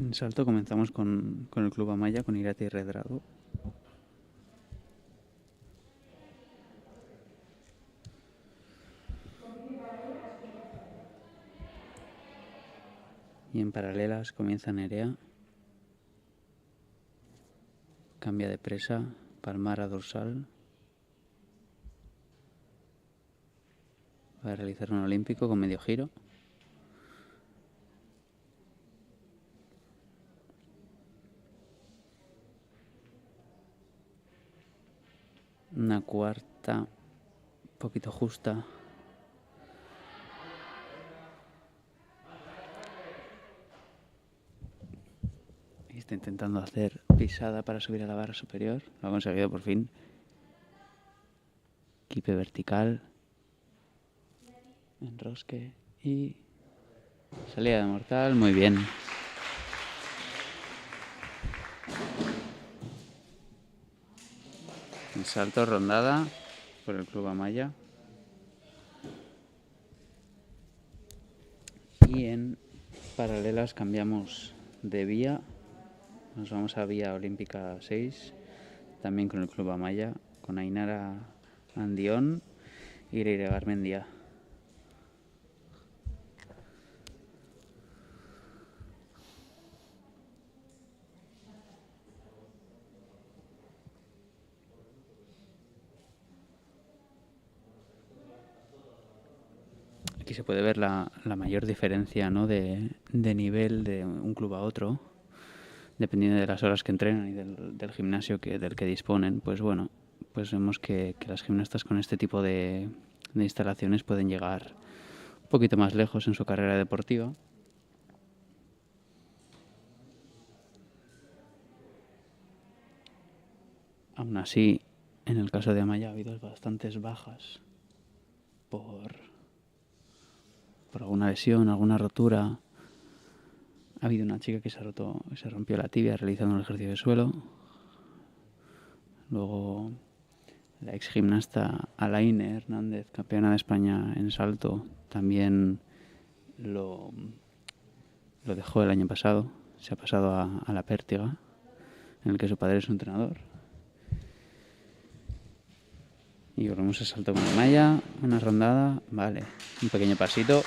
En salto comenzamos con el Club Amaya, con Irati Redrado. Y en paralelas comienza Nerea. Cambia de presa, palmar a dorsal. Va a realizar un olímpico con medio giro. Una cuarta, un poquito justa. Está intentando hacer pisada para subir a la barra superior. Lo ha conseguido por fin. Kipe vertical. Enrosque y salida de mortal. Muy bien. En salto rondada por el Club Amaya. Y en paralelas cambiamos de vía. Nos vamos a vía olímpica 6. También con el Club Amaya. Con Ainara Andión y Leire Garmendia. Aquí se puede ver la mayor diferencia, ¿no?, de nivel de un club a otro, dependiendo de las horas que entrenan y del gimnasio del que disponen. Pues bueno, pues vemos que las gimnastas con este tipo de instalaciones pueden llegar un poquito más lejos en su carrera deportiva. Aún así, en el caso de Amaya ha habido bastantes bajas por alguna lesión, alguna rotura. Ha habido una chica que se rompió la tibia realizando un ejercicio de suelo. Luego la ex gimnasta Alaine Hernández, campeona de España en salto, también lo dejó el año pasado. Se ha pasado a la pértiga, en el que su padre es su entrenador. Y volvemos a salto con Amaya, una rondada, vale, un pequeño pasito.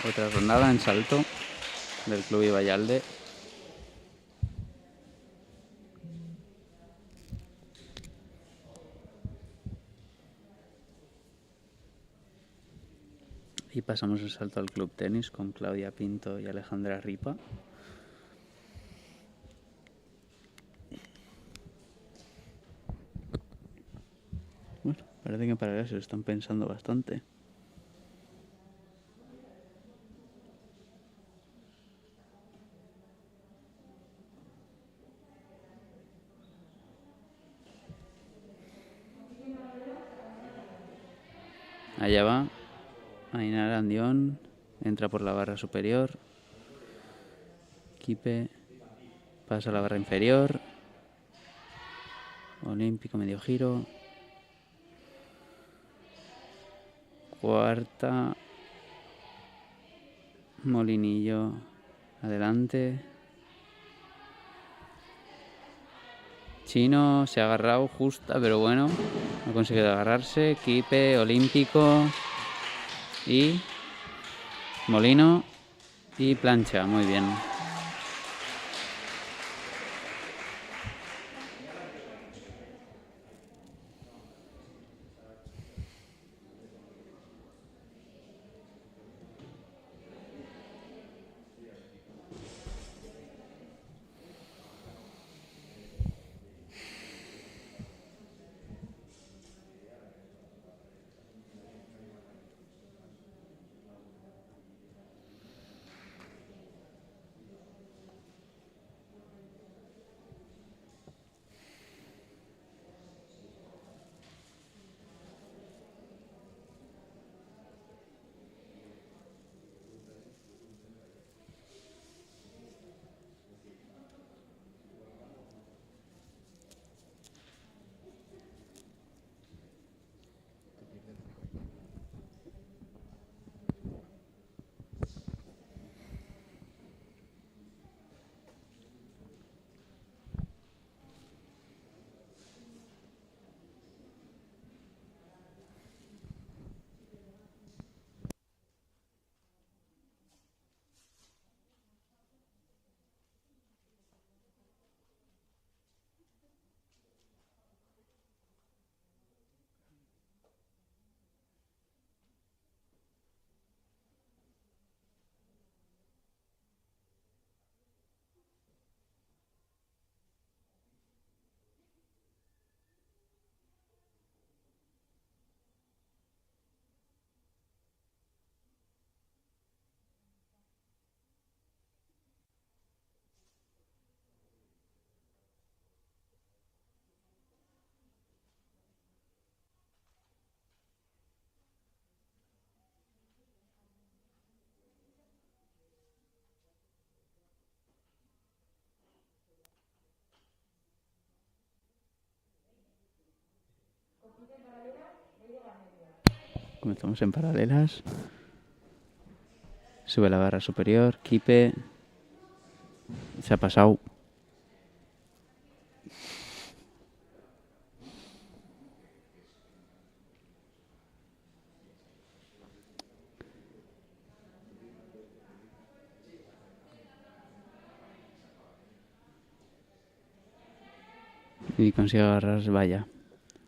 Otra rondada en salto del Club Ibayalde. Y pasamos el salto al Club Tenis con Claudia Pinto y Alejandra Ripa. Bueno, parece que en paralelo se lo están pensando bastante. Allá va. Ainara Andión entra por la barra superior. Quipe pasa a la barra inferior. Olímpico medio giro. Cuarta. Molinillo adelante. Chino se ha agarrado justa, pero bueno, no ha conseguido agarrarse. Quipe, olímpico y molino y plancha, muy bien. Comenzamos en paralelas. Sube la barra superior. Quipe. Se ha pasado. Y consigue agarrarse. Vaya.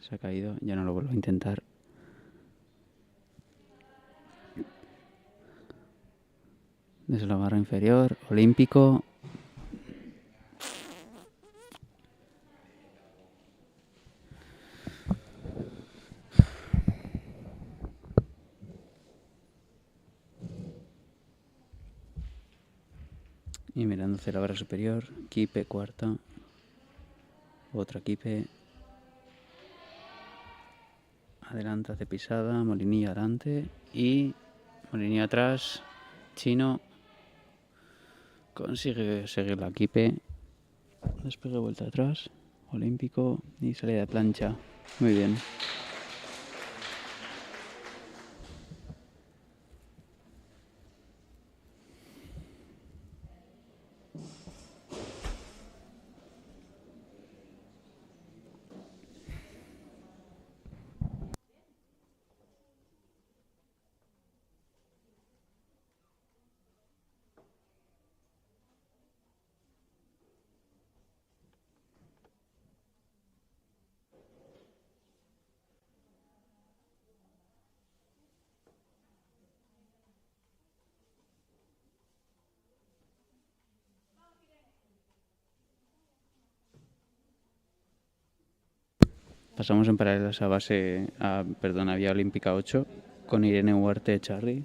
Se ha caído. Ya no lo vuelvo a intentar. Desde la barra inferior. Olímpico. Y mirando hacia la barra superior. Quipe, cuarta. Otra quipe. Adelante, hace pisada. Molinillo adelante. Y molinillo atrás. Chino. Consigue seguir la quipe. Despegue, vuelta atrás. Olímpico. Y salida de plancha. Muy bien. Pasamos en paralelas a Vía Olímpica 8 con Irene Huarte Echarri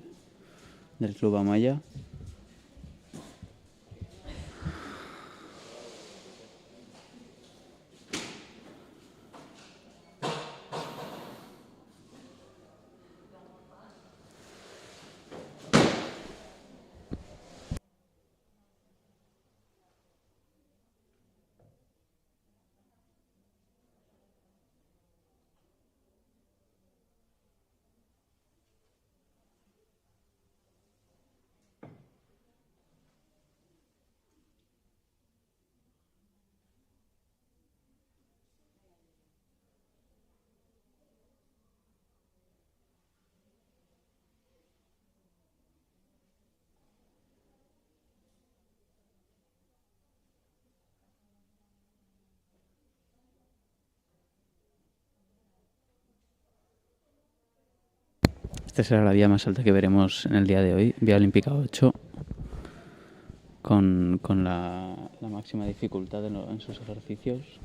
del Club Amaya. Esta será la vía más alta que veremos en el día de hoy, Vía Olímpica 8, con la máxima dificultad en sus ejercicios.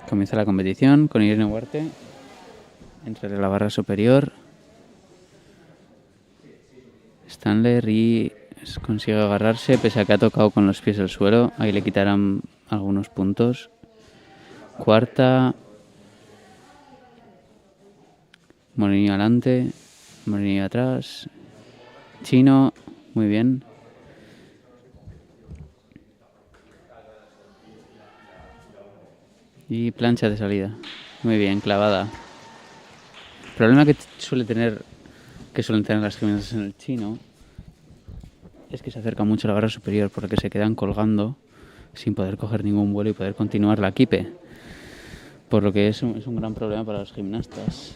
Comienza la competición con Irene Huarte entre la barra superior. Stanley consigue agarrarse pese a que ha tocado con los pies el suelo. Ahí le quitarán algunos puntos. Cuarta. Molinillo adelante. Molinillo atrás. Chino. Muy bien. Y plancha de salida. Muy bien, clavada. El problema que suelen tener las gimnastas en el chino es que se acerca mucho a la barra superior porque se quedan colgando sin poder coger ningún vuelo y poder continuar la kipe. Por lo que es un gran problema para los gimnastas.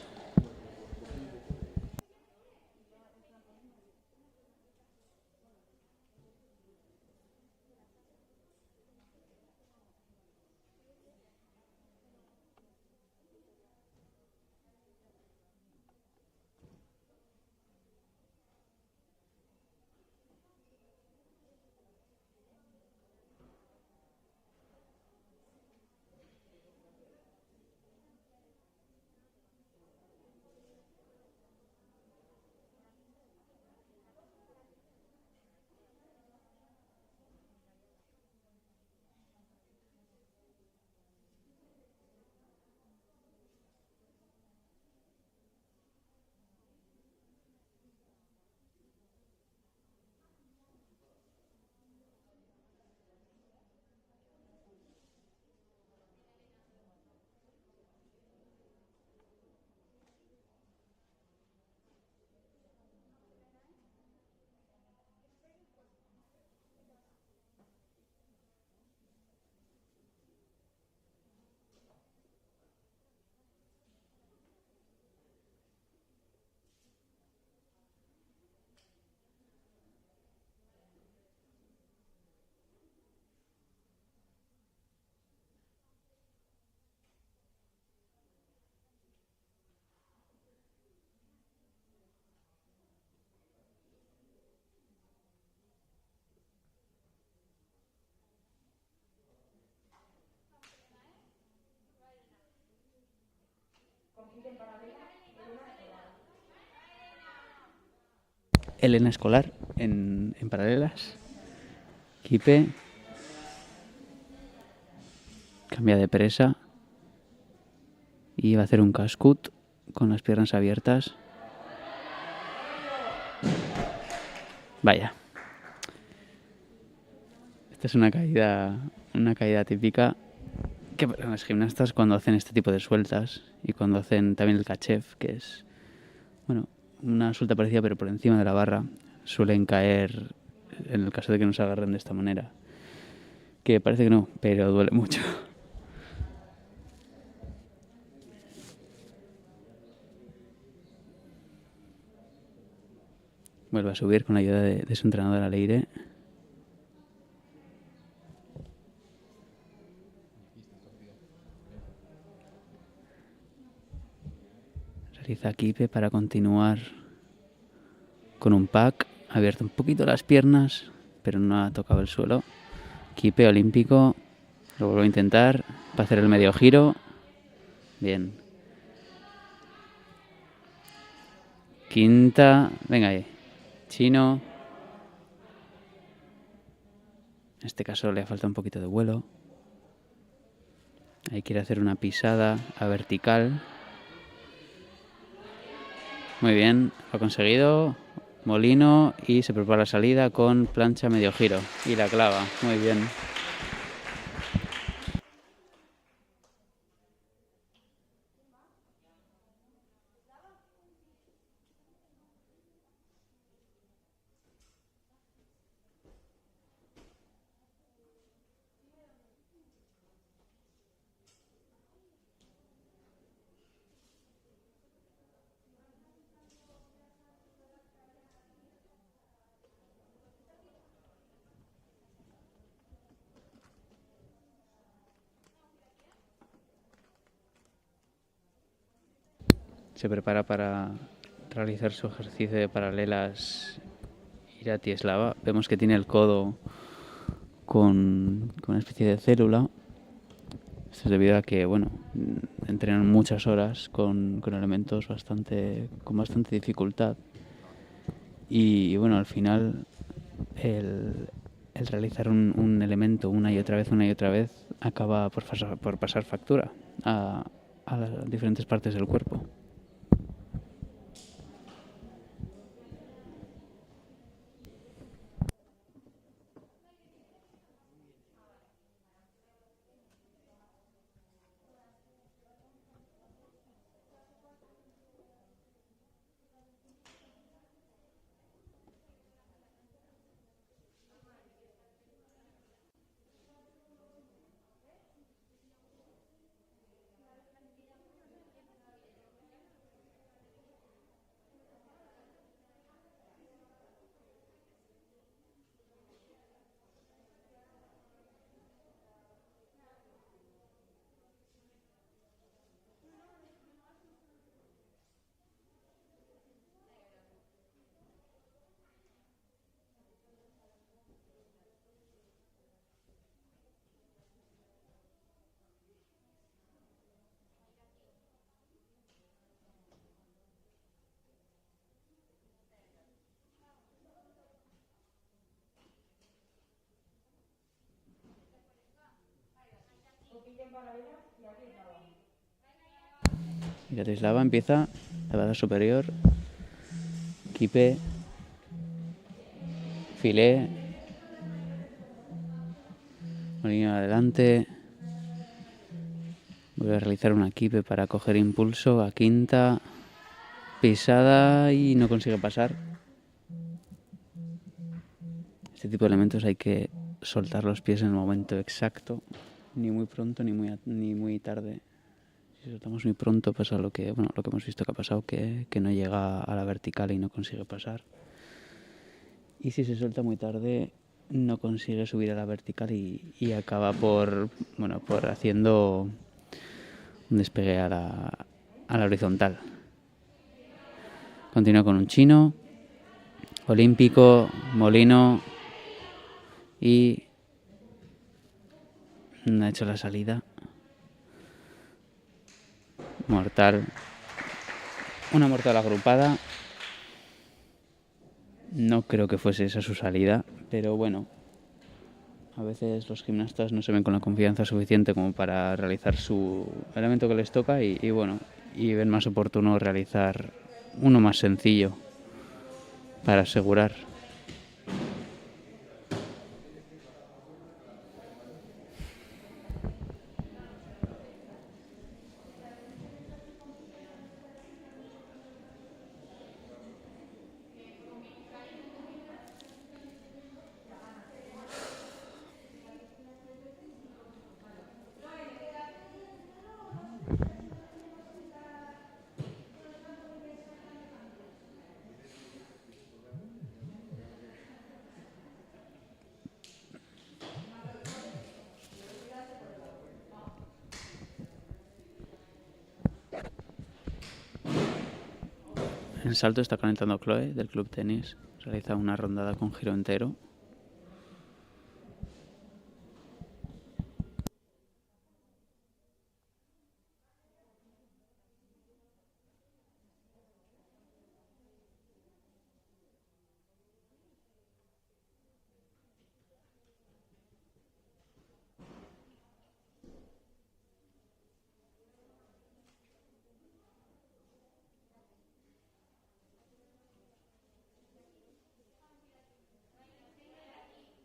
Elena Escolar en paralelas. Kipe. Cambia de presa. Y va a hacer un cascut con las piernas abiertas. Vaya. Esta es una caída típica que las gimnastas cuando hacen este tipo de sueltas y cuando hacen también el cachef, que es, bueno, una suelta parecida pero por encima de la barra, suelen caer en el caso de que no se agarren de esta manera. Que parece que no, pero duele mucho. Vuelve a subir con la ayuda de su entrenadora Leire. Realiza Kipe para continuar con un pack. Ha abierto un poquito las piernas, pero no ha tocado el suelo. Kipe olímpico. Lo vuelvo a intentar. Va a hacer el medio giro. Bien. Quinta. Venga ahí. Chino. En este caso le falta un poquito de vuelo. Ahí quiere hacer una pisada a vertical. Muy bien, lo ha conseguido. Molino y se prepara la salida con plancha medio giro. Y la clava. Muy bien. Se prepara para realizar su ejercicio de paralelas Irati-Eslava. Vemos que tiene el codo con una especie de célula. Esto es debido a que, bueno, entrenan muchas horas con elementos con bastante dificultad. Y bueno, al final el realizar un elemento una y otra vez, acaba por pasar factura a las diferentes partes del cuerpo. Irati-Eslava empieza la base superior, Kipe, filé, Molino adelante, vuelve a realizar una Kipe para coger impulso a quinta, pisada y no consigue pasar. Este tipo de elementos hay que soltar los pies en el momento exacto, ni muy pronto ni muy tarde. Si soltamos muy pronto pasa lo que hemos visto que ha pasado, que no llega a la vertical y no consigue pasar. Y si se suelta muy tarde no consigue subir a la vertical y acaba por haciendo un despegue a la horizontal. Continúa con un chino, olímpico, Molino y ha hecho la salida. Mortal. Una mortal agrupada. No creo que fuese esa su salida, pero bueno, a veces los gimnastas no se ven con la confianza suficiente como para realizar su elemento que les toca y ven más oportuno realizar uno más sencillo para asegurar. En salto está calentando Chloe del club tenis. Realiza una rondada con giro entero.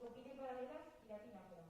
Compiten paralelas y la tira fuera.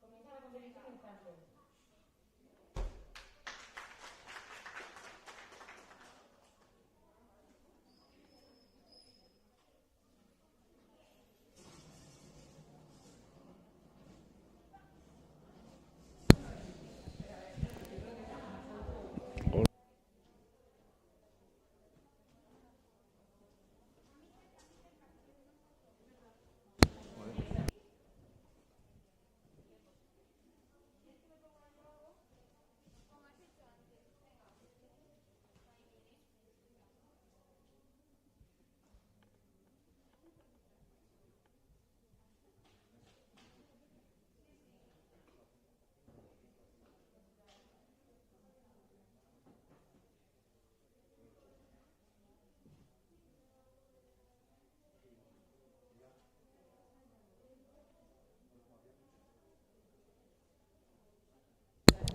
Comienza la competición en salto.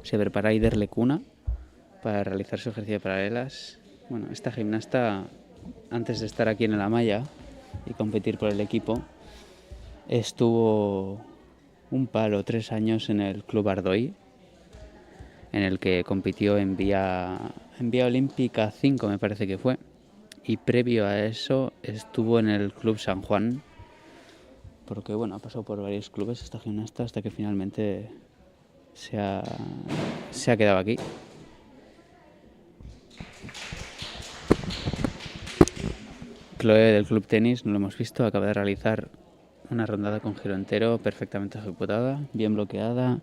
Se prepara Eider Lecuna para realizar su ejercicio de paralelas. Bueno, esta gimnasta, antes de estar aquí en el Amaya y competir por el equipo, estuvo un palo 3 años en el Club Ardoy, en el que compitió en vía olímpica 5, me parece que fue. Y previo a eso estuvo en el Club San Juan, porque bueno, ha pasado por varios clubes esta gimnasta hasta que finalmente se ha quedado aquí. Chloe del club tenis, no lo hemos visto, acaba de realizar una rondada con giro entero perfectamente ejecutada, bien bloqueada.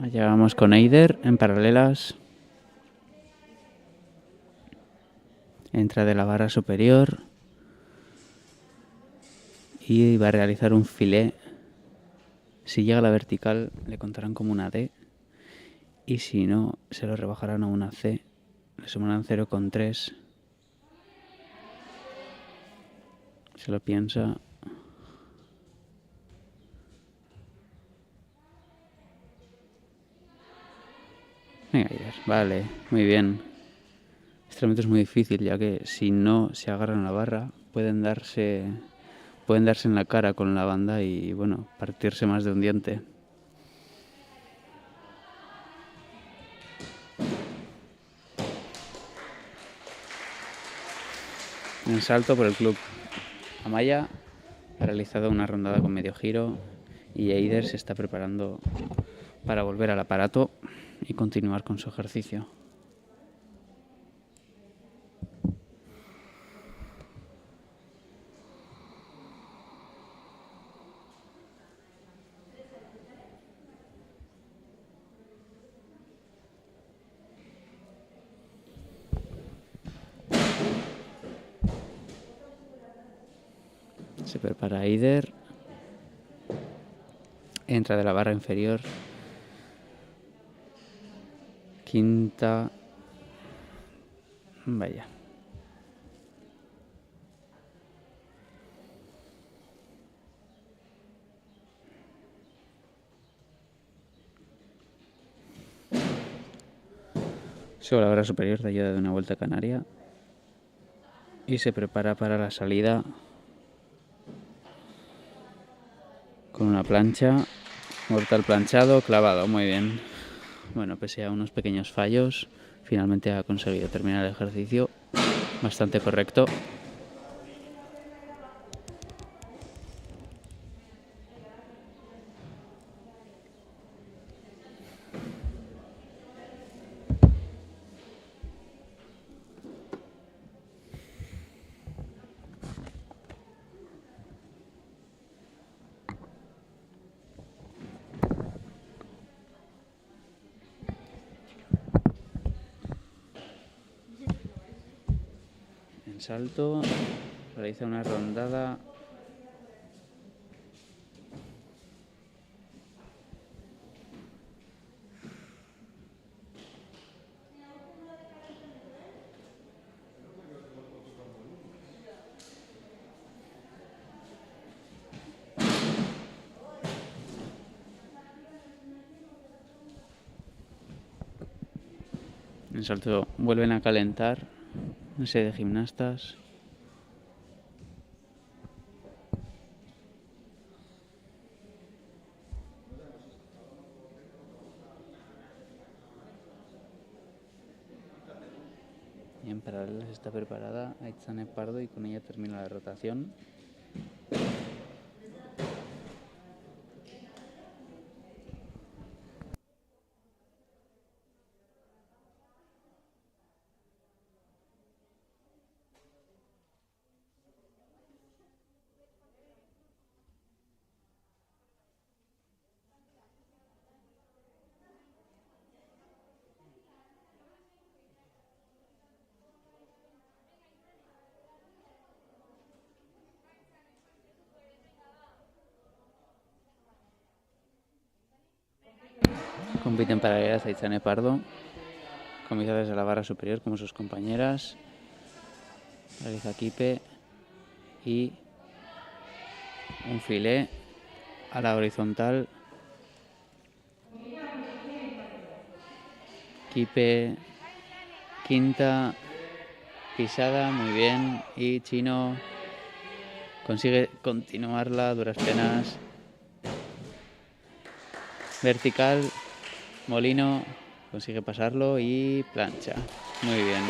Allá vamos con Eider en paralelas. Entra de la barra superior y va a realizar un filé. Si llega a la vertical le contarán como una D y si no se lo rebajarán a una C. Le sumarán 0,3. Se lo piensa. Venga, Eider, vale, muy bien. Este elemento es muy difícil, ya que si no se agarran a la barra, pueden darse en la cara con la banda y, bueno, partirse más de un diente. En salto por el club Amaya ha realizado una rondada con medio giro y Eider se está preparando para volver al aparato y continuar con su ejercicio. Se prepara Eider. Entra de la barra inferior. Quinta. Vaya. Sobre la barra superior de ayuda de una vuelta canaria. Y se prepara para la salida con una plancha. Mortal planchado, clavado, muy bien. Bueno, pese a unos pequeños fallos, finalmente ha conseguido terminar el ejercicio bastante correcto. En salto, realiza una rondada. En salto vuelven a calentar una serie de gimnastas. Y en paralelas está preparada Aitzane Pardo y con ella termina la rotación. Compiten paralelas Aitzane Pardo. Comienza desde la barra superior como sus compañeras. Realiza kipe y un filé a la horizontal. Kipe, quinta, pisada, muy bien. Y Chino consigue continuarla a duras penas. Vertical, Molino consigue pasarlo y plancha. Muy bien.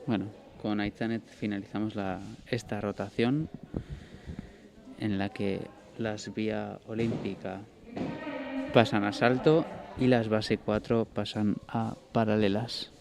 Bueno, con Aitzanet finalizamos esta rotación en la que las vía olímpica pasan a salto y las base 4 pasan a paralelas.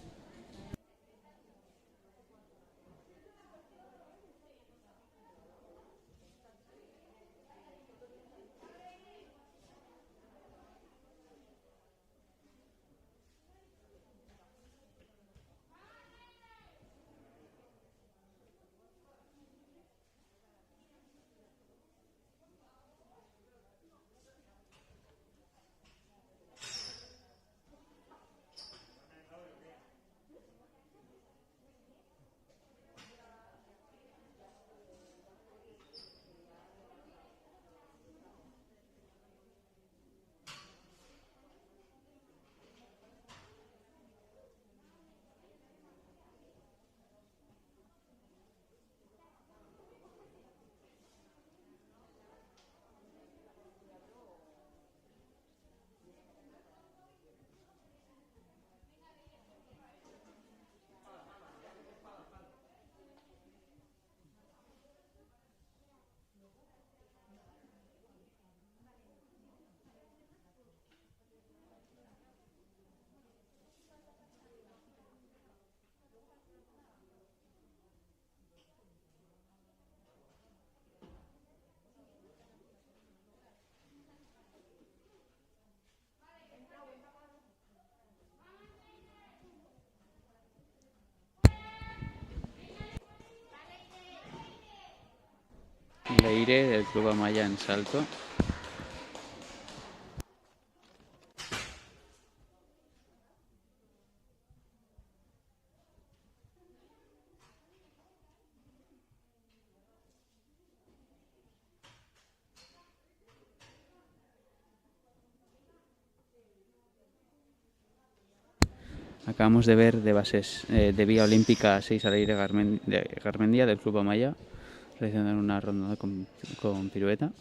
Leire del Club Amaya en salto. Acabamos de ver de bases de vía olímpica 6 a Leire Garmendia del Club Amaya, realizando una ronda con pirueta.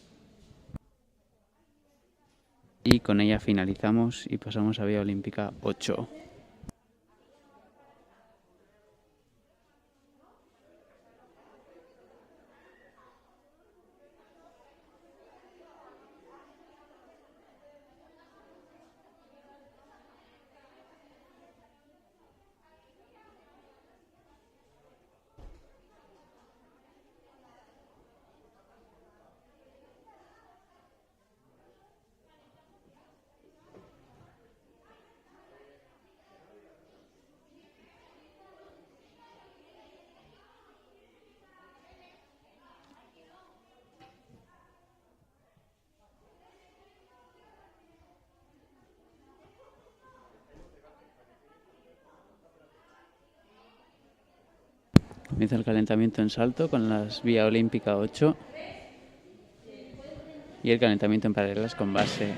Y con ella finalizamos y pasamos a vía olímpica 8. Comienza el calentamiento en salto con las vía olímpica 8 y el calentamiento en paralelas con base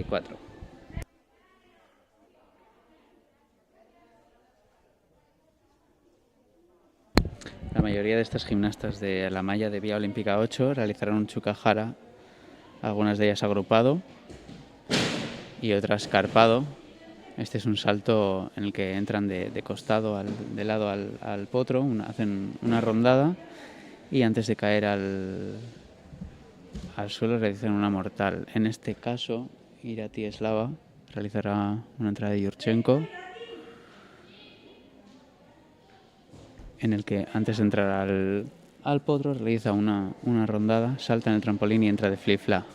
4. La mayoría de estas gimnastas de la malla de vía olímpica 8 realizarán un chukahara, algunas de ellas agrupado y otras carpado. Este es un salto en el que entran de costado, de lado al potro, hacen una rondada y antes de caer al suelo realizan una mortal. En este caso, Irati Eslava realizará una entrada de Yurchenko, en el que antes de entrar al potro realiza una rondada, salta en el trampolín y entra de flip-flap.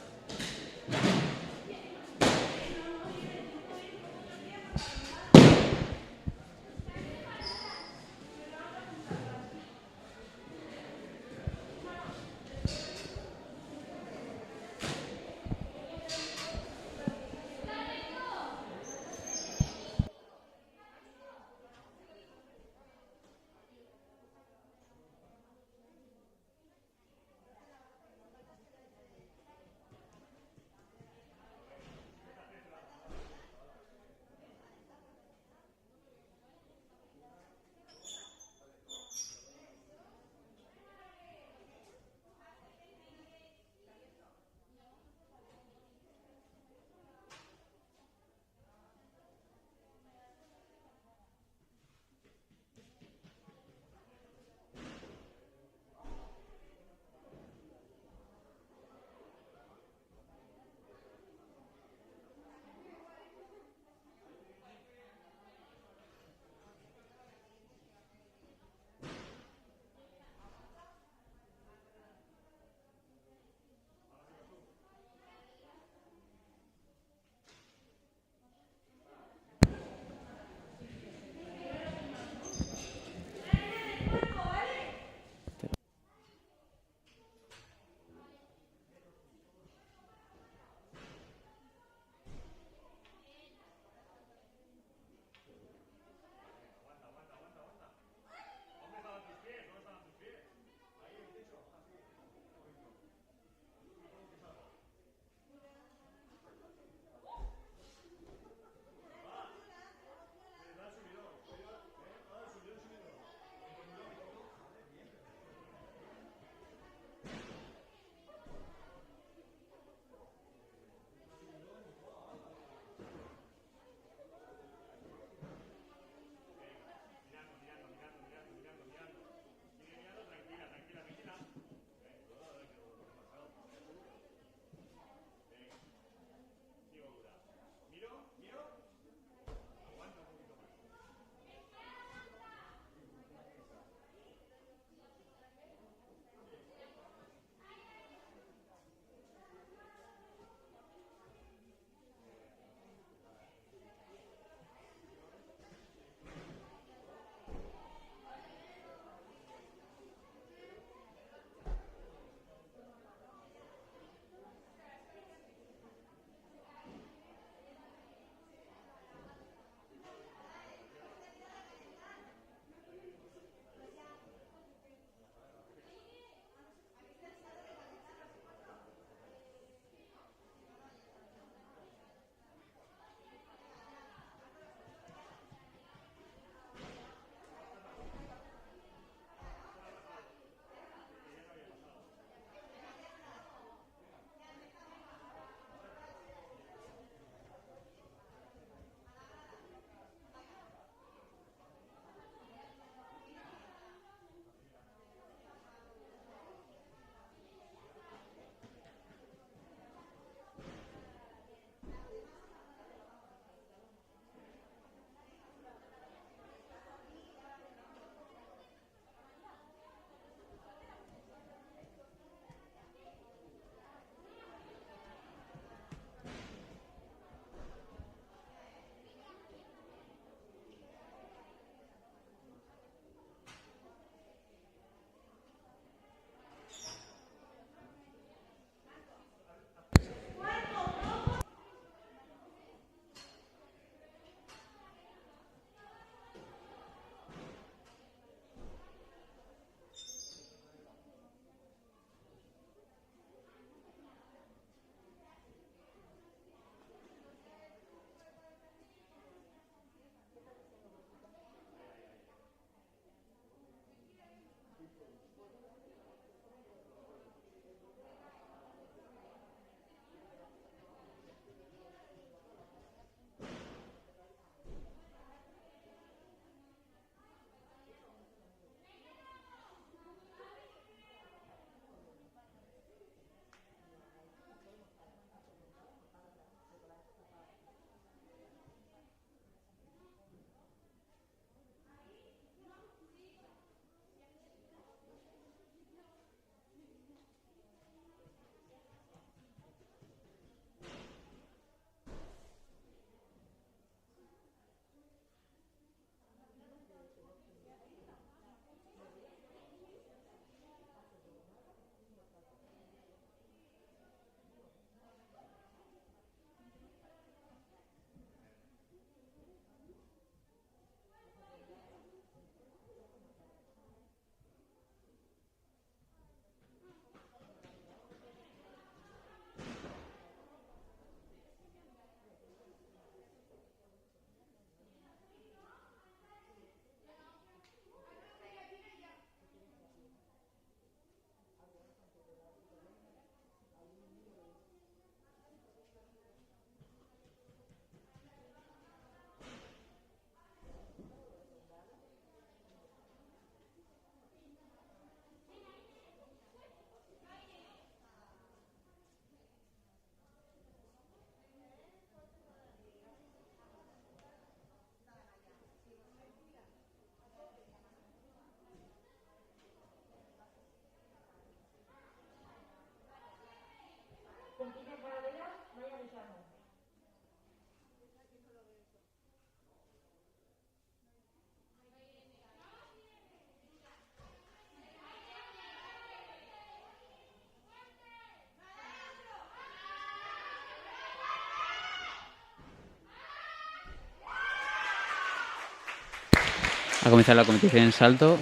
Ha comenzado la competición en salto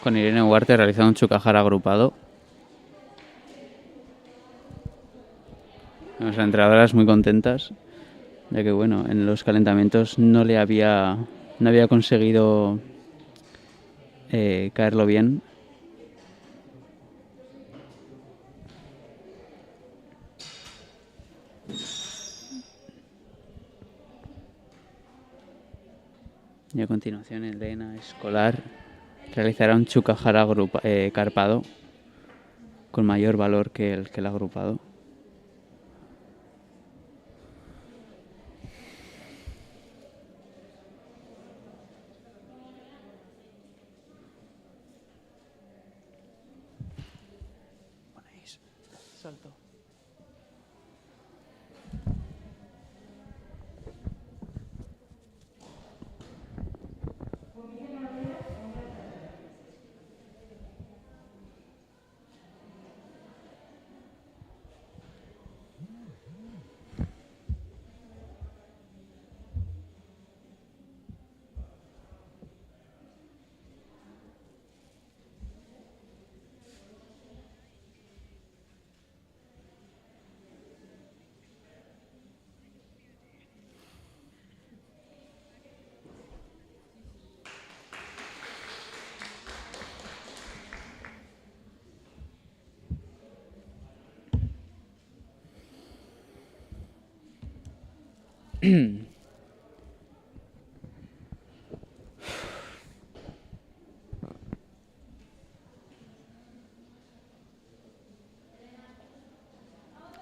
con Irene Huarte realizando un chukajar agrupado. Las entrenadoras muy contentas, ya que bueno, en los calentamientos no había conseguido caerlo bien. Y a continuación Elena Escolar realizará un chukajar carpado con mayor valor que el agrupado. Ponéis salto.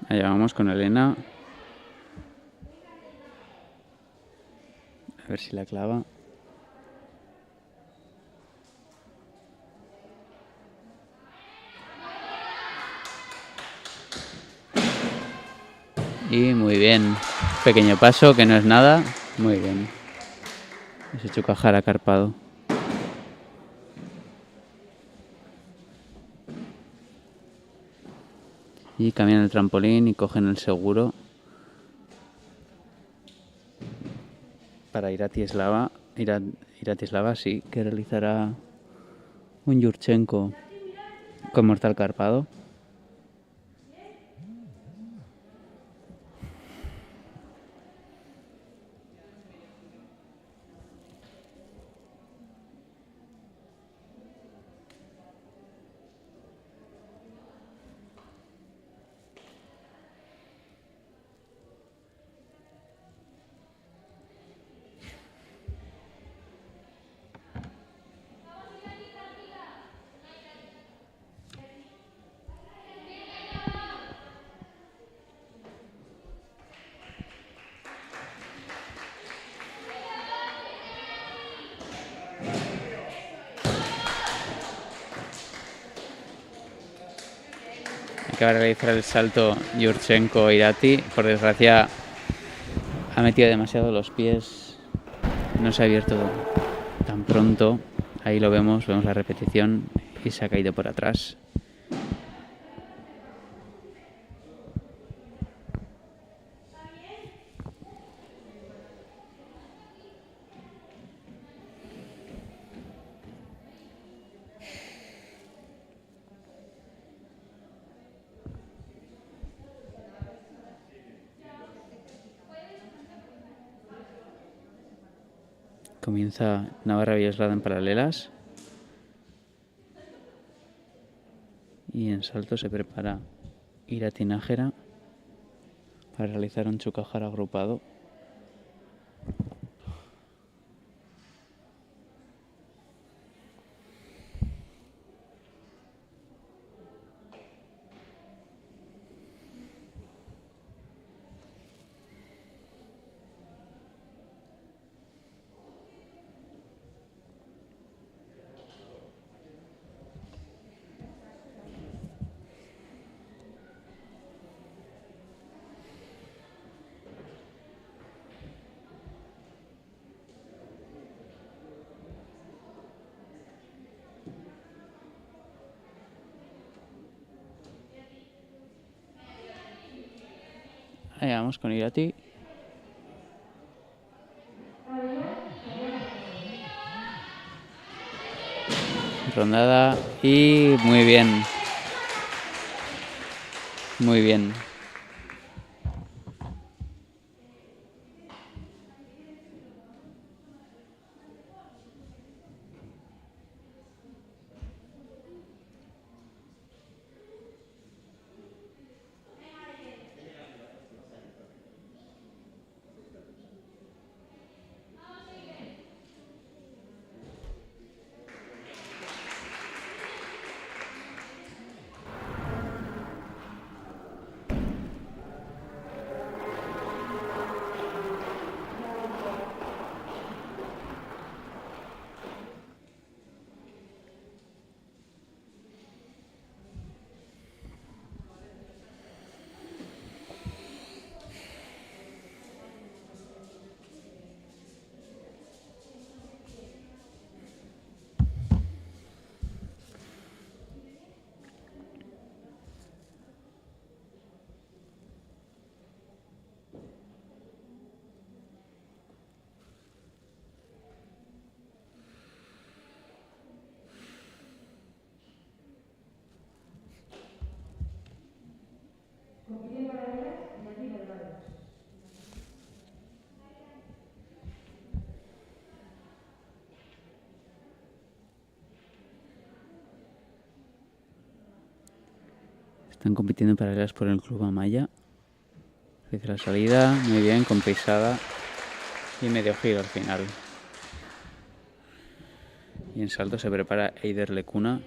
Allá vamos con Elena. A ver si la clava. Y muy bien. Pequeño paso, que no es nada. Muy bien. Ese chukajar acarpado. Y cambian el trampolín y cogen el seguro para Iratislava, sí, que realizará un Yurchenko con mortal carpado. Acaba de realizar el salto Yurchenko Irati. Por desgracia ha metido demasiado los pies. No se ha abierto tan pronto. Ahí lo vemos la repetición y se ha caído por atrás. Comienza Navarra Villoslada en paralelas. Y en salto se prepara Irati Nájera para realizar un chukajar agrupado. Ahí vamos con Irati. Rondada y muy bien. Muy bien. Están compitiendo en paralelas por el Club Amaya. Dice la salida, muy bien, con pisada y medio giro al final. Y en salto se prepara Eider Lecuna.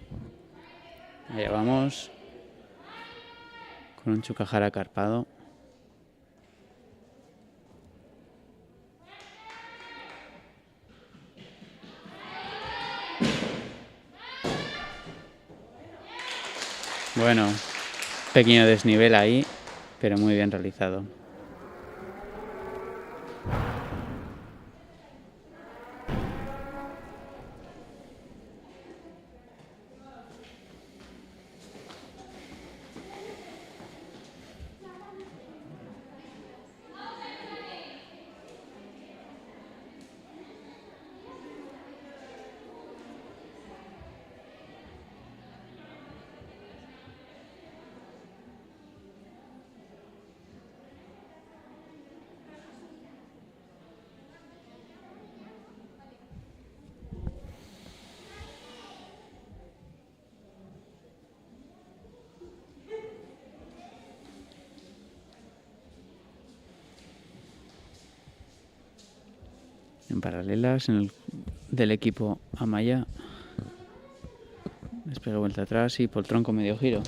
Allá vamos. Con un Chukahara carpado. Bueno, pequeño desnivel ahí, pero muy bien realizado. En paralelas del equipo Amaya. Despegue vuelta atrás y por tronco medio giro.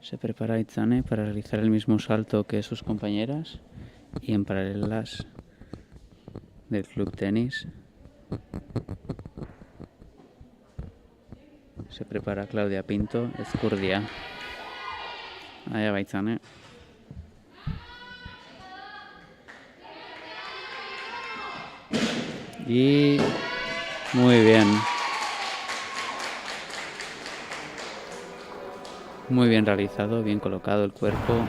Se prepara Itzane para realizar el mismo salto que sus compañeras y en paralelas del club tenis. Se prepara Claudia Pinto, Ezcurdia. Allá va Itzane. Y muy bien. Muy bien realizado, bien colocado el cuerpo.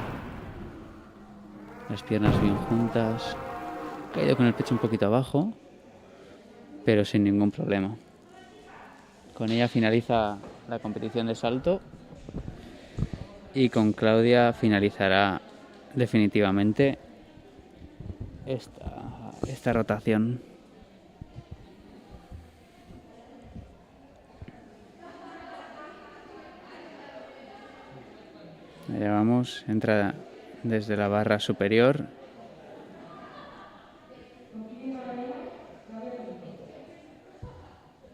Las piernas bien juntas. Caído con el pecho un poquito abajo, pero sin ningún problema. Con ella finaliza la competición de salto y con Claudia finalizará definitivamente esta rotación. Allá vamos, entra desde la barra superior.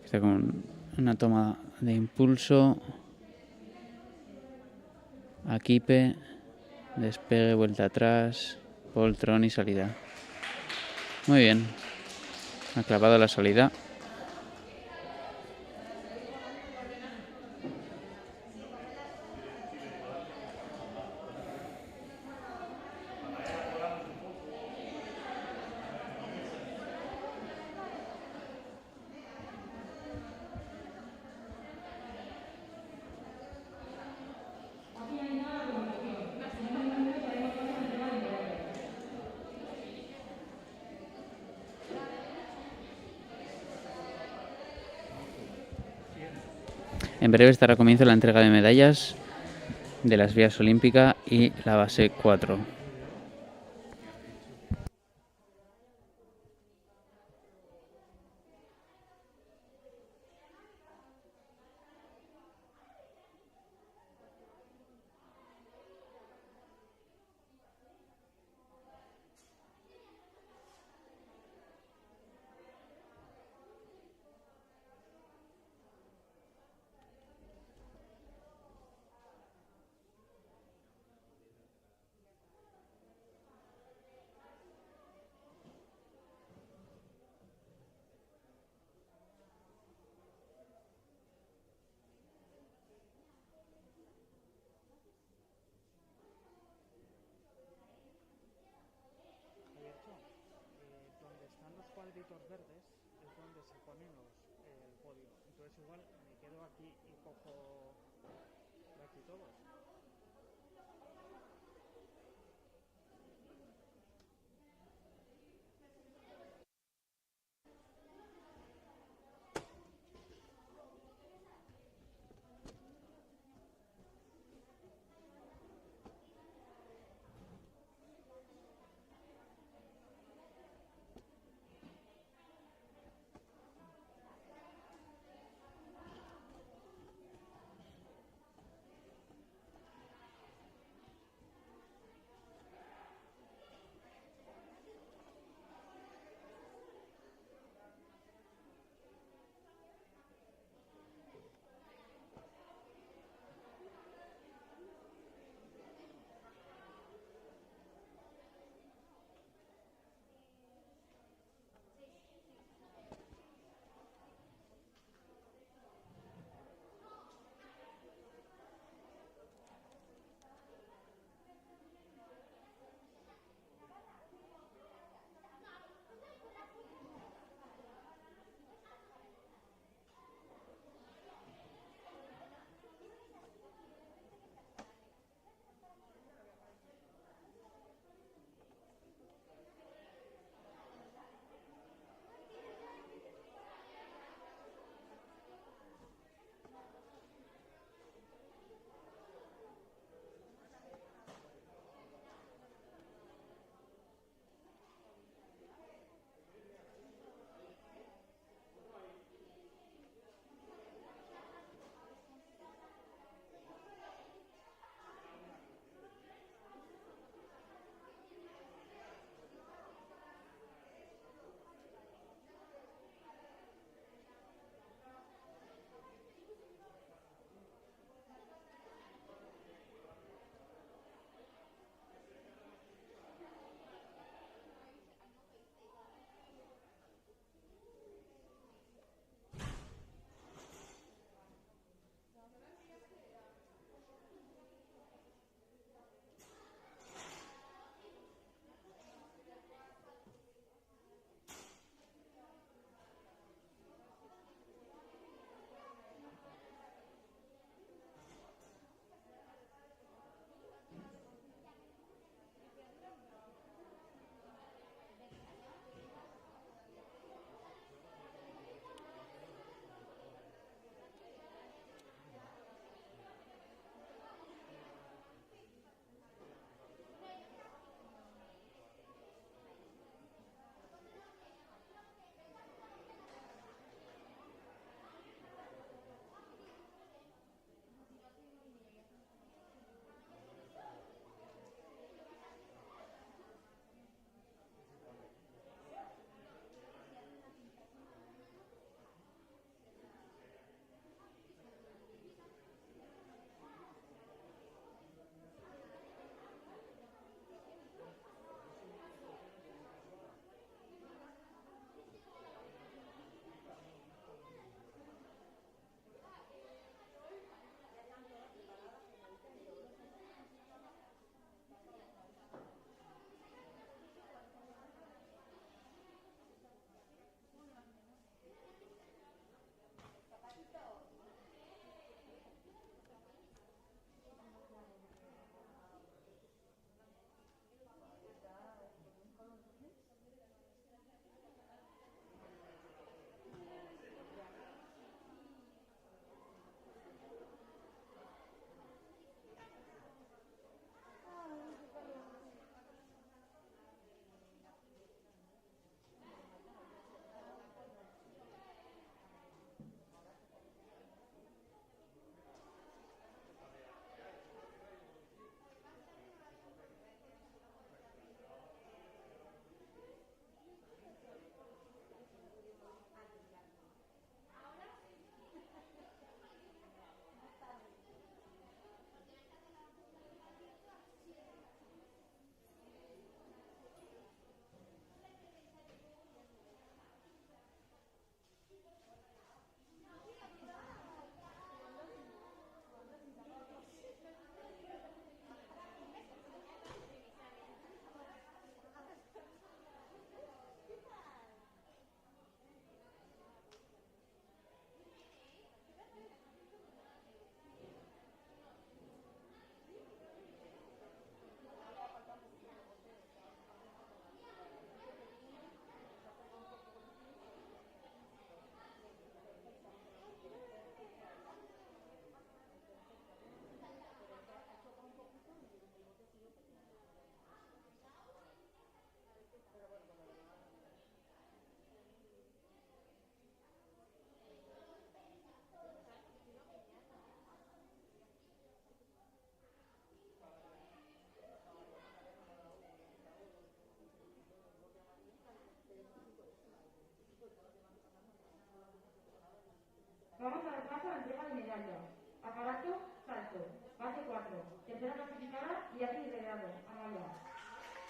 Está con una toma de impulso. Aquipe, despegue, vuelta atrás, poltrón y salida. Muy bien. Ha clavado la salida. En breve estará a comienzo la entrega de medallas de las vías olímpica y la base 4. Donde están los cuadritos verdes es donde se ponen el podio. Entonces igual me quedo aquí y cojo de aquí todos.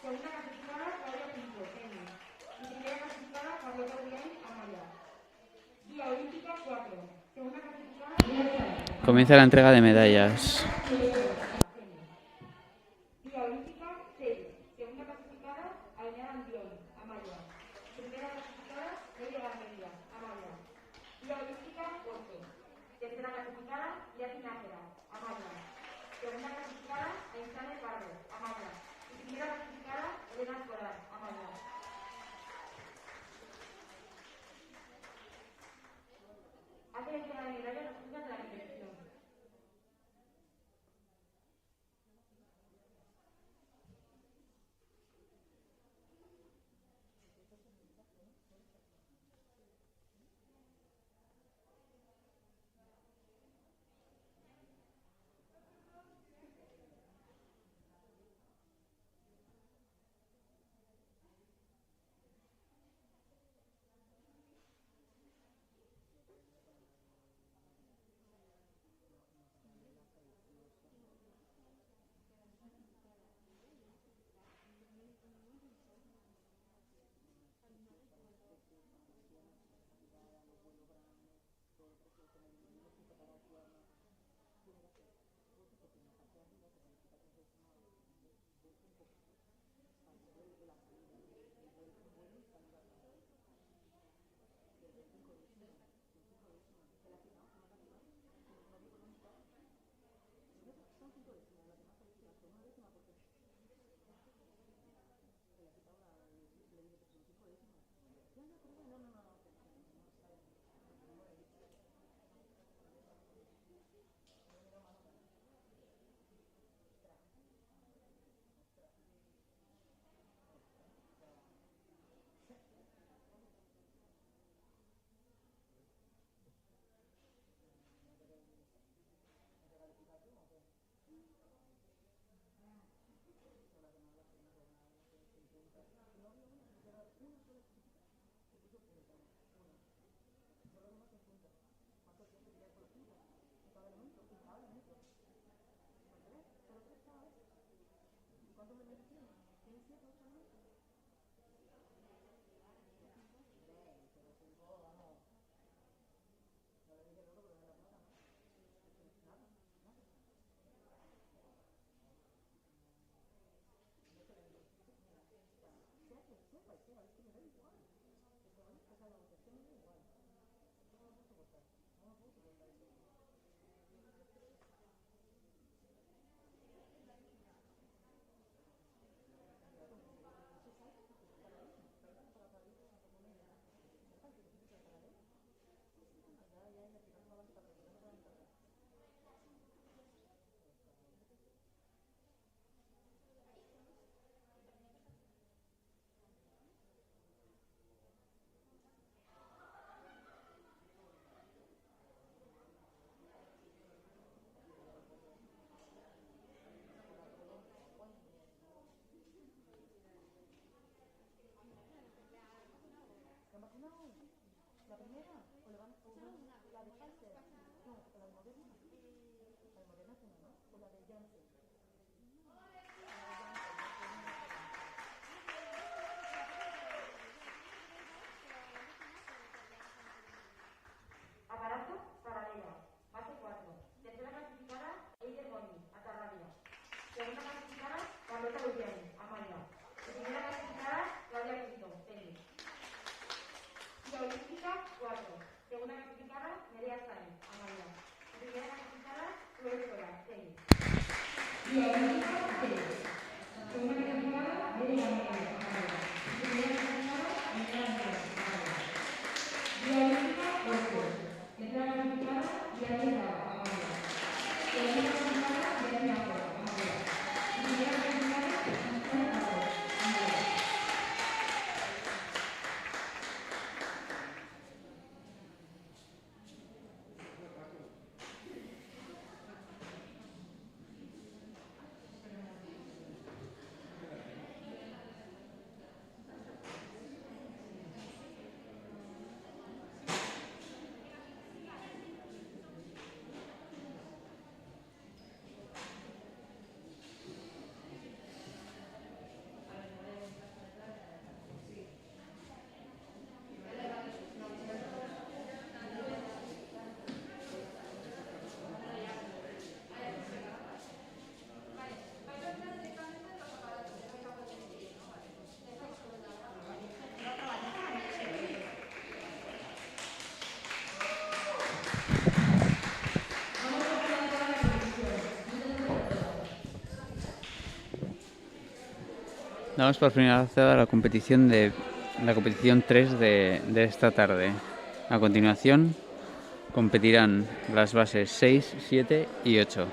Segunda clasificada, Claudia Pinto, tenis. Y primera clasificada, Carlota Guillén, Amaya. Guía olímpica 4. Segunda clasificada, Comienza la entrega de medallas. Guía olímpica 6. Segunda clasificada, Ainara Andión, Amaya. Primera clasificada, Noelia Garmendia, Amaya. Guía olímpica 8. Tercera clasificada, Yati Nájera, Amaya. Segunda clasificada, Aizane Pardo, Amaya. Y primera clasificada, Elena Escolar, Amaya. Hace la entrega de medallas los juzgas de la competición. Damos por finalizada la competición 3 de esta tarde. A continuación competirán las bases 6, 7 y 8.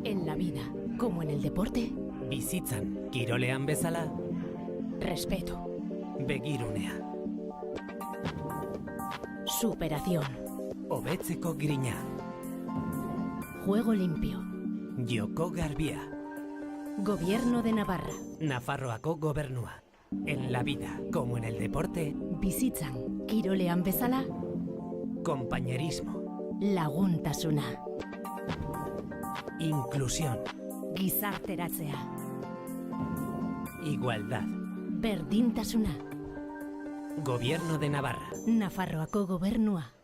En la vida, como en el deporte, Bizitzan, kirolean bezala, respeto, begirunea, superación, hobetzeko grina, juego limpio, joko garbia, Gobierno de Navarra, Nafarroako gobernua. En la vida, como en el deporte, bizitzan, kirolean bezala, compañerismo, laguntasuna, inclusión, Gizarteratzea. Igualdad. Berdintasuna. Gobierno de Navarra. Nafarroako gobernua.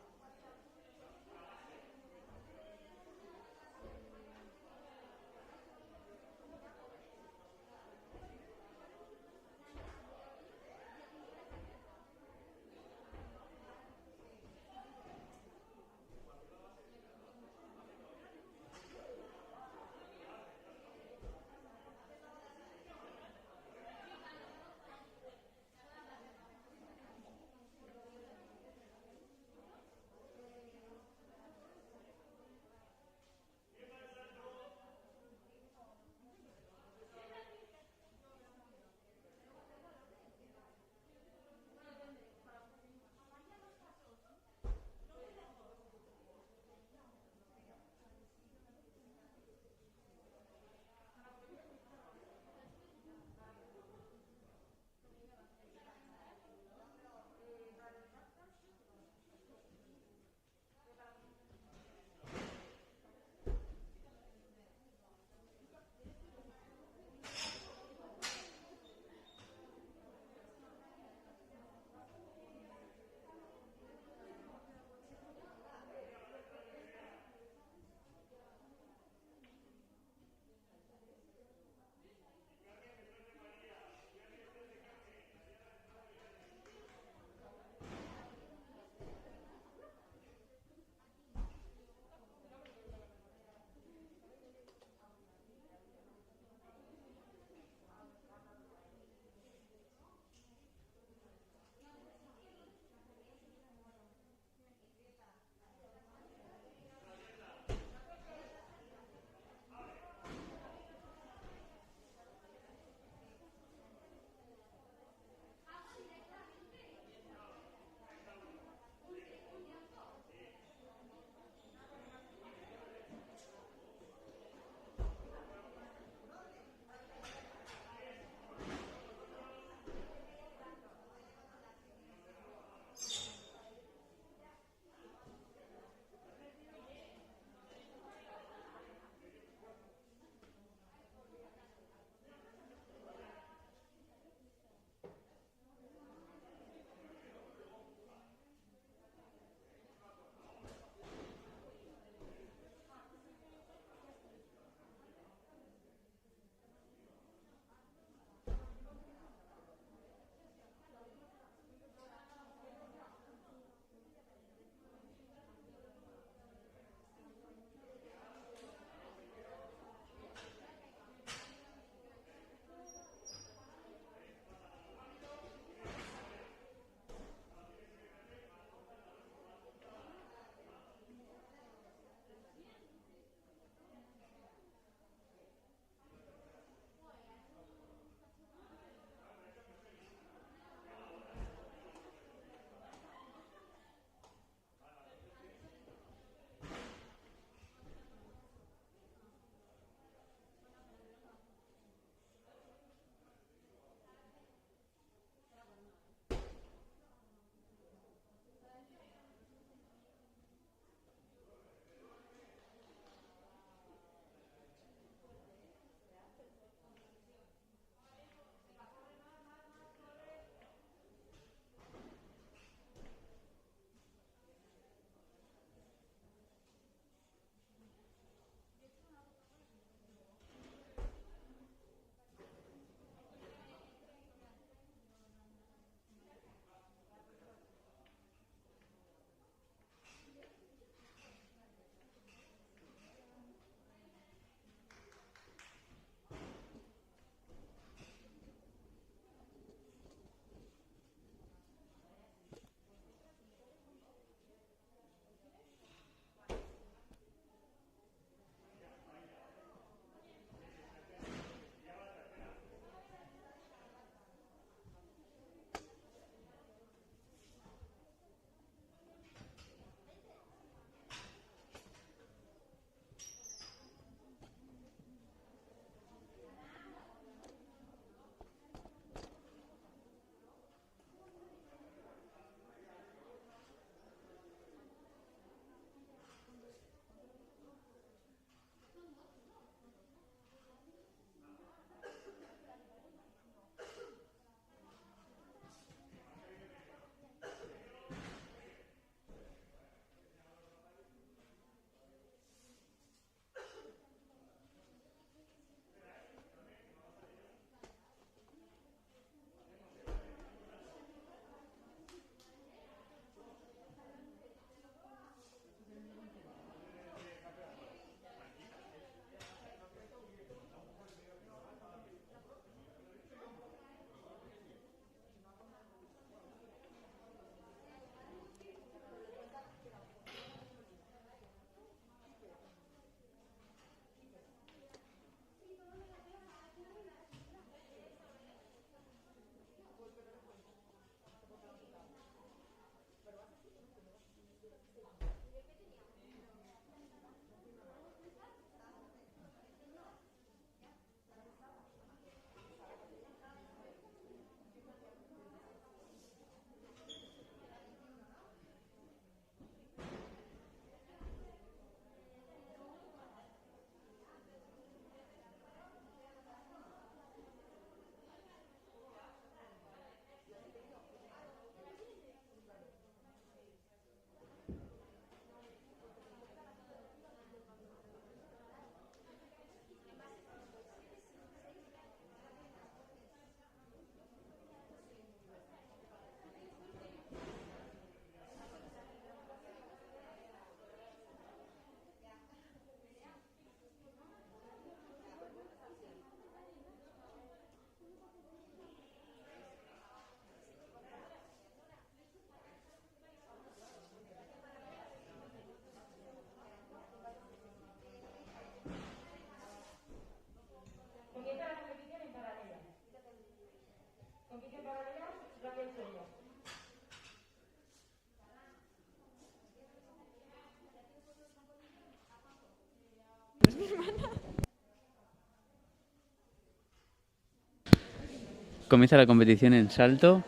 Comienza la competición en salto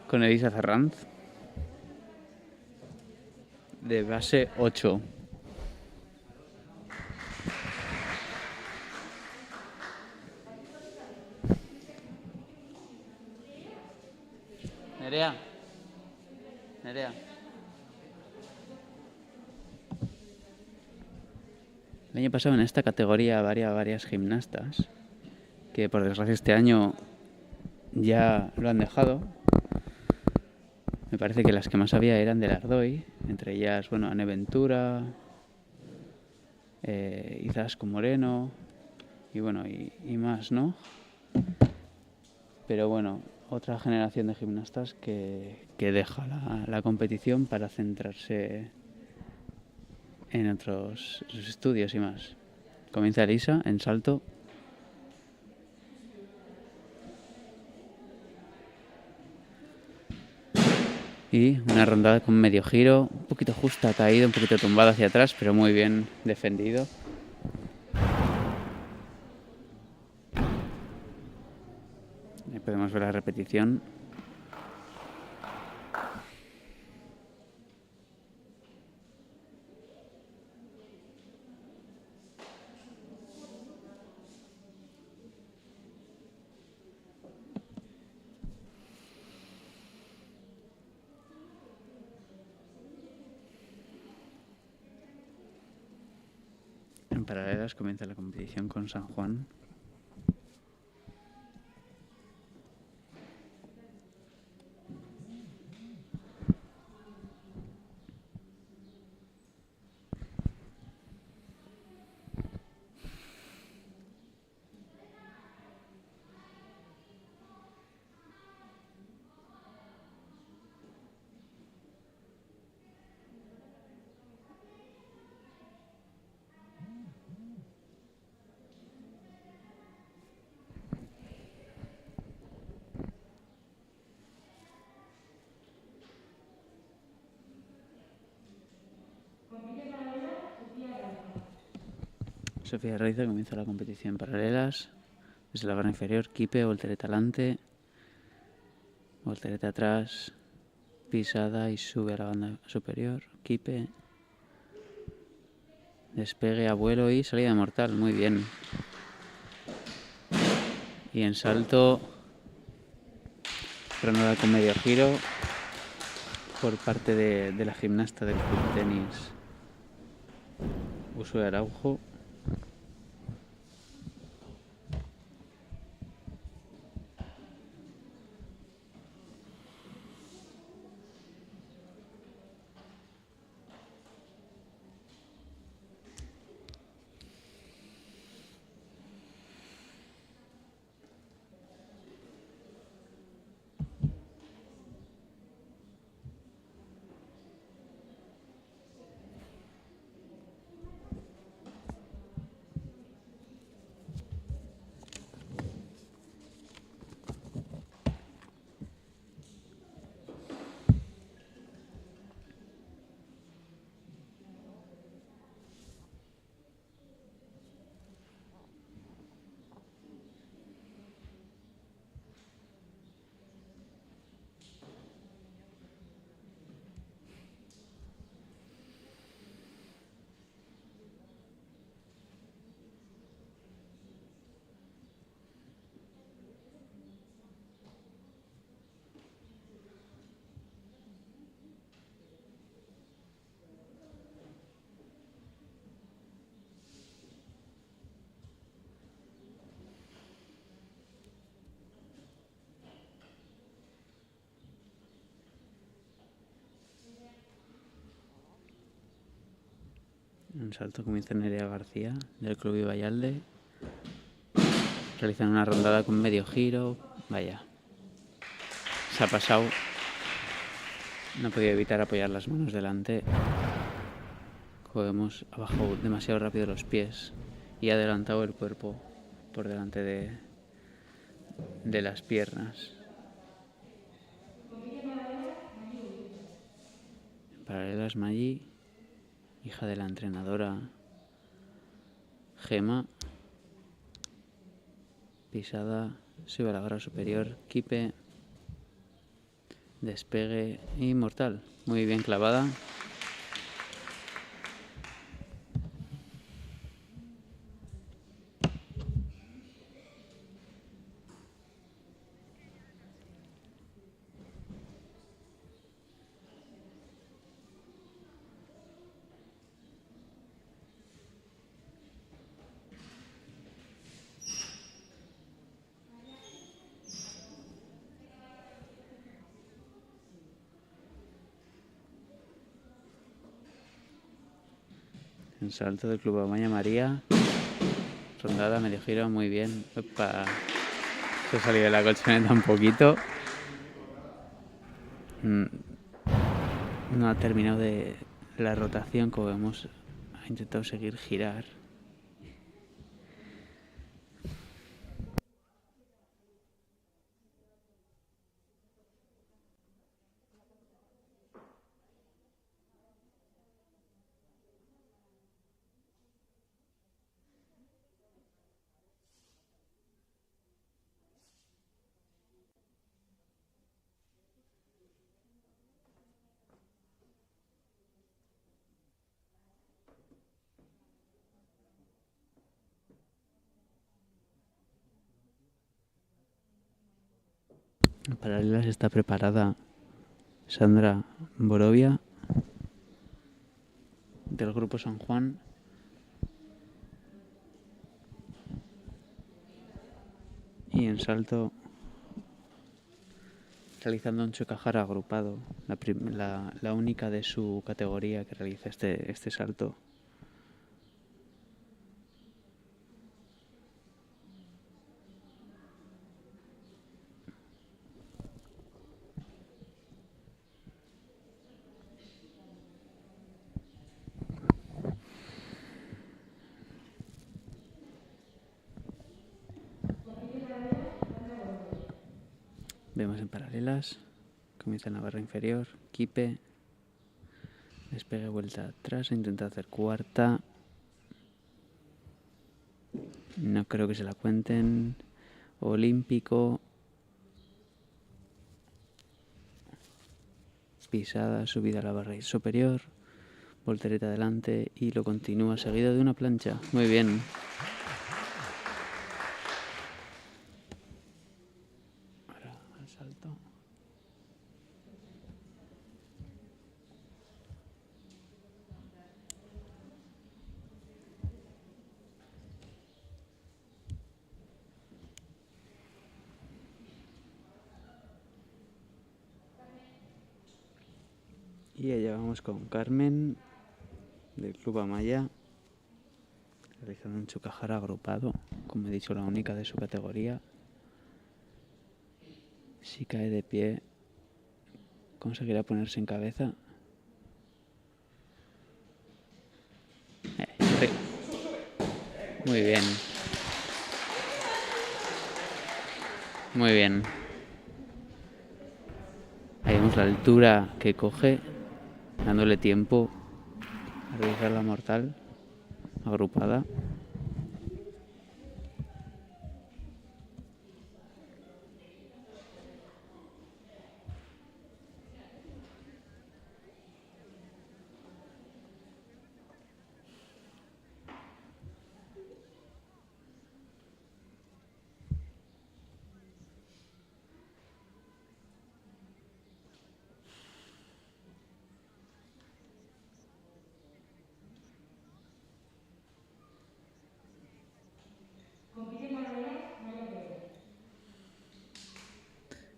con Elisa Ferranz de base 8. Nerea. El año pasado en esta categoría varias gimnastas que por desgracia este año ya lo han dejado. Me parece que las que más había eran del Ardoy, entre ellas, bueno, Ane Ventura, Izaskun Moreno y bueno, y más, ¿no? Pero bueno, otra generación de gimnastas que deja la competición para centrarse en otros estudios y más. Comienza Elisa en salto. Y una rondada con medio giro, un poquito justa, caído, un poquito tumbado hacia atrás, pero muy bien defendido. Ahí podemos ver la repetición. En paralelas comienza la competición con San Juan. Sofía Raiza comienza la competición en paralelas. Desde la barra inferior, kipe, voltereta adelante, voltereta atrás, pisada y sube a la banda superior, kipe, despegue a vuelo y salida mortal, muy bien. Y en salto, granada con medio giro por parte de la gimnasta del club tenis Uso de Araujo. En salto comienza Nerea García del Club Ibayalde. Realizan una rondada con medio giro. Vaya, se ha pasado. No he podido evitar apoyar las manos delante. Hemos bajado demasiado rápido los pies y ha adelantado el cuerpo por delante de las piernas. En paralelas Maggi, hija de la entrenadora Gema. pisada, sube a la barra superior, kipe, despegue y mortal. Muy bien clavada. En salto del Club Amaya María. Rondada, medio giro, muy bien. Opa. Se ha salido de la colchoneta un poquito. No ha terminado de la rotación, como vemos. Ha intentado seguir girar. En paralelas está preparada Sandra Borovia del Grupo San Juan. Y en salto realizando un chocajara agrupado, la única de su categoría que realiza este salto. Vemos en paralelas, comienza en la barra inferior, kipe, despegue, vuelta atrás, intenta hacer cuarta, no creo que se la cuenten, olímpico, pisada, subida a la barra superior, voltereta adelante y lo continúa seguido de una plancha, muy bien. Salto. Y allá vamos con Carmen del Club Amaya, realizando un chocajara agrupado, como he dicho, la única de su categoría. Si cae de pie, conseguirá ponerse en cabeza. Sí. Muy bien. Muy bien. Ahí vemos la altura que coge, dándole tiempo a realizar la mortal agrupada.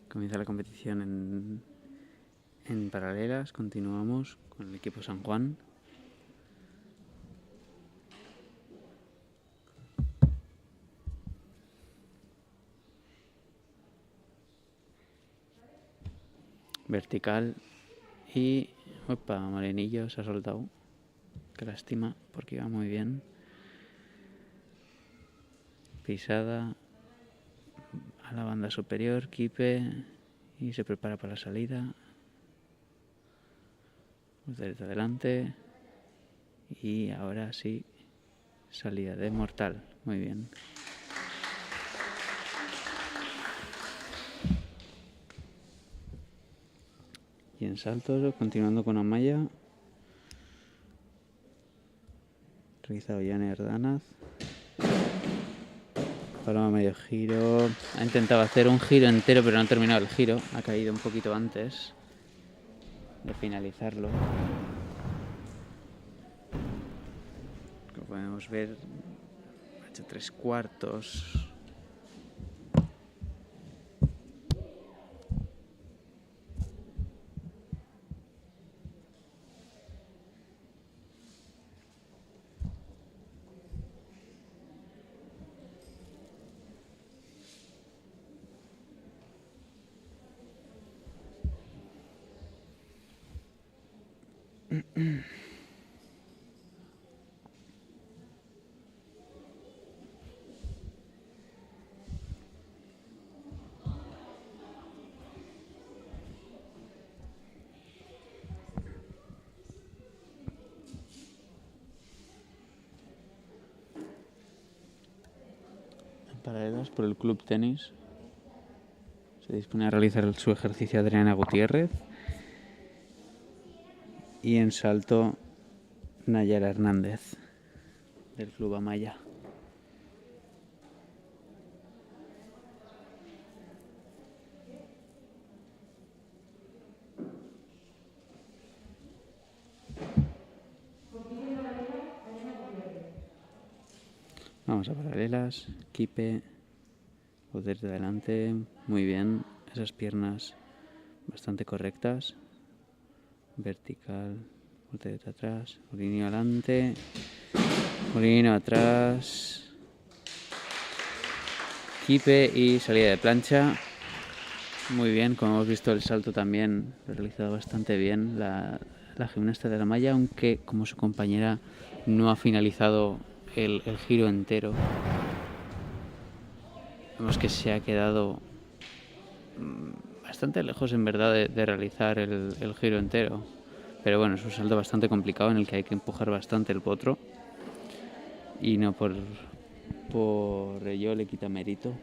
Comienza la competición en paralelas, continuamos con el equipo San Juan. Vertical y... Opa, Morenillo se ha soltado. Qué lástima, porque iba muy bien. Pisada a la banda superior, kipe y se prepara para la salida. Derecha adelante y ahora sí, salida de mortal. Muy bien. en saltos, continuando con Amaya. Realizado Jane Ardánaz. Paloma medio giro. Ha intentado hacer un giro entero, pero no ha terminado el giro. Ha caído un poquito antes de finalizarlo. Como podemos ver, ha hecho 3/4. Paralelas por el Club Tenis. Se dispone a realizar su ejercicio Adriana Gutiérrez. Y en salto Nayara Hernández del Club Amaya. Vamos a paralelas, Kipe, poder de adelante, muy bien, esas piernas bastante correctas, vertical, voltereta atrás, molinillo adelante, molinillo atrás, Kipe y salida de plancha, muy bien, como hemos visto el salto también lo ha realizado bastante bien la gimnasta de la malla, aunque como su compañera no ha finalizado el giro entero. Vemos que se ha quedado bastante lejos en verdad de realizar el giro entero, pero bueno, es un salto bastante complicado en el que hay que empujar bastante el potro y no por ello le quita mérito.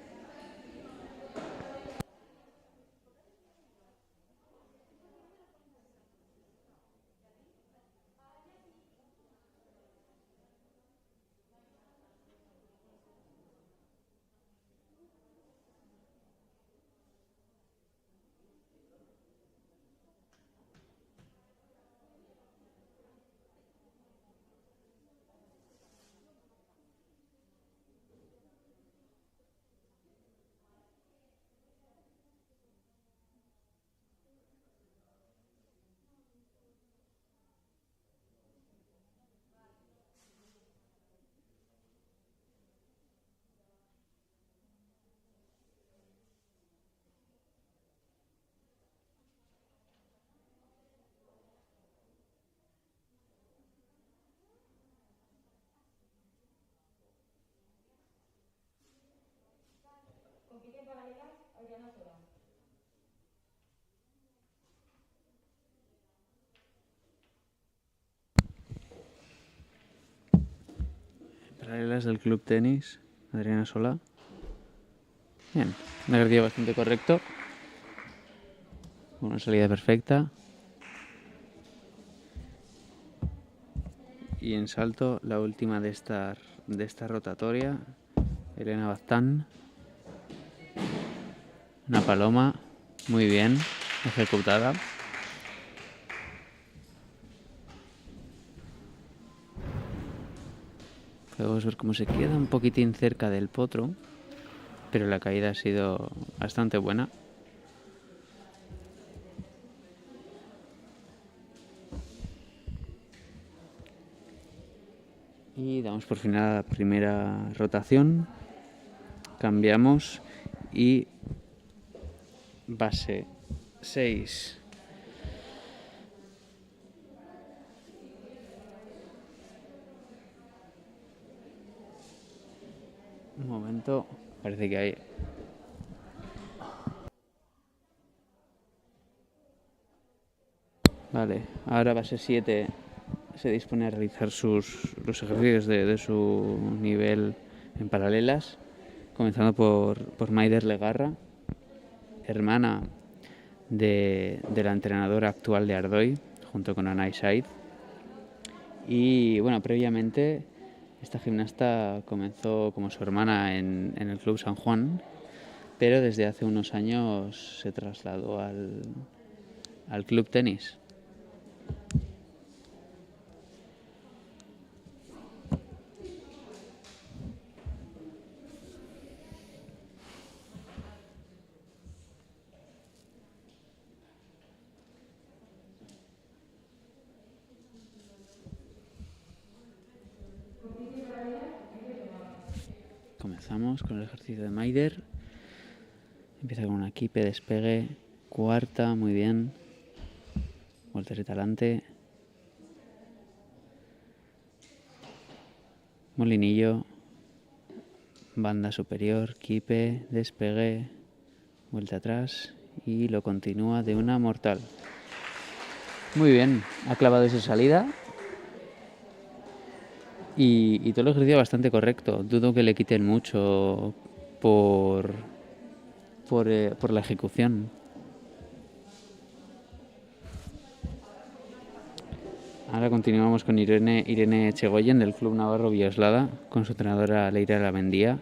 Compite en paralelas Adriana Sola. Paralelas del Club Tenis, Adriana Sola. Bien, un ejercicio bastante correcto. Una salida perfecta. Y en salto, la última de esta rotatoria, Elena Baztán. Una paloma, muy bien ejecutada. Podemos ver cómo se queda un poquitín cerca del potro, pero la caída ha sido bastante buena. Y damos por final la primera rotación. Cambiamos y base 6. Un momento, parece que hay... Vale, ahora base 7 se dispone a realizar los ejercicios de su nivel en paralelas, comenzando por Maider Legarra, hermana de la entrenadora actual de Ardoy, junto con Anay Said. Y bueno, previamente esta gimnasta comenzó como su hermana en el Club San Juan, pero desde hace unos años se trasladó al Club Tenis. Comenzamos con el ejercicio de Maider. Empieza con una kipe, despegue, cuarta, muy bien. Voltereta adelante. Molinillo. Banda superior, kipe, despegue, vuelta atrás y lo continúa de una mortal. Muy bien, ha clavado esa salida. Y todo el ejercicio bastante correcto. Dudo que le quiten mucho por la ejecución. Ahora continuamos con Irene Echegoyen del Club Navarro Biaslada con su entrenadora Leira Lamendía.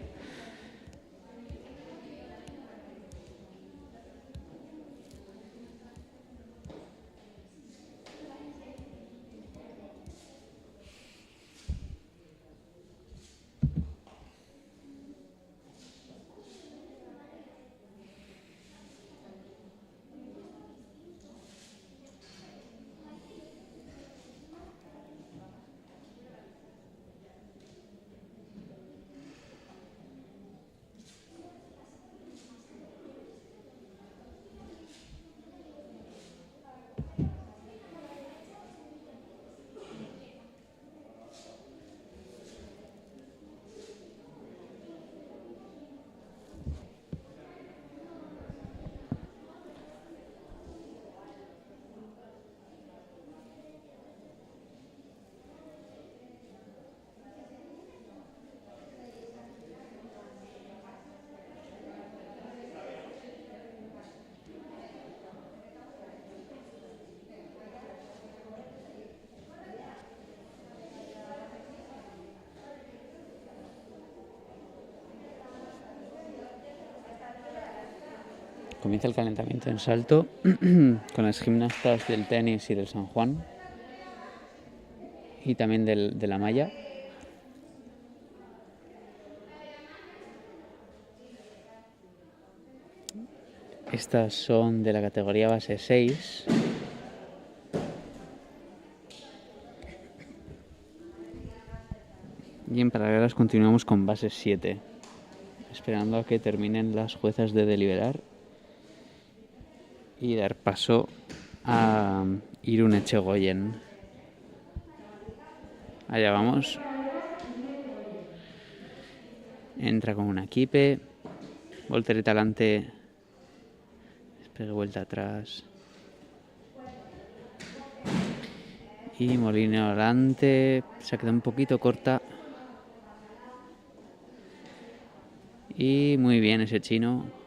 Comienza el calentamiento en salto con las gimnastas del tenis y del San Juan y también de la malla. Estas son de la categoría base 6. Y en paralelas continuamos con base 7, esperando a que terminen las juezas de deliberar y dar paso a Irune Echegoyen. Allá vamos. Entra con una kipe, voltereta adelante, despegue, vuelta atrás y molineo adelante. Se ha quedado un poquito corta y muy bien ese chino.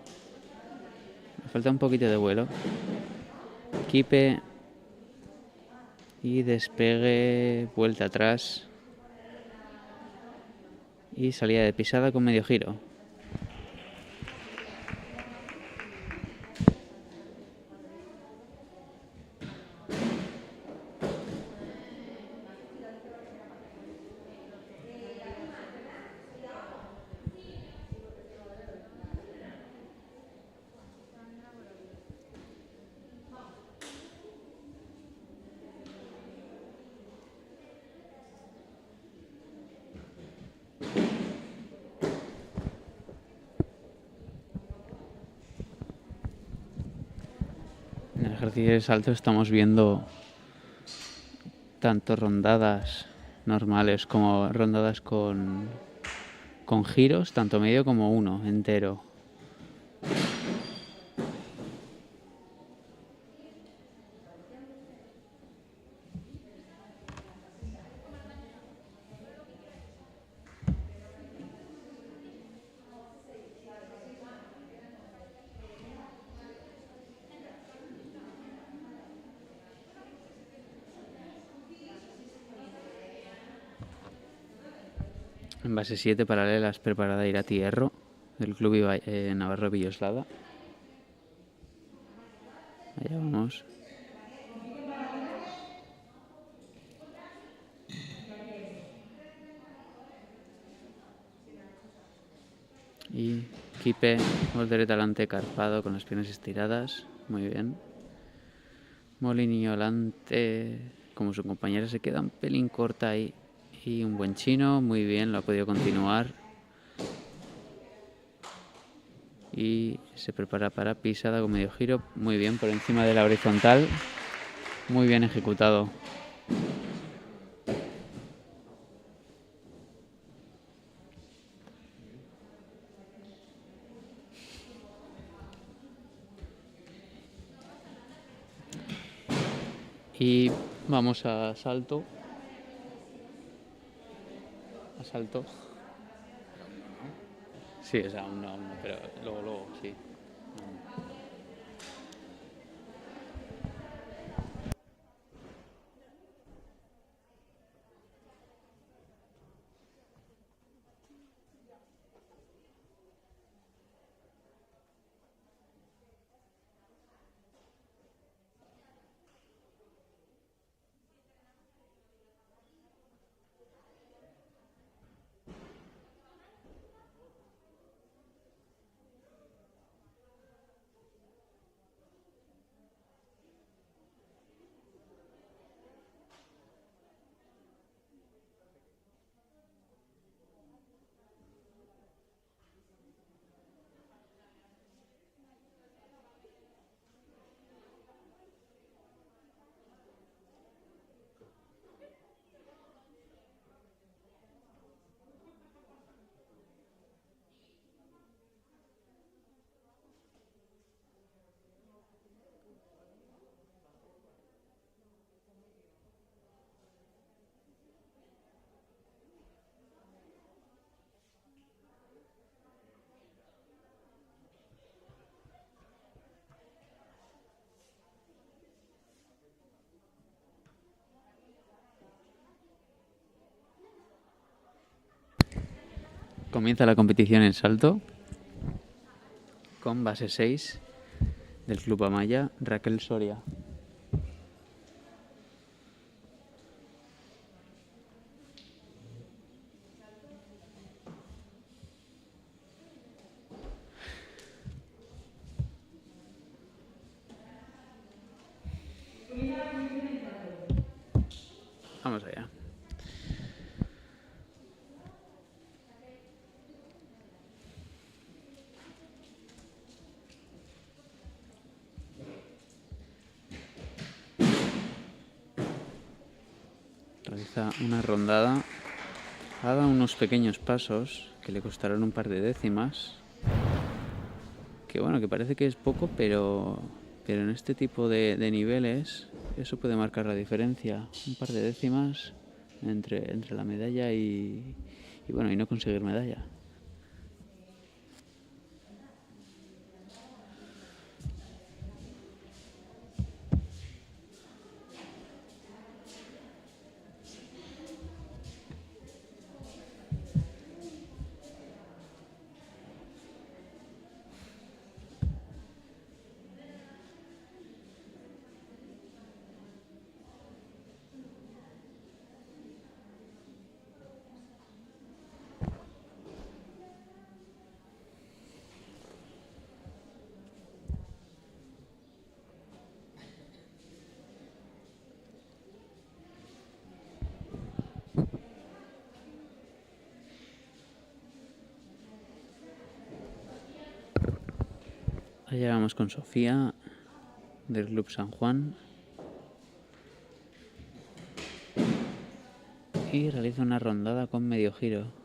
Falta un poquito de vuelo. Kipe y despegue, vuelta atrás y salida de pisada con medio giro. En el ejercicio de salto estamos viendo tanto rondadas normales como rondadas con giros, tanto medio como uno entero. En base 7, paralelas, preparada Irati Hierro, del Club Navarro Villoslada. Allá vamos. Y Kipe, voltereta adelante carpado con las piernas estiradas. Muy bien. Molinillo adelante, como su compañera se queda un pelín corta ahí. Y un buen chino, muy bien, lo ha podido continuar. Y se prepara para pisada con medio giro, muy bien, por encima de la horizontal. Muy bien ejecutado. Y vamos a salto. A salto. Sí, o sea, aún no, pero luego, sí. Comienza la competición en salto con base 6 del Club Amaya, Raquel Soria. Vamos allá. Realiza una rondada. Ha dado unos pequeños pasos que le costarán un par de décimas. Que bueno, que parece que es poco, pero en este tipo de niveles eso puede marcar la diferencia. Un par de décimas entre la medalla y bueno, y no conseguir medalla. Allá vamos con Sofía del Club San Juan y realiza una rondada con medio giro.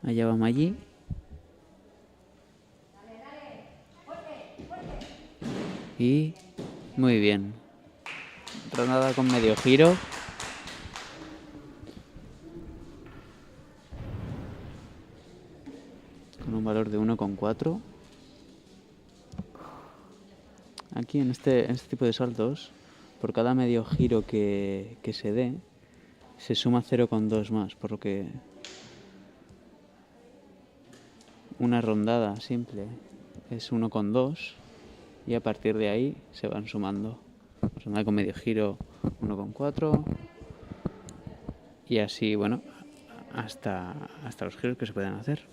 Allá va Maggi. Y muy bien. Rondada con medio giro. Con un valor de 1,4. Aquí en este tipo de saltos, por cada medio giro que se dé, se suma 0,2 más, por lo que una rondada simple es 1,2 y a partir de ahí se van sumando. Rondada con medio giro 1,4 y así, bueno, hasta los giros que se pueden hacer.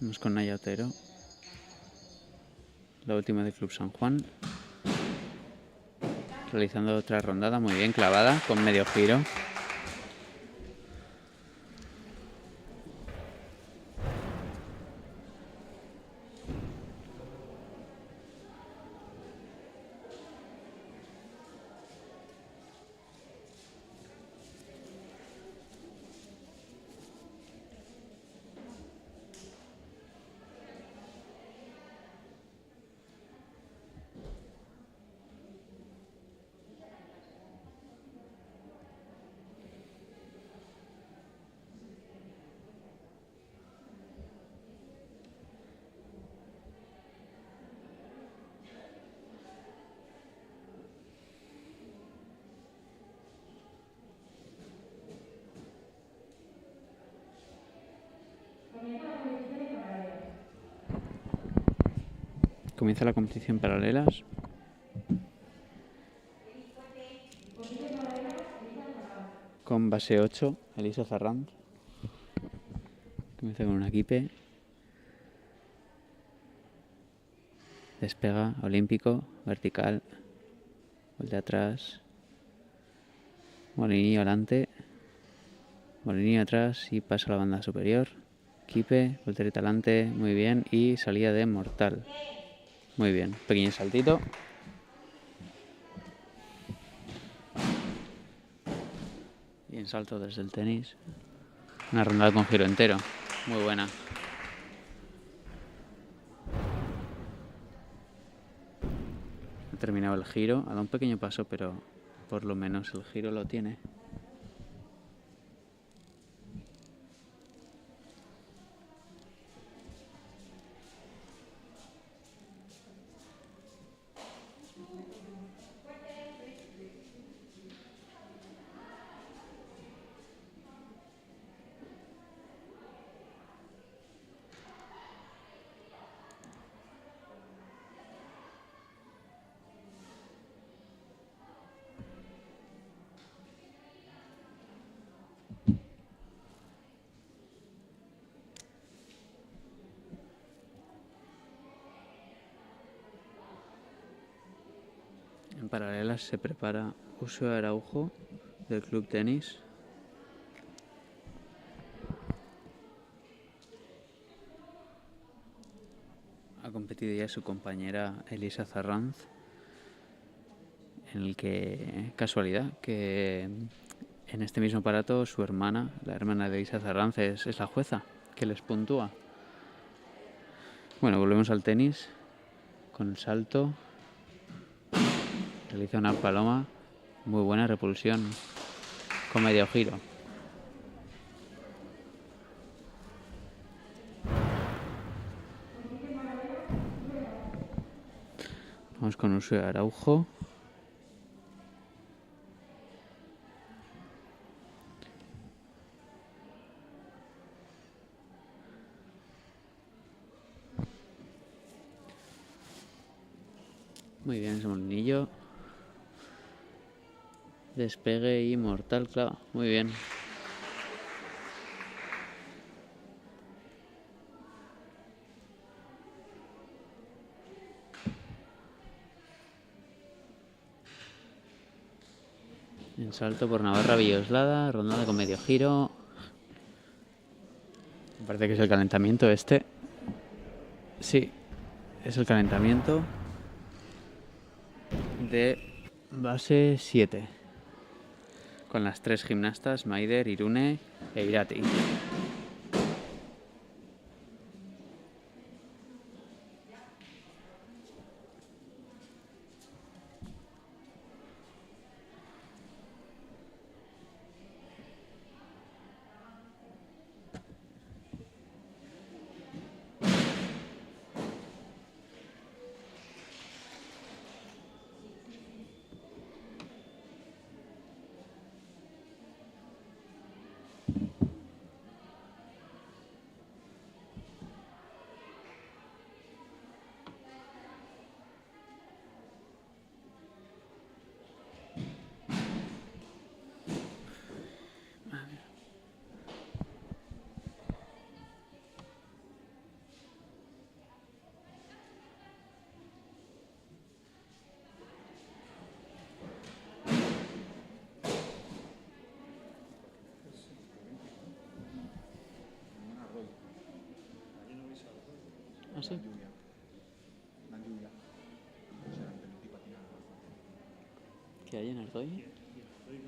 Vamos con Naya Otero, la última de Club San Juan, realizando otra rondada muy bien clavada con medio giro. Comienza la competición paralelas. Con base 8, Elisa Ferranz. Comienza con un equipe. Despega, olímpico, vertical. Vuelta atrás. Molinillo adelante. Molinillo atrás y pasa a la banda superior. Equipe, voltereta adelante, muy bien. Y salida de mortal. Muy bien, pequeño saltito. Y en salto desde el tenis. Una rondada con giro entero. Muy buena. Ha terminado el giro. Ha dado un pequeño paso, pero por lo menos el giro lo tiene. En paralelas se prepara Uso Araujo del Club Tenis. Ha competido ya su compañera Elisa Ferranz, en el que, casualidad, que en este mismo aparato su hermana, la hermana de Elisa Ferranz, es la jueza que les puntúa. Bueno, volvemos al tenis con el salto. Realiza una paloma Muy buena repulsión con medio giro. Vamos con uso de Araujo. Muy bien ese molinillo. Despegue y mortal, claro. Muy bien. En salto por Navarra Villoslada, rondada con medio giro. Me parece que es el calentamiento este. Sí, es el calentamiento de base 7. Con las 3 gimnastas, Maider, Irune e Irati. ¿Ah, sí? ¿Qué hay en Ardoy?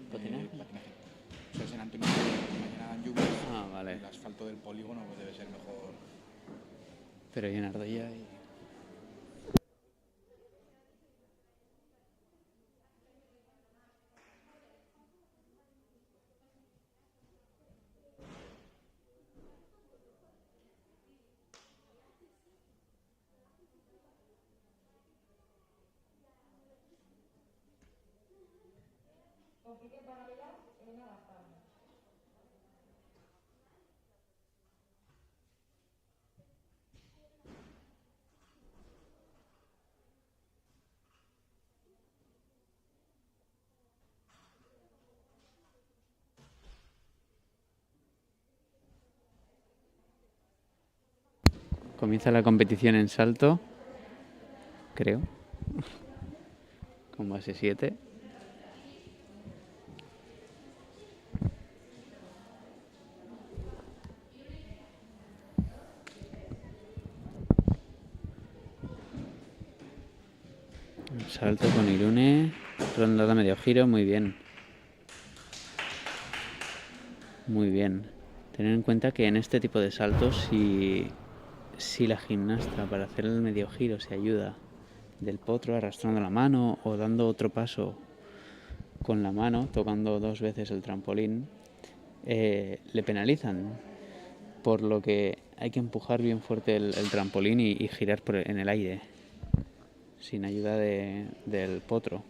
¿Patinaje? Patinaje. O sea, es en Antonio, mañana dan lluvias. Ah, vale. El asfalto del polígono pues debe ser mejor. Pero hay en Ardoy hay... Compiten paralelas en una adaptable. Comienza la competición en salto, creo, con base 7. Salto con Irune, rondada medio giro, muy bien. Muy bien. Tener en cuenta que en este tipo de saltos, si la gimnasta para hacer el medio giro se ayuda del potro arrastrando la mano o dando otro paso con la mano, tocando 2 veces el trampolín, le penalizan. Por lo que hay que empujar bien fuerte el trampolín y girar en el aire, sin ayuda del potro.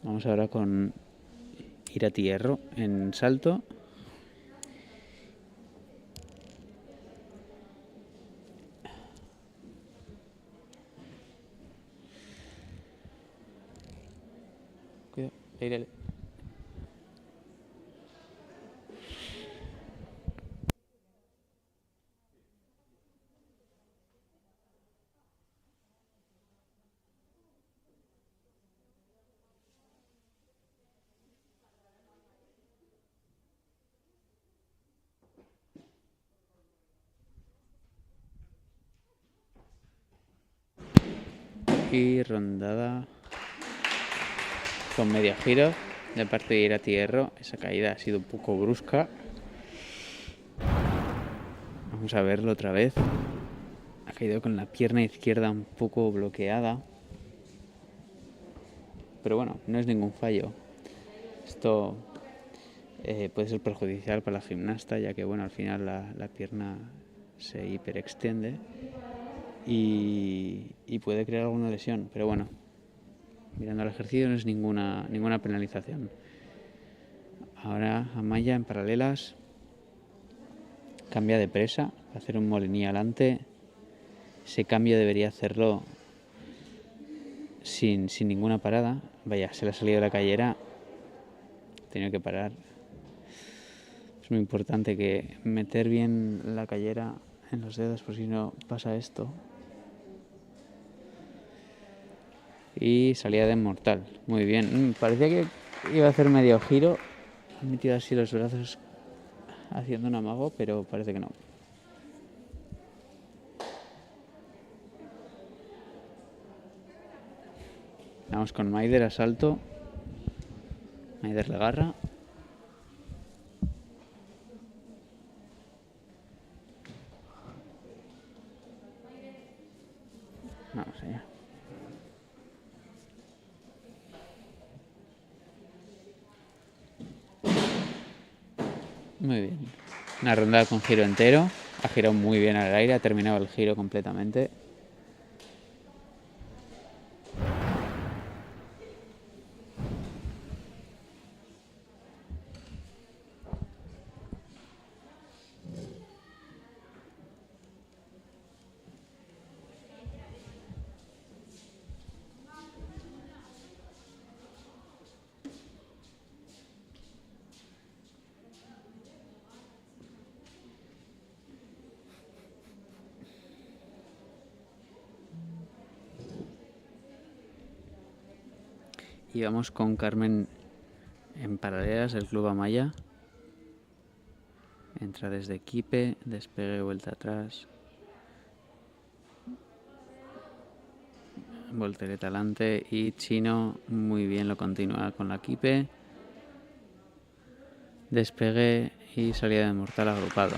Vamos ahora con Irati Hierro en salto. Cuidado, aire. Y rondada con medio giro de parte de Irati Hierro. Esa caída ha sido un poco brusca. Vamos a verlo otra vez. caído con la pierna izquierda un poco bloqueada. Pero bueno, no es ningún fallo. Esto puede ser perjudicial para la gimnasta, ya que bueno, al final la pierna se hiperextiende y puede crear alguna lesión. Pero bueno, mirando el ejercicio no es ninguna penalización. Ahora Amaya en paralelas cambia de presa para hacer un molení adelante. Ese cambio debería hacerlo sin ninguna parada. Vaya, se le ha salido la callera, ha tenido que parar. Es muy importante que meter bien la callera en los dedos, por si no pasa esto. Y salida de mortal, muy bien. Parecía que iba a hacer medio giro, ha metido así los brazos haciendo un amago, pero parece que no. Vamos con Maider a salto. Maider le agarra. Vamos allá. Muy bien. Una ronda con giro entero. Ha girado muy bien al aire, ha terminado el giro completamente. Y vamos con Carmen en paralelas del Club Amaya. Entra desde equipe, despegue, vuelta atrás. Voltereta adelante y Chino muy bien lo continúa con la equipe. Despegue y salida de mortal agrupado.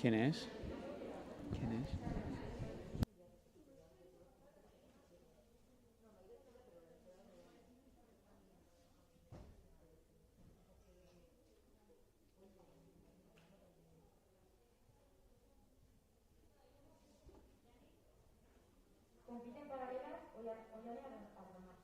¿Quién es? ¿Quién es? ¿Compiten paralelas o ya le harán algo más?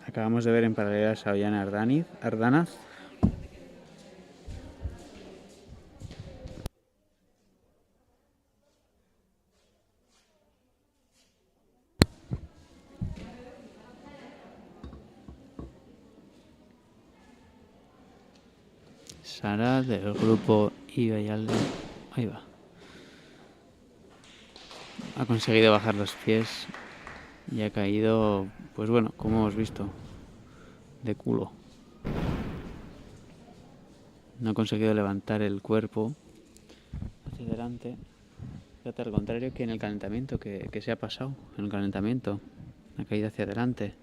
Acabamos de ver en paralelas a Ollana Ardanaz. Sara del grupo Iba y Aldo. Ahí va. Ha conseguido bajar los pies y ha caído, pues bueno, como hemos visto, de culo. No ha conseguido levantar el cuerpo hacia adelante. Fíjate, al contrario que en el calentamiento, que se ha pasado en el calentamiento. Ha caído hacia adelante.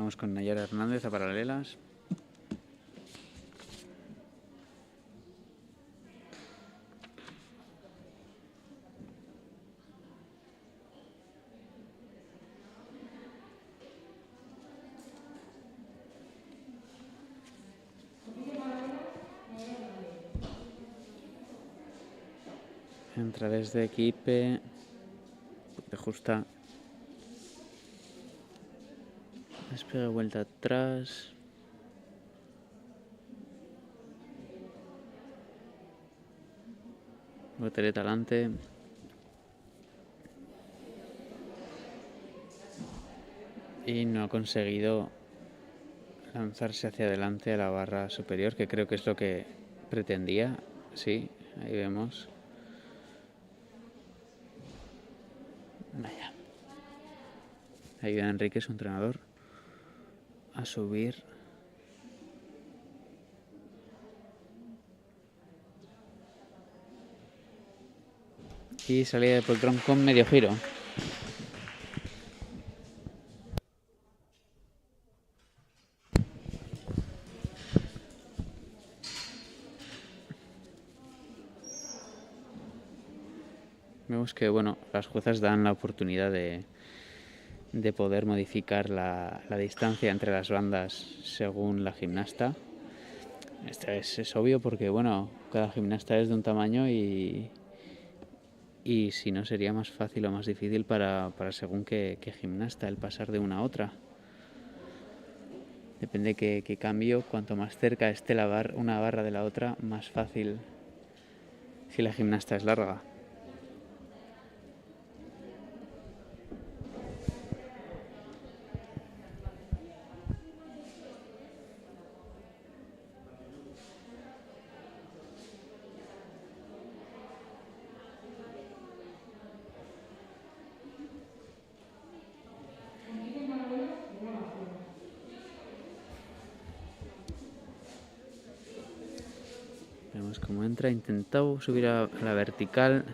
Vamos con Nayara Hernández a paralelas. Entra desde equipe, te ajusta, despega, vuelta atrás, voltereta adelante, y no ha conseguido lanzarse hacia adelante a la barra superior, que creo que es lo que pretendía. Sí, ahí vemos. Vaya. Ayuda a Enrique, su entrenador, a subir. Y salida de poltrón con medio giro. Vemos que bueno, las juezas dan la oportunidad de poder modificar la distancia entre las bandas según la gimnasta. Esto es obvio porque bueno, cada gimnasta es de un tamaño y si no sería más fácil o más difícil para según qué gimnasta el pasar de una a otra. Depende qué cambio, cuanto más cerca esté una barra de la otra, más fácil si la gimnasta es larga. Vemos cómo entra, ha intentado subir a la vertical,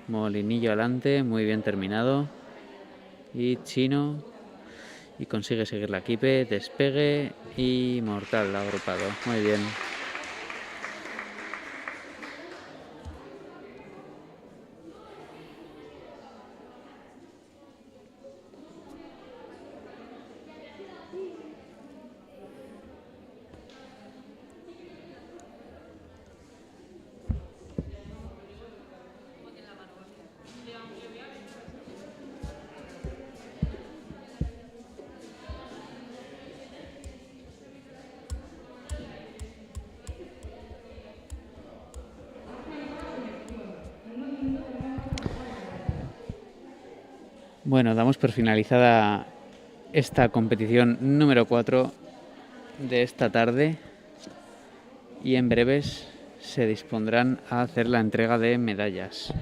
molinillo adelante, muy bien terminado, y chino, y consigue seguir la equipe, despegue y mortal agrupado, muy bien. Bueno, damos por finalizada esta competición número 4 de esta tarde y en breves se dispondrán a hacer la entrega de medallas.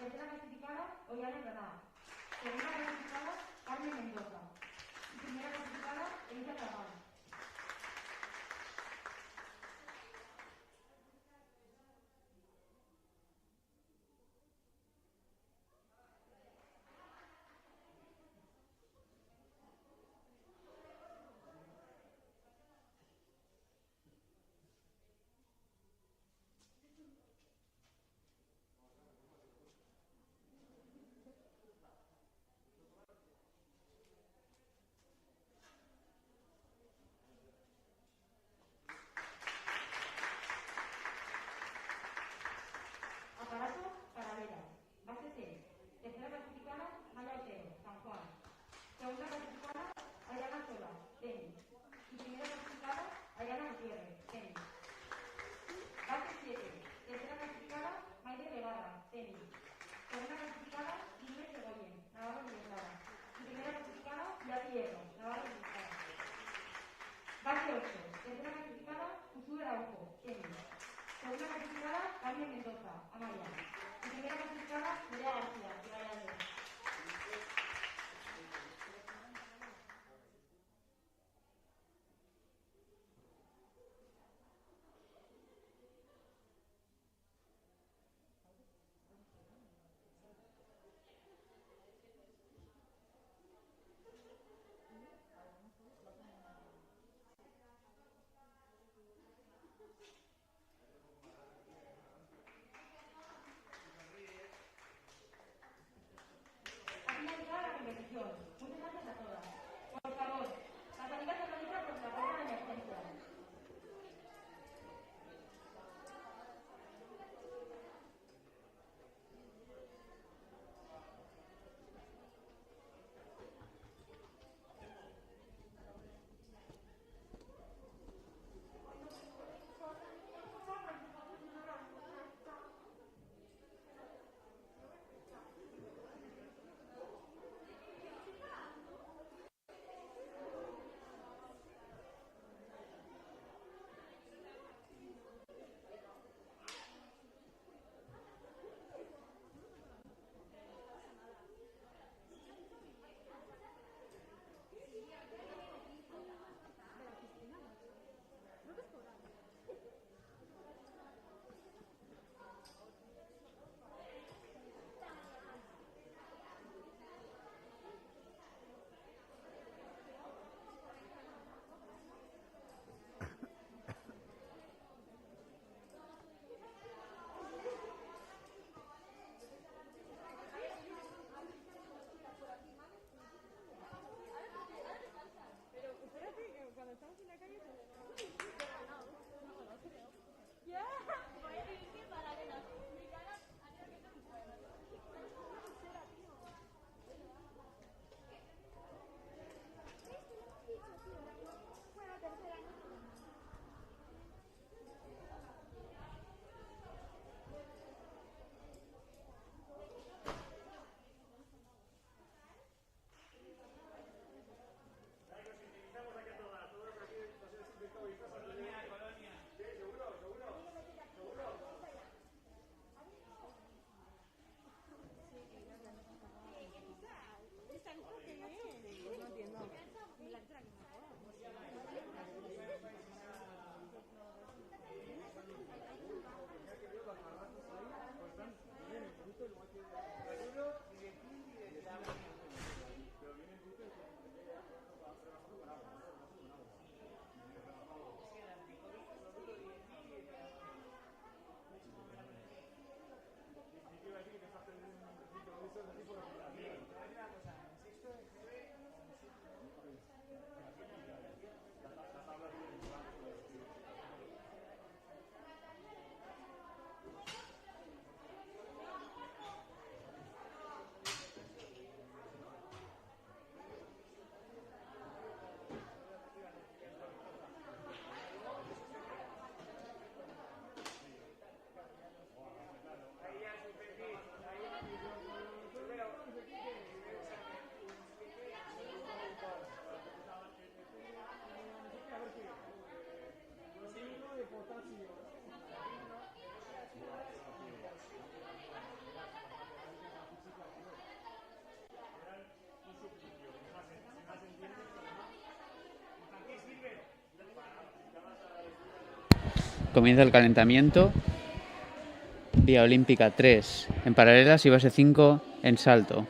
Tercera clasificada, Ollane Granada. Segunda Araujo, Kenia. Segunda clasificada, Carmen Mendoza, Amaya. Y primera clasificada, Julia García, de Valladolid. Ha finalizado la competición. Muchas gracias a todas. Por favor, la salida se realiza por la puerta de emergencia. Comienza el calentamiento. Vía olímpica 3 en paralelas y base 5 en salto.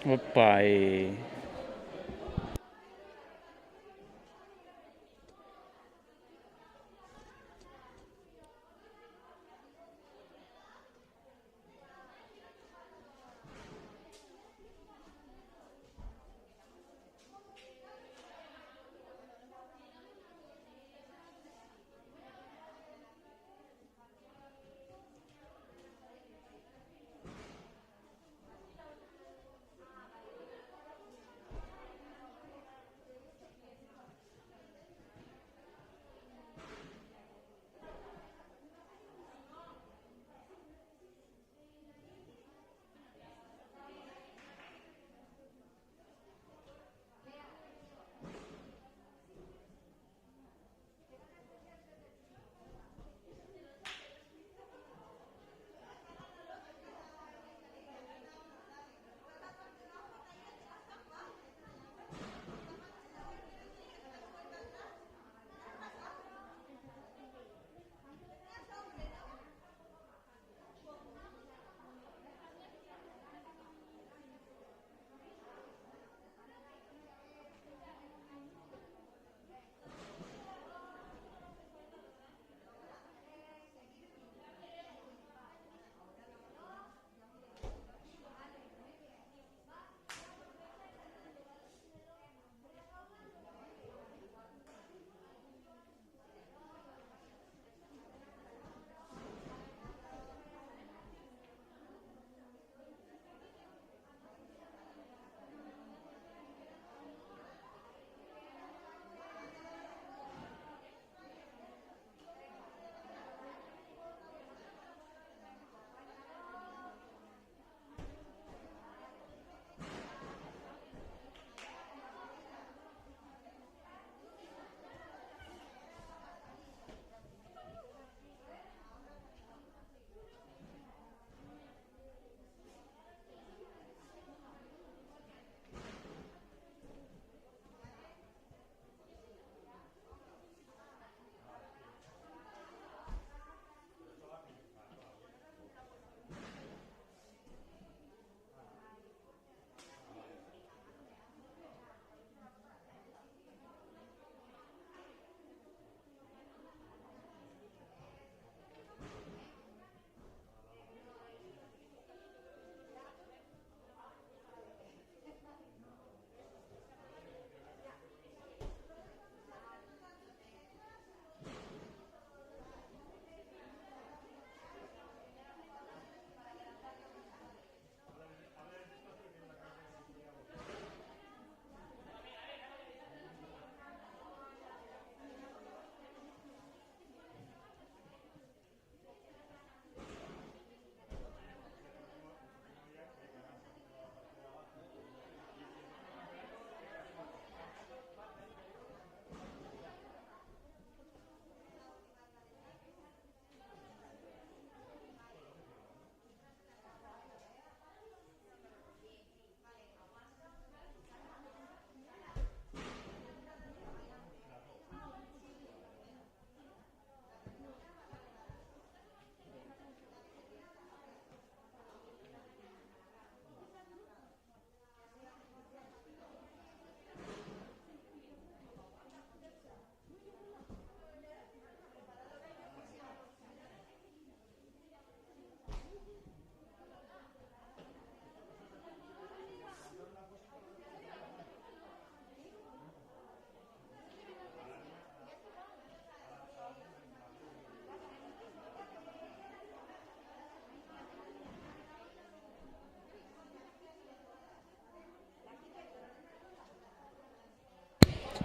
Opa, y...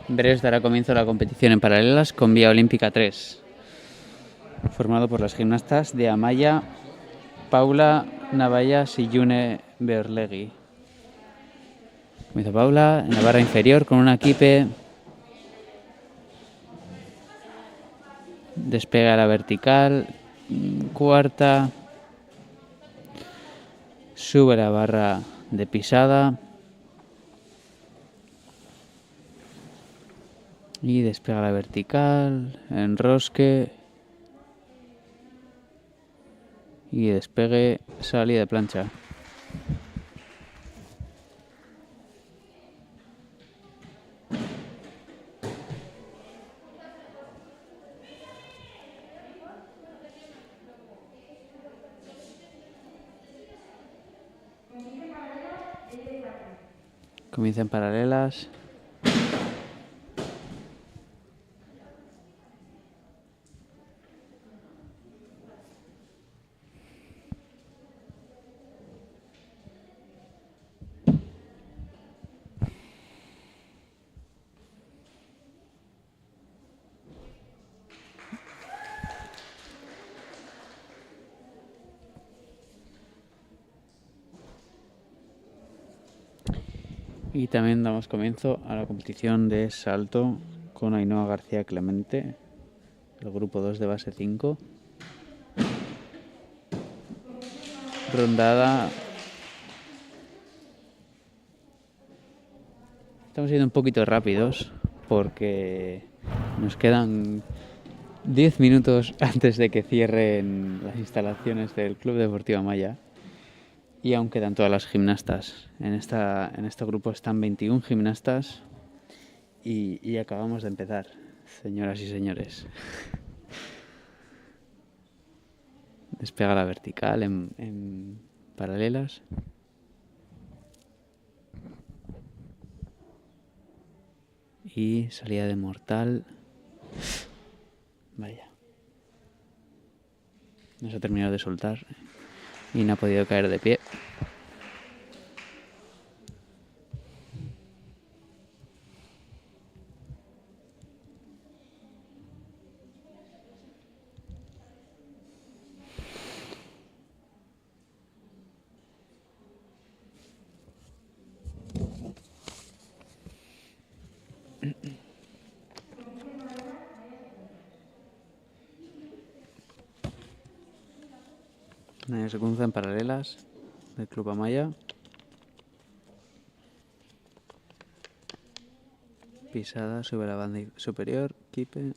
En breves dará comienzo la competición en paralelas con Vía Olímpica 3, formado por las gimnastas de Amaya, Paula Navallas y June Berlegui. Comienza Paula en la barra inferior con una equipe. Despega a la vertical, cuarta. Sube la barra de pisada. Y despega la vertical, enrosque. Y despegue, salida de plancha. Comienza en paralelas. Y también damos comienzo a la competición de salto con Ainhoa García Clemente, el grupo 2 de base 5. Rondada. Estamos yendo un poquito rápidos porque nos quedan 10 minutos antes de que cierren las instalaciones del Club Deportivo Amaya. Y aún quedan todas las gimnastas. En este grupo están 21 gimnastas y acabamos de empezar, señoras y señores. Despega la vertical en paralelas. Y salida de mortal. Vaya. No se ha terminado de soltar y no ha podido caer de pie. Una secuencia en paralelas del Club Amaya. Pisada sobre la banda superior, kipe.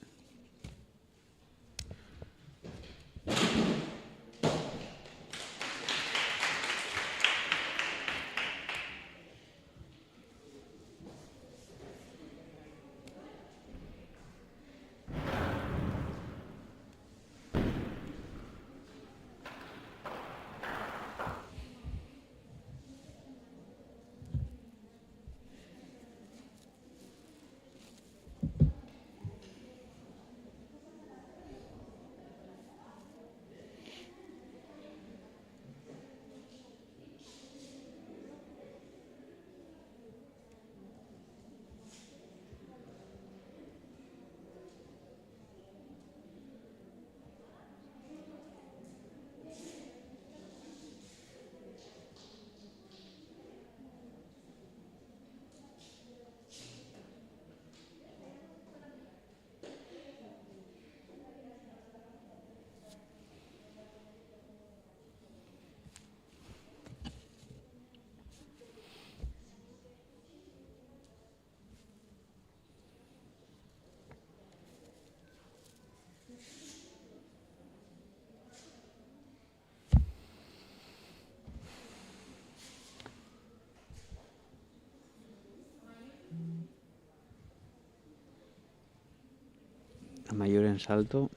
Mayor en salto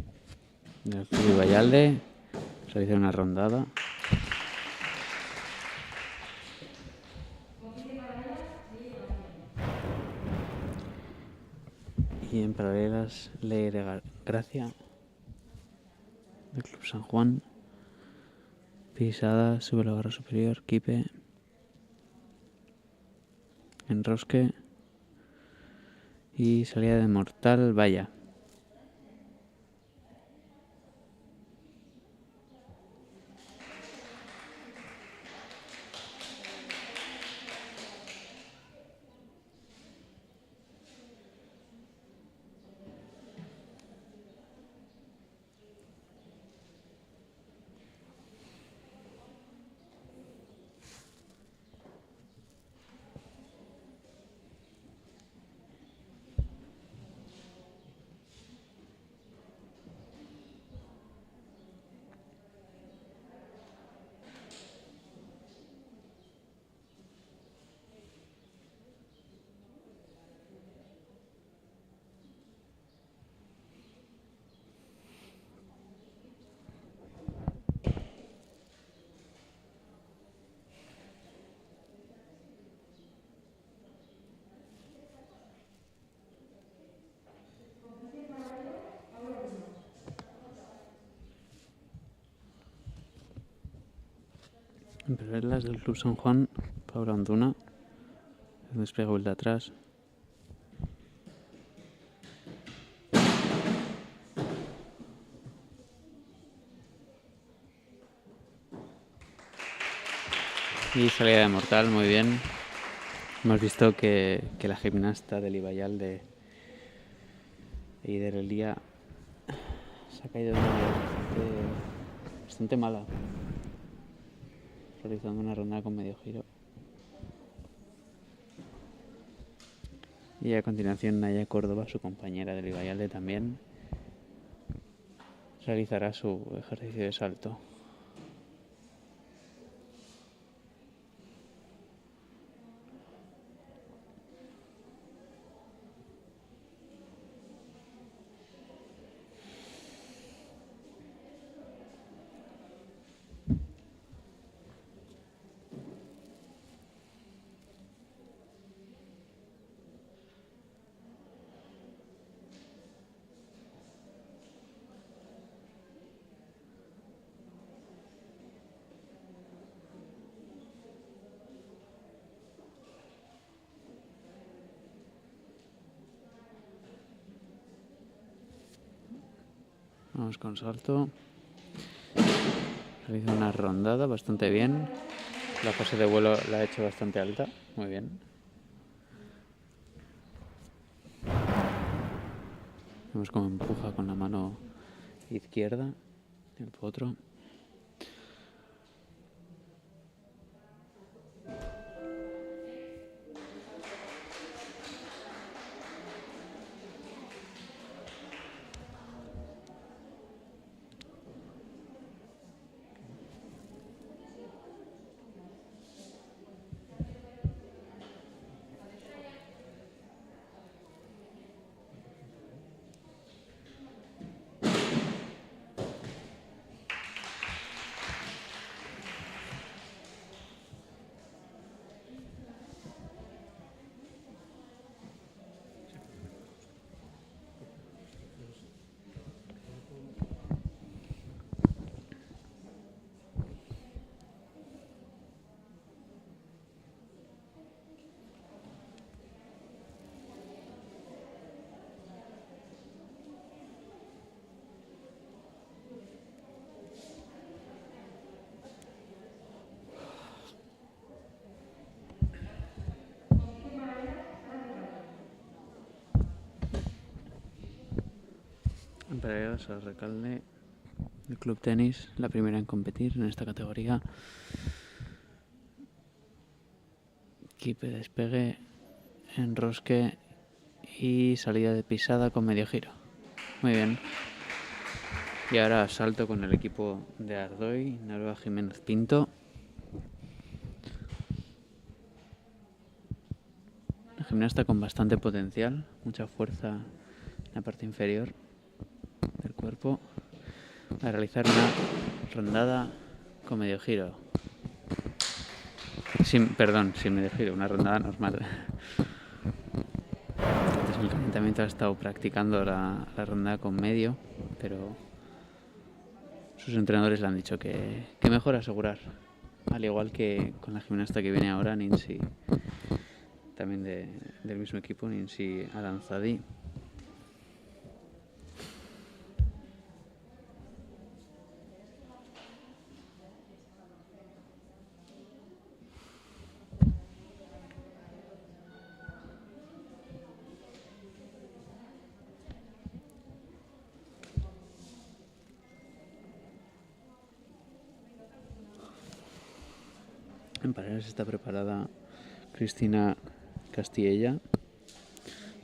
del Club Vallalde. Realiza una rondada. Y en paralelas Leire Gracia del Club San Juan. Pisada sobre la barra superior, kipe. Enrosque. Y salida de mortal, vaya. En paralelas del Club San Juan, Paula Antuna. Despegue vuelta atrás. Y salida de mortal, muy bien. Hemos visto que la gimnasta del Ibayal de Eider Elía se ha caído de una manera bastante mala, realizando una ronda con medio giro. Y a continuación Naya Córdoba, su compañera del Ibayalde, también realizará su ejercicio de salto. Vamos con salto. Realiza una rondada bastante bien. La fase de vuelo la ha hecho bastante alta. Muy bien. Vemos cómo empuja con la mano izquierda el potro. En paralelas al Recalde, el Club Tenis, la primera en competir en esta categoría. Kipe, despegue, enrosque y salida de pisada con medio giro. Muy bien. Y ahora salto con el equipo de Ardoy, Narva Jiménez Pinto. Una gimnasta con bastante potencial, mucha fuerza en la parte inferior del cuerpo, a realizar una rondada con medio giro. Sin medio giro, una rondada normal. Antes en el calentamiento ha estado practicando la rondada con medio, pero sus entrenadores le han dicho que mejor asegurar. Al igual que con la gimnasta que viene ahora, Ninsi, también del mismo equipo, Ninsi Aranzadi. En paralelas está preparada Cristina Castilla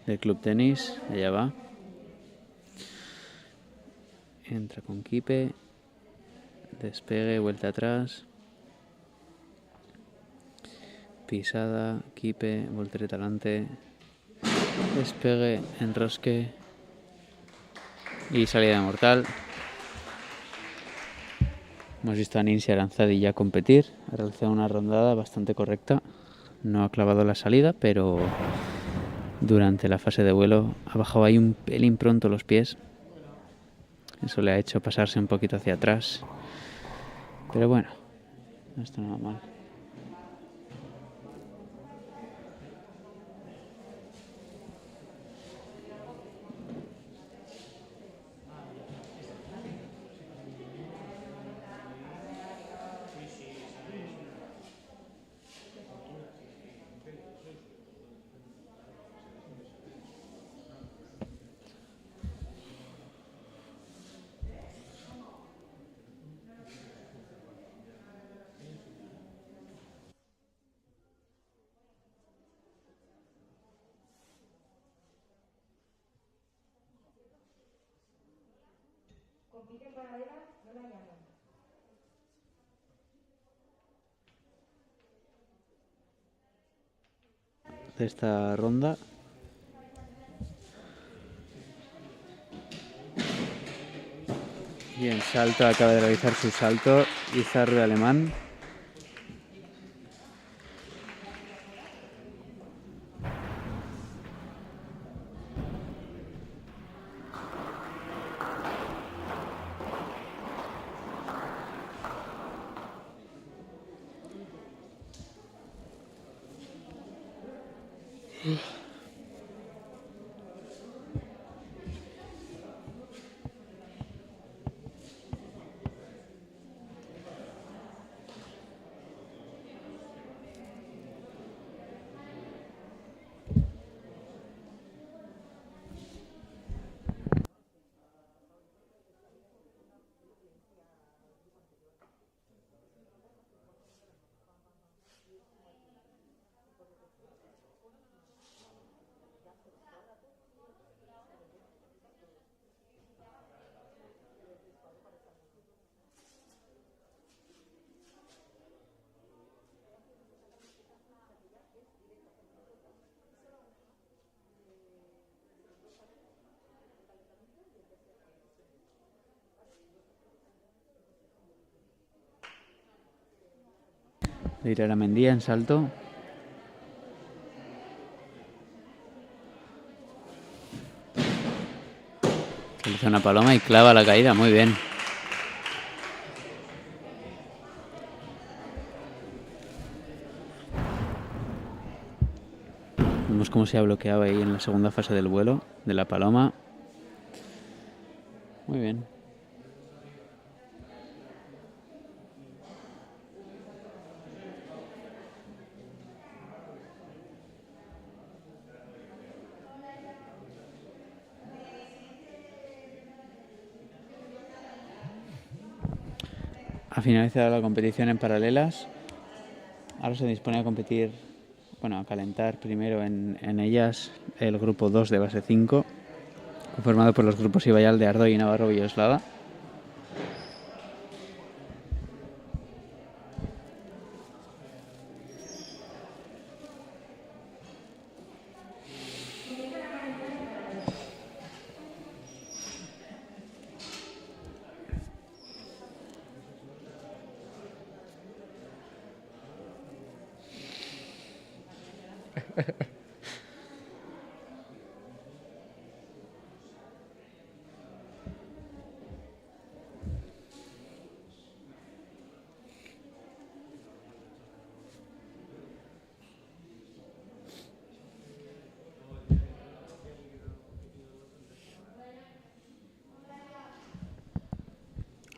del Club Tenis. Allá va. Entra con kipe, despegue, vuelta atrás, pisada, kipe, voltereta adelante, despegue, enrosque y salida de mortal. Hemos visto a Ninsi Aranzadi ya competir, ha realizado una rondada bastante correcta, no ha clavado la salida, pero durante la fase de vuelo ha bajado ahí un pelín pronto los pies. Eso le ha hecho pasarse un poquito hacia atrás, pero bueno, No está nada mal. Compiten paralelas, no la llaman. De esta ronda. Y en salto acaba de realizar su salto Izarbe alemán. Leire Aramendia en salto. Realiza una paloma y clava la caída, muy bien. Vemos cómo se ha bloqueado ahí en la segunda fase del vuelo de la paloma. Muy bien. Ha finalizado la competición en paralelas. Ahora se dispone a competir, a calentar primero en ellas el grupo 2 de base 5, conformado por los grupos Ibayal de Ardoy y Navarro Villoslada.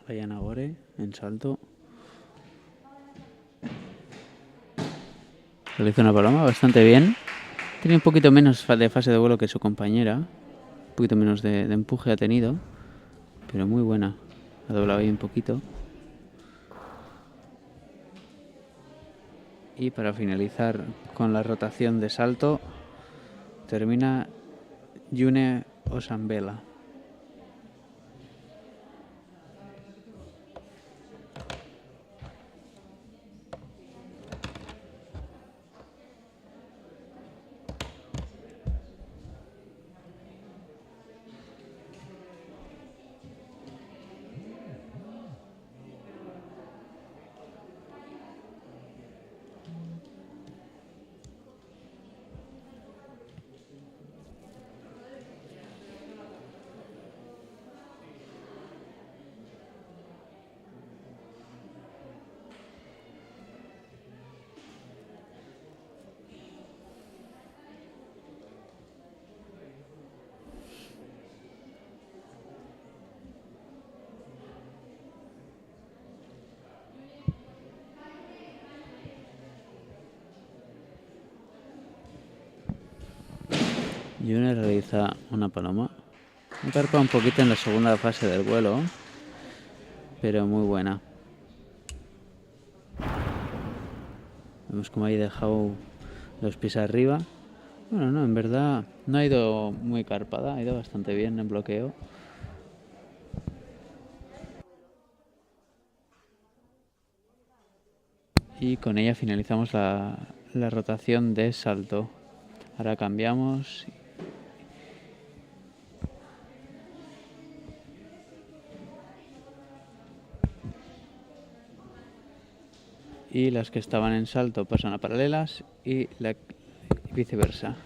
Diana Gore en salto. Realiza una paloma bastante bien. Tiene un poquito menos de fase de vuelo que su compañera. Un poquito menos de empuje ha tenido. Pero muy buena. Ha doblado ahí un poquito. Y para finalizar con la rotación de salto, termina Yune Osambela. June realiza una paloma. Me carpa un poquito en la segunda fase del vuelo, pero muy buena. Vemos como ahí dejado los pies arriba. Bueno, no, en verdad no ha ido muy carpada, ha ido bastante bien en bloqueo. Y con ella finalizamos la rotación de salto. Ahora cambiamos. Y las que estaban en salto pasan a paralelas y viceversa.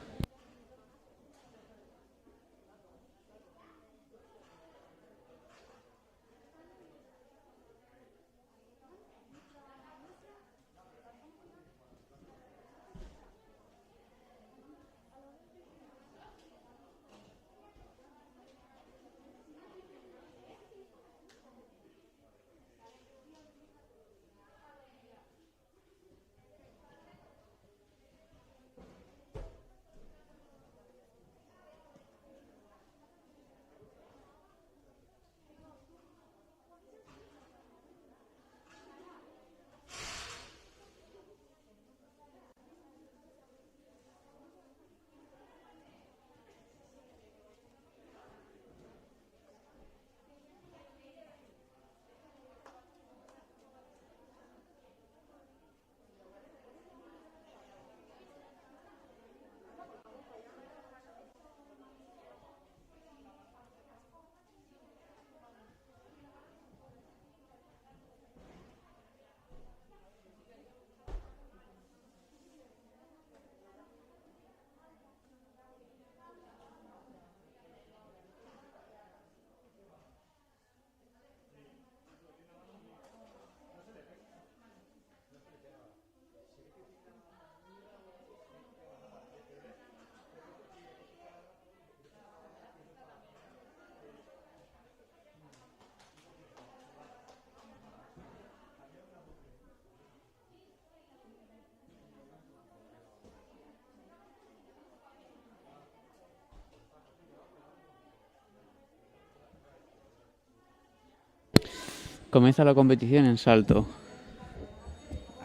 Comienza la competición en salto.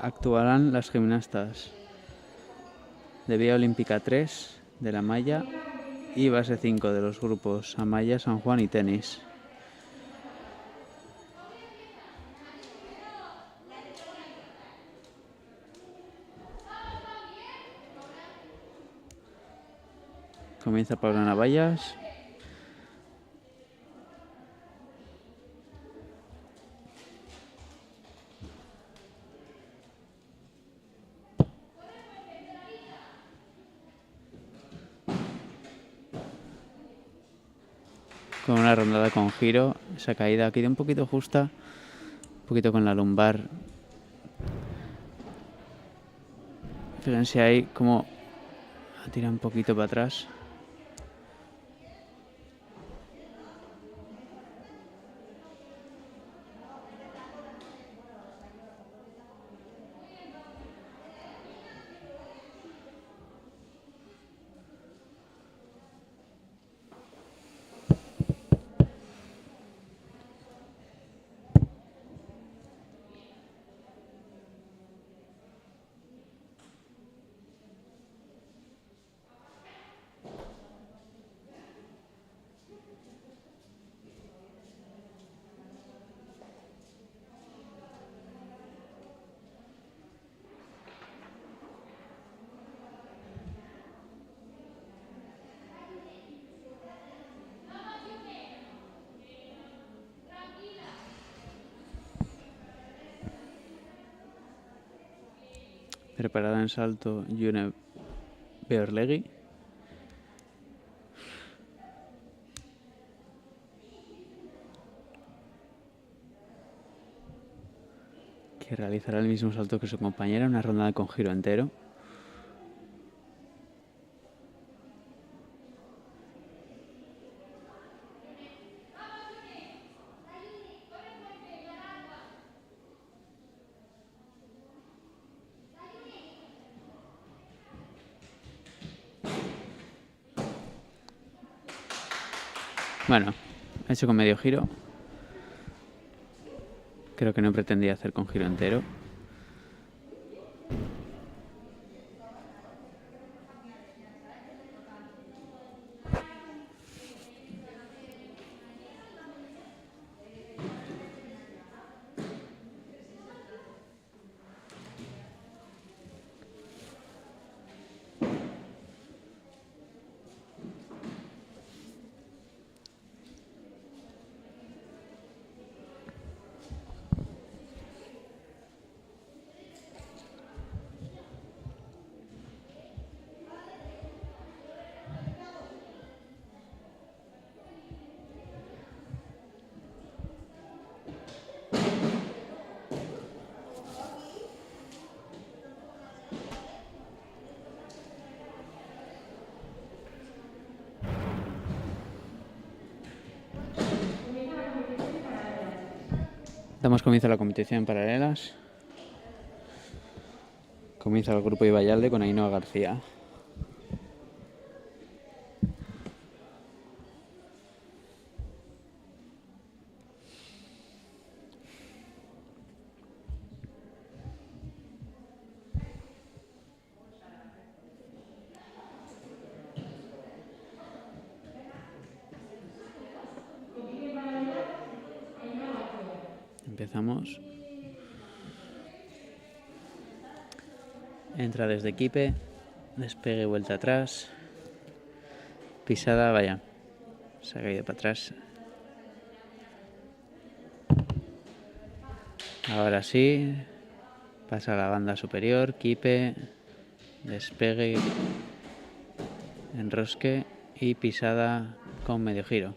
Actuarán las gimnastas de Vía Olímpica 3 de la malla y base 5 de los grupos Amaya, San Juan y tenis. Comienza Paula Navallas. Con una rondada con giro, esa caída aquí de un poquito justa, un poquito con la lumbar. Fíjense ahí como tira un poquito para atrás. Preparada en salto June Beorlegui. Que realizará el mismo salto que su compañera, una ronda con giro entero. Bueno, he hecho con medio giro. Creo que no pretendía hacer con giro entero. Damos comienzo a la competición en paralelas. Comienza el grupo Ibayalde con Ainhoa García. Empezamos. Entra desde equipe, despegue, vuelta atrás, pisada, vaya, se ha caído para atrás. Ahora sí, pasa a la banda superior, quipe, despegue, enrosque y pisada con medio giro.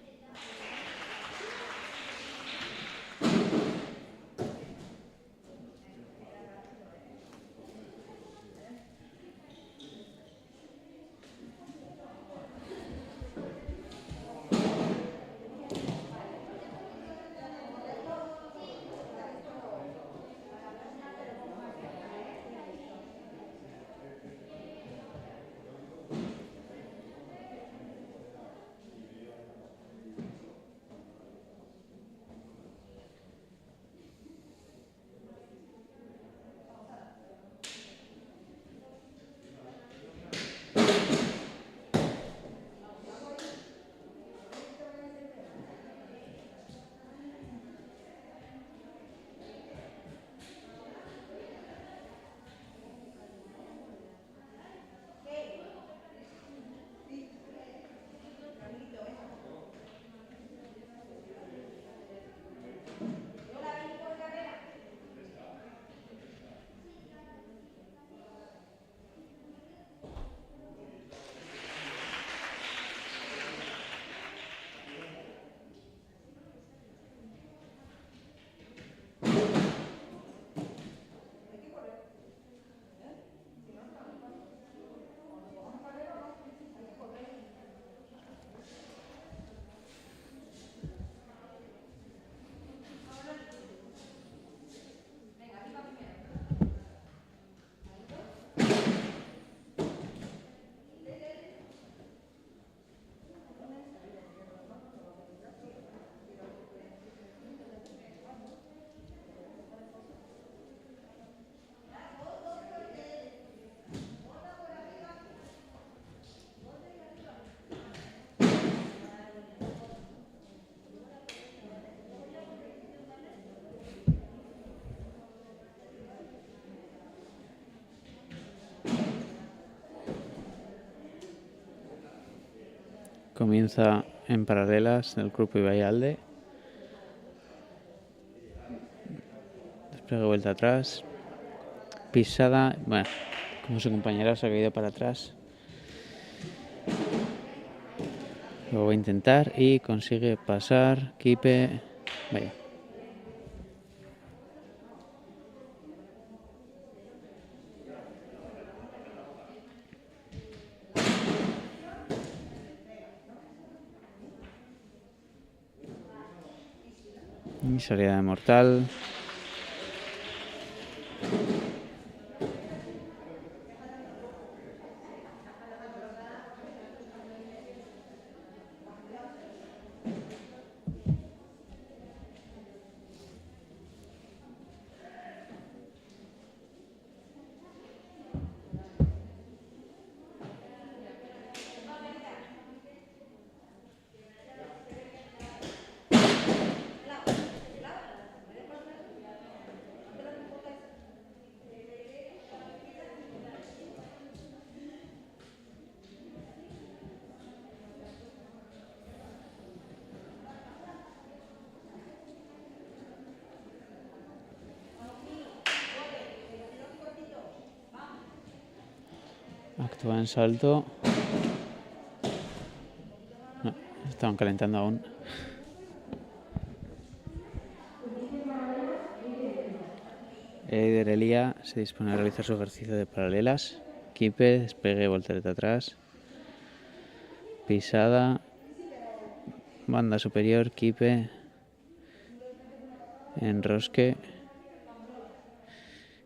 Comienza en paralelas del grupo Ibayalde. Despegue, vuelta atrás. Pisada. Bueno, como su compañera se ha caído para atrás. Lo voy a intentar y consigue pasar. Quipe. Vaya. Y salida de mortal. Actúa en salto. No, estaban calentando aún. Eider Elía se dispone a realizar su ejercicio de paralelas. Kipe, despegue, voltereta atrás. Pisada. Banda superior, kipe. Enrosque.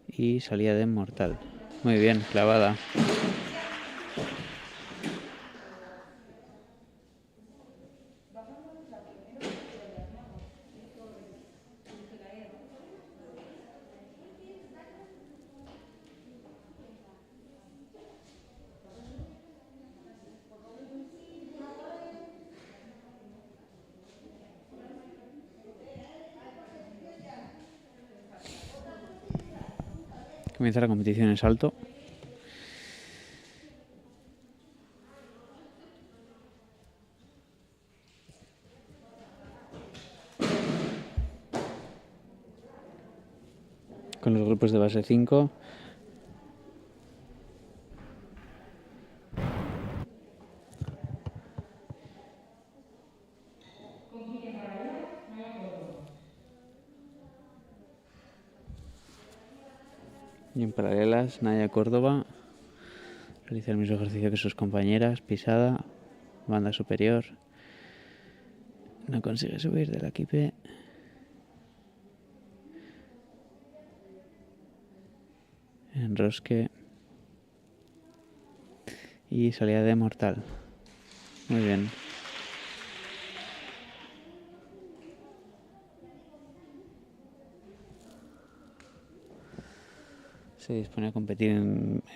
Y salida de mortal. Muy bien, clavada. Comienza la competición en salto. Con los grupos de base 5. Y en paralelas, Naya Córdoba realiza el mismo ejercicio que sus compañeras. Pisada, banda superior. No consigue subir de la kipe. Enrosque. Y salida de mortal. Muy bien. Se dispone a competir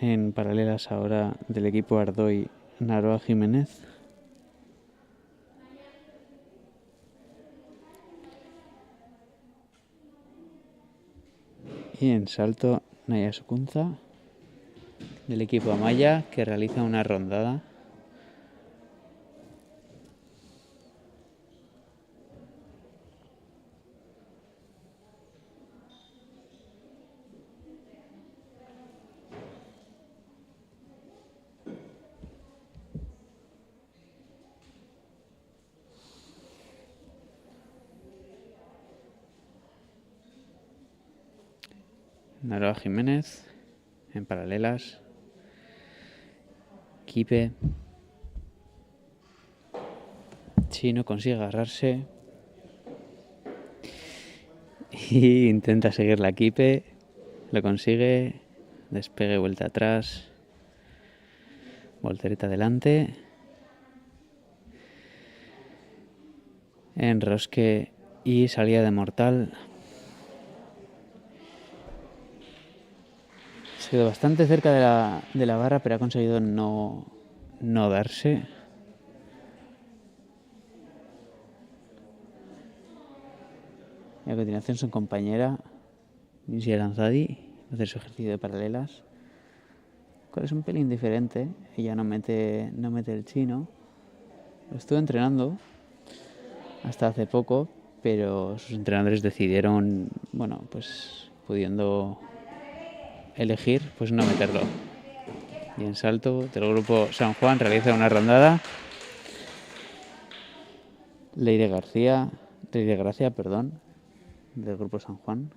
en paralelas ahora del equipo Ardoy Naroa Jiménez. Y en salto Naya Sukunza del equipo Amaya, que realiza una rondada. Naroa Jiménez en paralelas. Kipe. Chino consigue agarrarse. Y intenta seguir la kipe. Lo consigue. Despegue, vuelta atrás. Voltereta adelante. Enrosque y salida de mortal. Se quedó bastante cerca de la barra, pero ha conseguido no darse. Y a continuación su compañera, Ninsi Aranzadi, va a hacer su ejercicio de paralelas. Cual es un pelín diferente. Ella no mete el chino. Lo estuvo entrenando hasta hace poco, pero sus entrenadores decidieron, bueno, pues pudiendo elegir, pues no meterlo. Y en salto del grupo San Juan realiza una rondada. Leire Gracia, del grupo San Juan.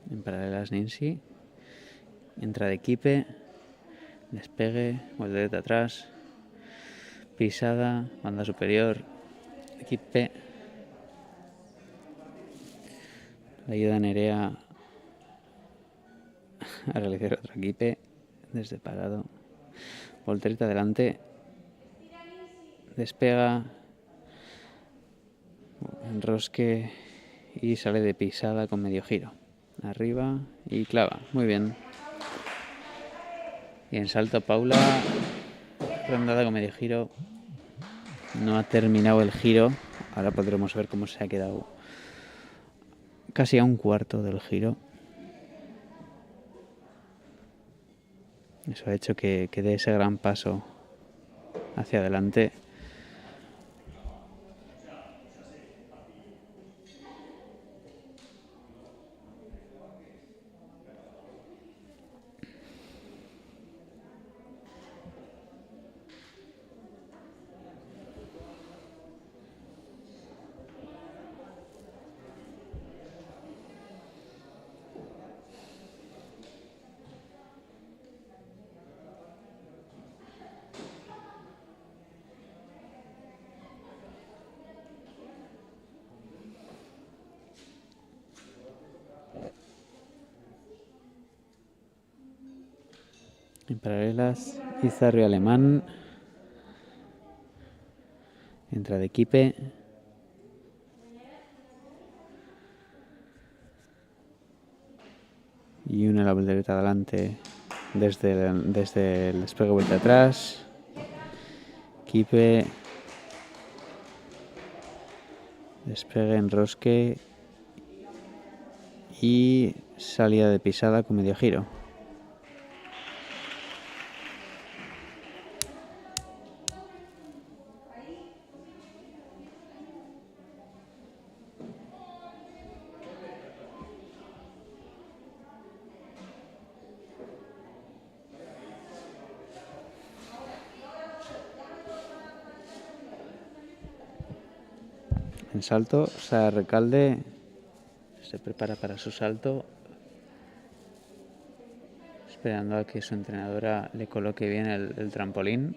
En paralelas Ninsi. Entra de kipe. Despegue. Voltereta atrás. Pisada. Banda superior. Kipe. Le ayuda a Nerea a realizar otra kipe. Desde parado. Voltereta adelante. Despega. Enrosque. Y sale de pisada con medio giro. Arriba y clava. Muy bien. Y en salto Paula, rondada con medio giro. No ha terminado el giro. Ahora podremos ver cómo se ha quedado casi a un cuarto del giro. Eso ha hecho que dé ese gran paso hacia adelante. En paralelas, Izarrio alemán. Entra de equipe. Y une la voltereta adelante desde el despegue vuelta atrás. Equipe. Despegue, enrosque. Y salida de pisada con medio giro. En salto, Sara Recalde se prepara para su salto, esperando a que su entrenadora le coloque bien el trampolín.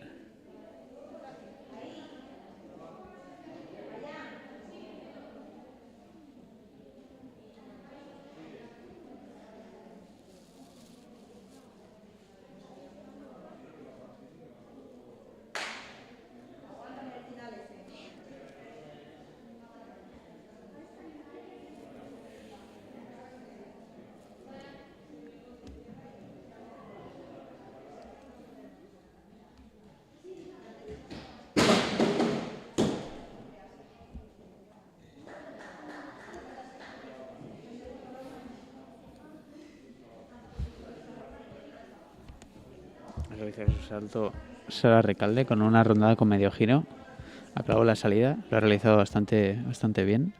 Realiza su salto Sara Recalde con una rondada con medio giro. Acabó la salida, lo ha realizado bastante bien.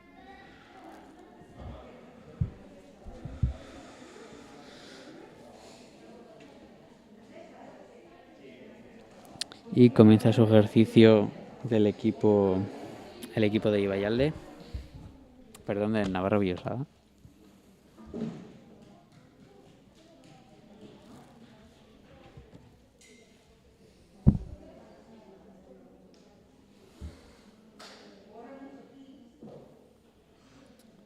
Y comienza su ejercicio el equipo de Ibayalde, perdón, de Navarro Villoslada.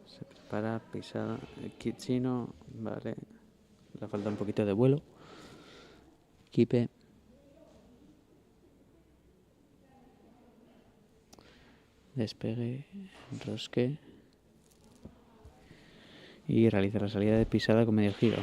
Se prepara, pisada, el kit chino, vale, le falta un poquito de vuelo. Equipe. Despegue, enrosque y realiza la salida de pisada con medio giro.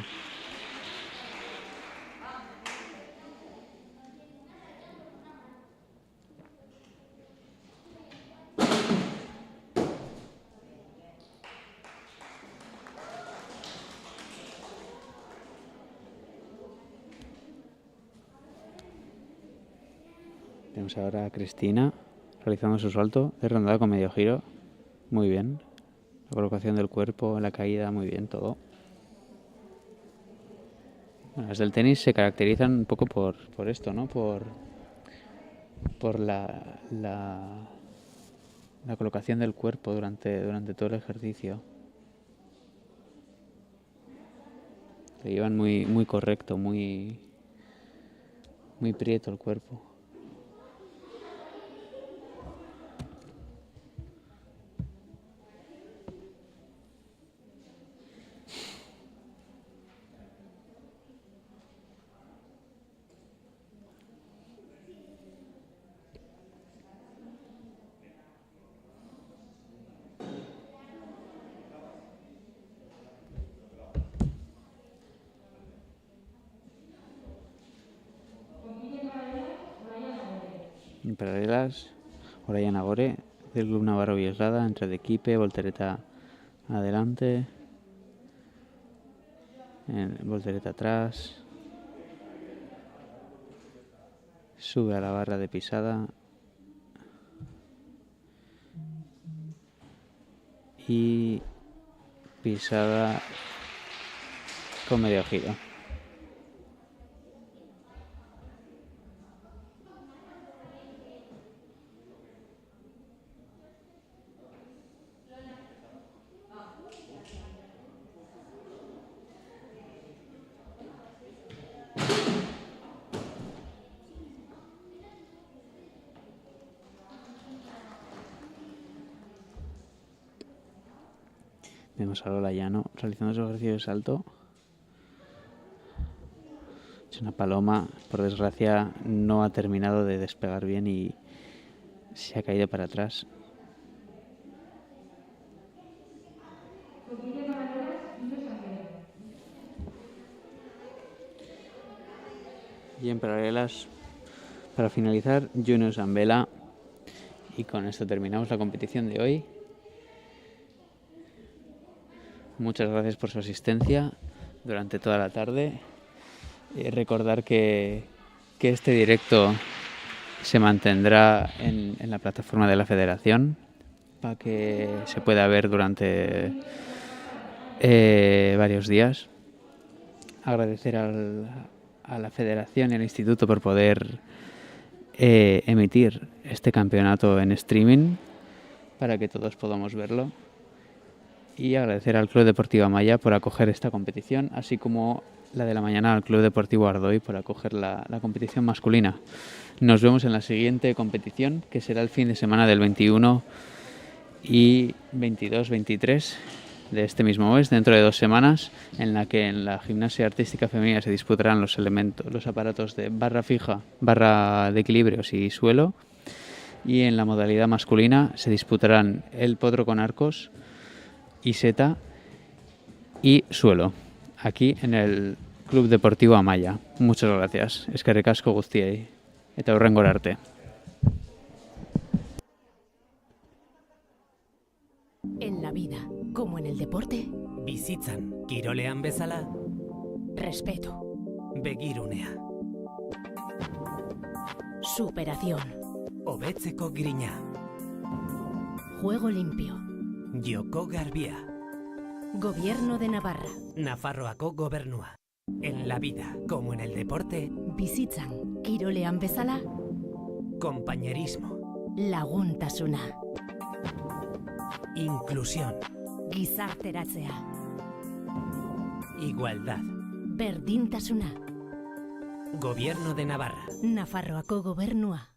Tenemos ahora a Cristina realizando su salto de rondada con medio giro. Muy bien. La colocación del cuerpo, la caída, muy bien todo. Bueno, las del tenis se caracterizan un poco por esto, ¿no? Por la colocación del cuerpo durante todo el ejercicio. Lo llevan muy correcto, muy prieto el cuerpo. En paralelas, Orain Agore, del Club Navarro Bieslada, entra de equipe, voltereta adelante, voltereta atrás, sube a la barra de pisada y pisada con medio giro. Vemos a Lola Llano realizando su ejercicio de salto. Es una paloma, por desgracia no ha terminado de despegar bien y se ha caído para atrás. Y en paralelas, para finalizar, Junior Zambela. Y con esto terminamos la competición de hoy. Muchas gracias por su asistencia durante toda la tarde. Recordar que este directo se mantendrá en la plataforma de la Federación para que se pueda ver durante varios días. Agradecer a la Federación y al Instituto por poder emitir este campeonato en streaming para que todos podamos verlo. Y agradecer al Club Deportivo Amaya por acoger esta competición, así como la de la mañana al Club Deportivo Ardoy por acoger la competición masculina. Nos vemos en la siguiente competición, que será el fin de semana del 21 y 22-23 de este mismo mes, dentro de 2 semanas, en la que en la gimnasia artística femenina se disputarán los aparatos de barra fija, barra de equilibrios y suelo, y en la modalidad masculina se disputarán el potro con arcos y seta y suelo, aquí en el Club Deportivo Amaya. Muchas gracias. Eskerrik asko guztiei eta hurrengora arte. En la vida, como en el deporte, Bizitzan, kirolean bezala, respeto, begirunea, superación, hobetzeko grina, juego limpio, joko garbia, gobierno de Navarra, Nafarroako gobernua. En la vida, como en el deporte, bizitzan, kirolean bezala, compañerismo, laguntasuna, inclusión, gizarteratzea, igualdad. berdintasuna, Gobierno de Navarra. Nafarroako gobernua.